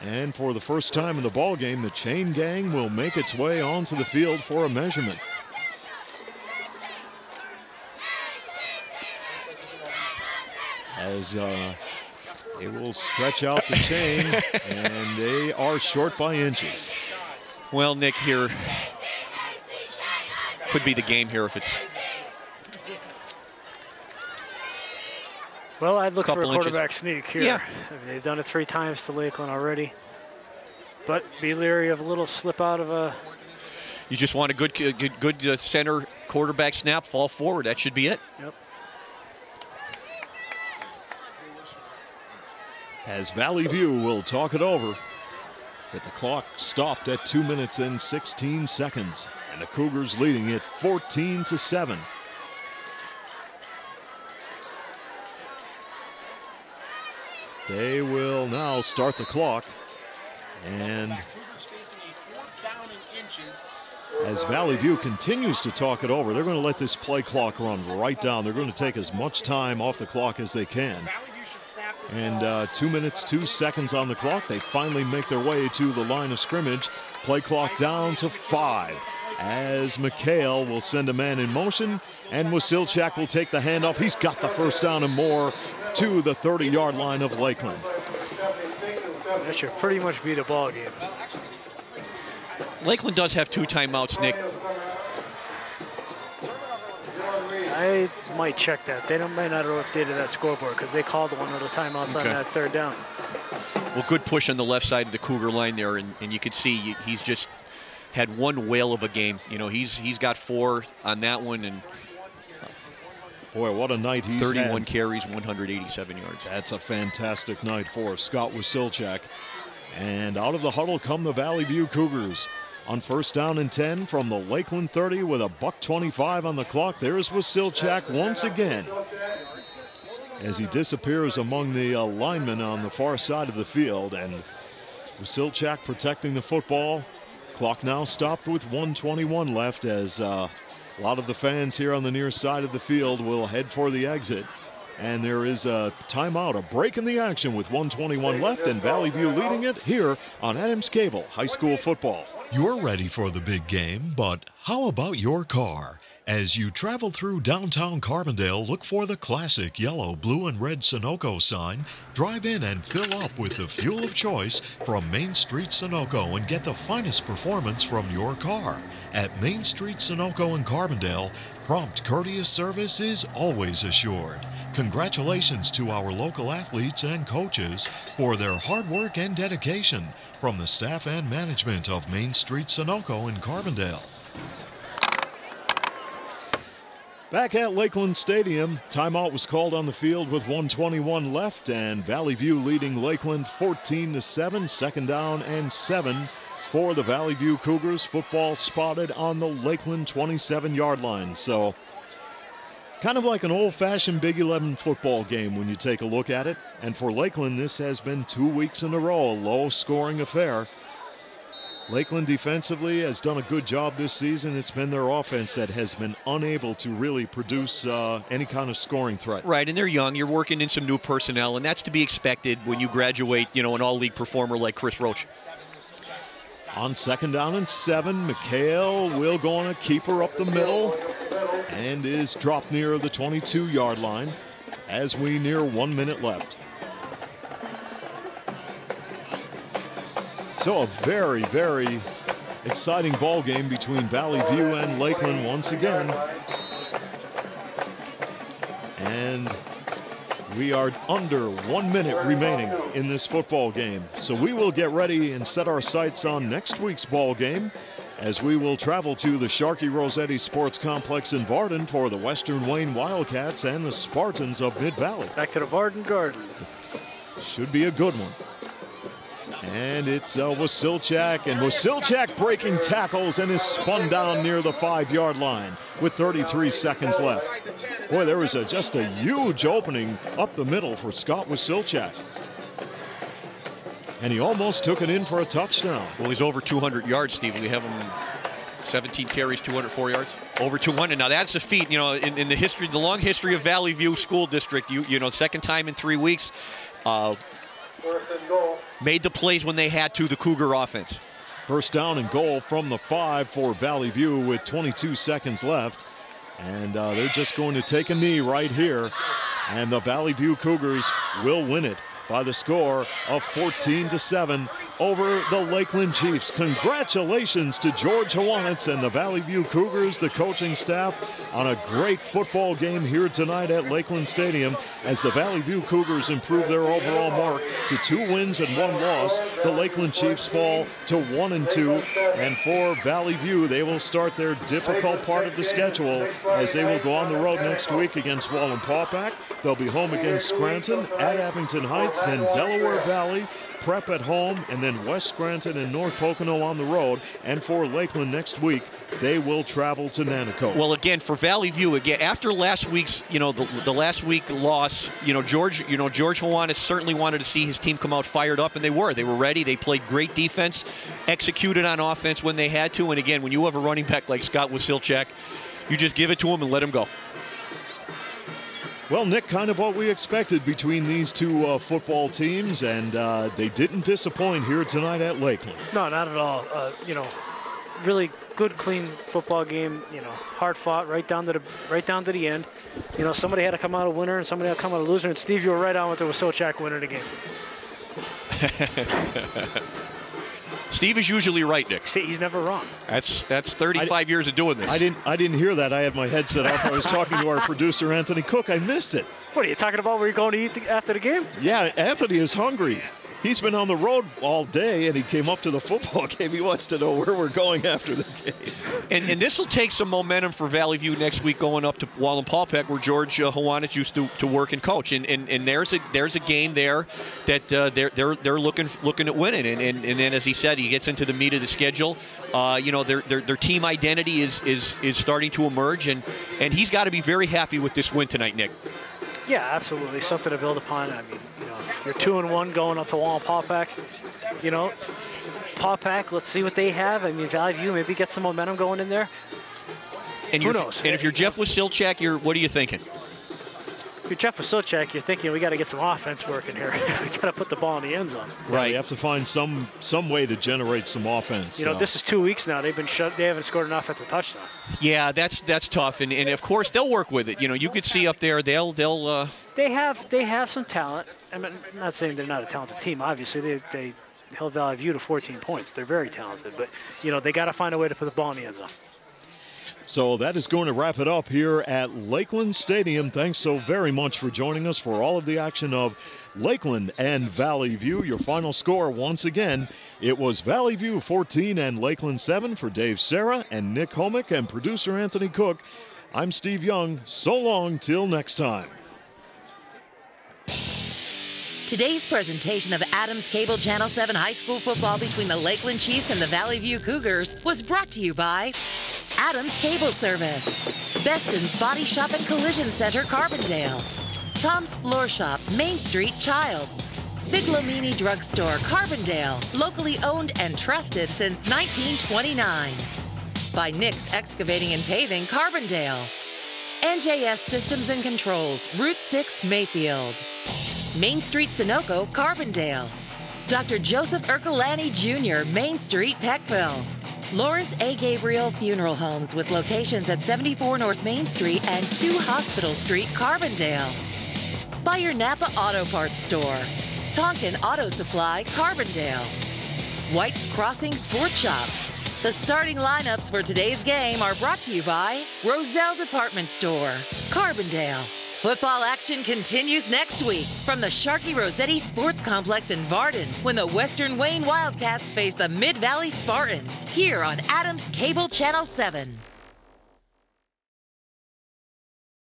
And for the first time in the ball game, the chain gang will make its way onto the field for a measurement. As they will stretch out the chain, and they are short by inches. Well, Nick, here could be the game here if it's. Well, I'd look for a quarterback sneak here. Yeah. I mean, they've done it 3 times to Lakeland already. But be leery of a little slip out of a. You just want a good center quarterback snap, fall forward. That should be it. Yep. As Valley View will talk it over. With the clock stopped at 2 minutes and 16 seconds. And the Cougars leading it 14-7. They will now start the clock. And as Valley View continues to talk it over, they're going to let this play clock run right down. They're going to take as much time off the clock as they can. And 2 minutes, 2 seconds on the clock. They finally make their way to the line of scrimmage. Play clock down to 5. As McHale will send a man in motion. And Wasilchuk will take the handoff. He's got the first down and more to the 30-yard line of Lakeland. That should pretty much be the ball game. Lakeland does have 2 timeouts, Nick. I might check that. They might not have updated that scoreboard because they called one of the timeouts on that 3rd down. Well, good push on the left side of the Cougar line there, and you can see he's just had one whale of a game. You know, he's got 4 on that one, and boy, what a night he's 31 had. carries, 187 yards. That's a fantastic night for Scott Wasilchuk. And out of the huddle come the Valley View Cougars. On 1st down and 10 from the Lakeland 30 with a $1:25 on the clock. There's Wasilchuk once again as he disappears among the linemen on the far side of the field. And Wasilchuk protecting the football. Clock now stopped with 1:21 left as a lot of the fans here on the near side of the field will head for the exit. And there is a timeout, a break in the action with 1:21 left, and Valley View leading it here on Adams Cable High School Football. You're ready for the big game, but how about your car? As you travel through downtown Carbondale, look for the classic yellow, blue, and red Sunoco sign. Drive in and fill up with the fuel of choice from Main Street Sunoco and get the finest performance from your car. At Main Street Sunoco in Carbondale, prompt, courteous service is always assured. Congratulations to our local athletes and coaches for their hard work and dedication from the staff and management of Main Street Sunoco in Carbondale. Back at Lakeland Stadium, timeout was called on the field with 1:21 left, and Valley View leading Lakeland 14-7. Second down and 7 for the Valley View Cougars. Football spotted on the Lakeland 27-yard line. So kind of like an old-fashioned Big 11 football game when you take a look at it. And for Lakeland, this has been 2 weeks in a row, a low-scoring affair. Lakeland defensively has done a good job this season. It's been their offense that has been unable to really produce any kind of scoring threat. Right, and they're young. You're working in some new personnel, and that's to be expected when you graduate, an all-league performer like Chris Roach. On second down and 7, McHale will go on a keeper up the middle and is dropped near the 22-yard line as we near 1 minute left. So a very, very exciting ball game between Valley View and Lakeland once again. And we are under 1 minute remaining in this football game. So we will get ready and set our sights on next week's ball game as we will travel to the Sharkey Rossetti Sports Complex in Varden for the Western Wayne Wildcats and the Spartans of Mid-Valley. Back to the Varden Garden. Should be a good one. And it's Wasilchak, and Wasilchak breaking tackles and is spun down near the 5-yard line with 33 seconds left. Boy, there was just a huge opening up the middle for Scott Wasilchak. And he almost took it in for a touchdown. Well, he's over 200 yards, Steve. We have him 17 carries, 204 yards. Over 200. Now, that's a feat, in the history, the long history of Valley View School District. Second time in 3 weeks. Made the plays when they had to, the Cougar offense. First down and goal from the 5 for Valley View with 22 seconds left. And they're just going to take a knee right here. And the Valley View Cougars will win it by the score of 14-7 over the Lakeland Chiefs. Congratulations to George Hawanitz and the Valley View Cougars, the coaching staff, on a great football game here tonight at Lakeland Stadium as the Valley View Cougars improve their overall mark to 2 wins and 1 loss. The Lakeland Chiefs fall to 1-2, and for Valley View, they will start their difficult part of the schedule as they will go on the road next week against Wallenpaupack. They'll be home against Scranton, at Abington Heights, then Delaware Valley, Prep at home, and then West Scranton and North Pocono on the road. And for Lakeland next week, they will travel to Nanticoke. Well, again, for Valley View, again, after last week's, the last week loss, George Hawanitz certainly wanted to see his team come out fired up, and they were. They were ready. They played great defense, executed on offense when they had to. And again, when you have a running back like Scott Wasilchak, you just give it to him and let him go. Well, Nick, kind of what we expected between these two football teams, and they didn't disappoint here tonight at Lakeland. No, not at all. Really good, clean football game. Hard fought right down to the end. Somebody had to come out a winner and somebody had to come out a loser. And Steve, you were right on with the Wasilchak winner of the game. Steve is usually right, Nick. See, he's never wrong. That's 35 years of doing this. I didn't hear that. I had my headset off. I was talking to our producer, Anthony Cook. I missed it. What are you talking about? Where you're going to eat after the game? Yeah, Anthony is hungry. He's been on the road all day, and he came up to the football game. He wants to know where we're going after the game. And this will take some momentum for Valley View next week going up to Wallenpaupack, where George Hawanitz used to work and coach. And there's a game there that they're looking at winning. And then, as he said, he gets into the meat of the schedule. Their team identity is starting to emerge, and he's got to be very happy with this win tonight, Nick. Yeah, absolutely. Something to build upon. I mean, you're 2-1 going up to Wallenpaupack. Paupack, let's see what they have. I mean, Valley View maybe get some momentum going in there. And who knows? And if you're Jeff Wasilchak, what are you thinking? If you're Jeff Wasilchak, you're thinking we got to get some offense working here. We got to put the ball in the end zone. Right. You have to find some way to generate some offense. This is 2 weeks now. They've been shut. They haven't scored an offensive touchdown. Yeah, that's tough. And of course they'll work with it. You could see up there they'll. They have some talent. I mean, I'm not saying they're not a talented team. Obviously, they held Valley View to 14 points. They're very talented, but they got to find a way to put the ball in the end zone. So that is going to wrap it up here at Lakeland Stadium. Thanks so very much for joining us for all of the action of Lakeland and Valley View. Your final score, once again, it was Valley View 14 and Lakeland 7 for Dave Serra and Nick Homick and producer Anthony Cook. I'm Steve Young. So long till next time. Today's presentation of Adams Cable Channel 7 high school football between the Lakeland Chiefs and the Valley View Cougars was brought to you by Adams Cable Service, Beston's Body Shop and Collision Center, Carbondale, Tom's Floor Shop, Main Street, Childs, Figlomini Drugstore, Carbondale, locally owned and trusted since 1929. By Nick's Excavating and Paving, Carbondale. NJS Systems and Controls, Route 6, Mayfield. Main Street, Sunoco, Carbondale. Dr. Joseph Ercolani Jr., Main Street, Peckville. Lawrence A. Gabriel Funeral Homes with locations at 74 North Main Street and 2 Hospital Street, Carbondale. By your Napa Auto Parts Store. Tonkin Auto Supply, Carbondale. White's Crossing Sports Shop. The starting lineups for today's game are brought to you by Roselle Department Store, Carbondale. Football action continues next week from the Sharkey Rossetti Sports Complex in Varden when the Western Wayne Wildcats face the Mid-Valley Spartans here on Adams Cable Channel 7.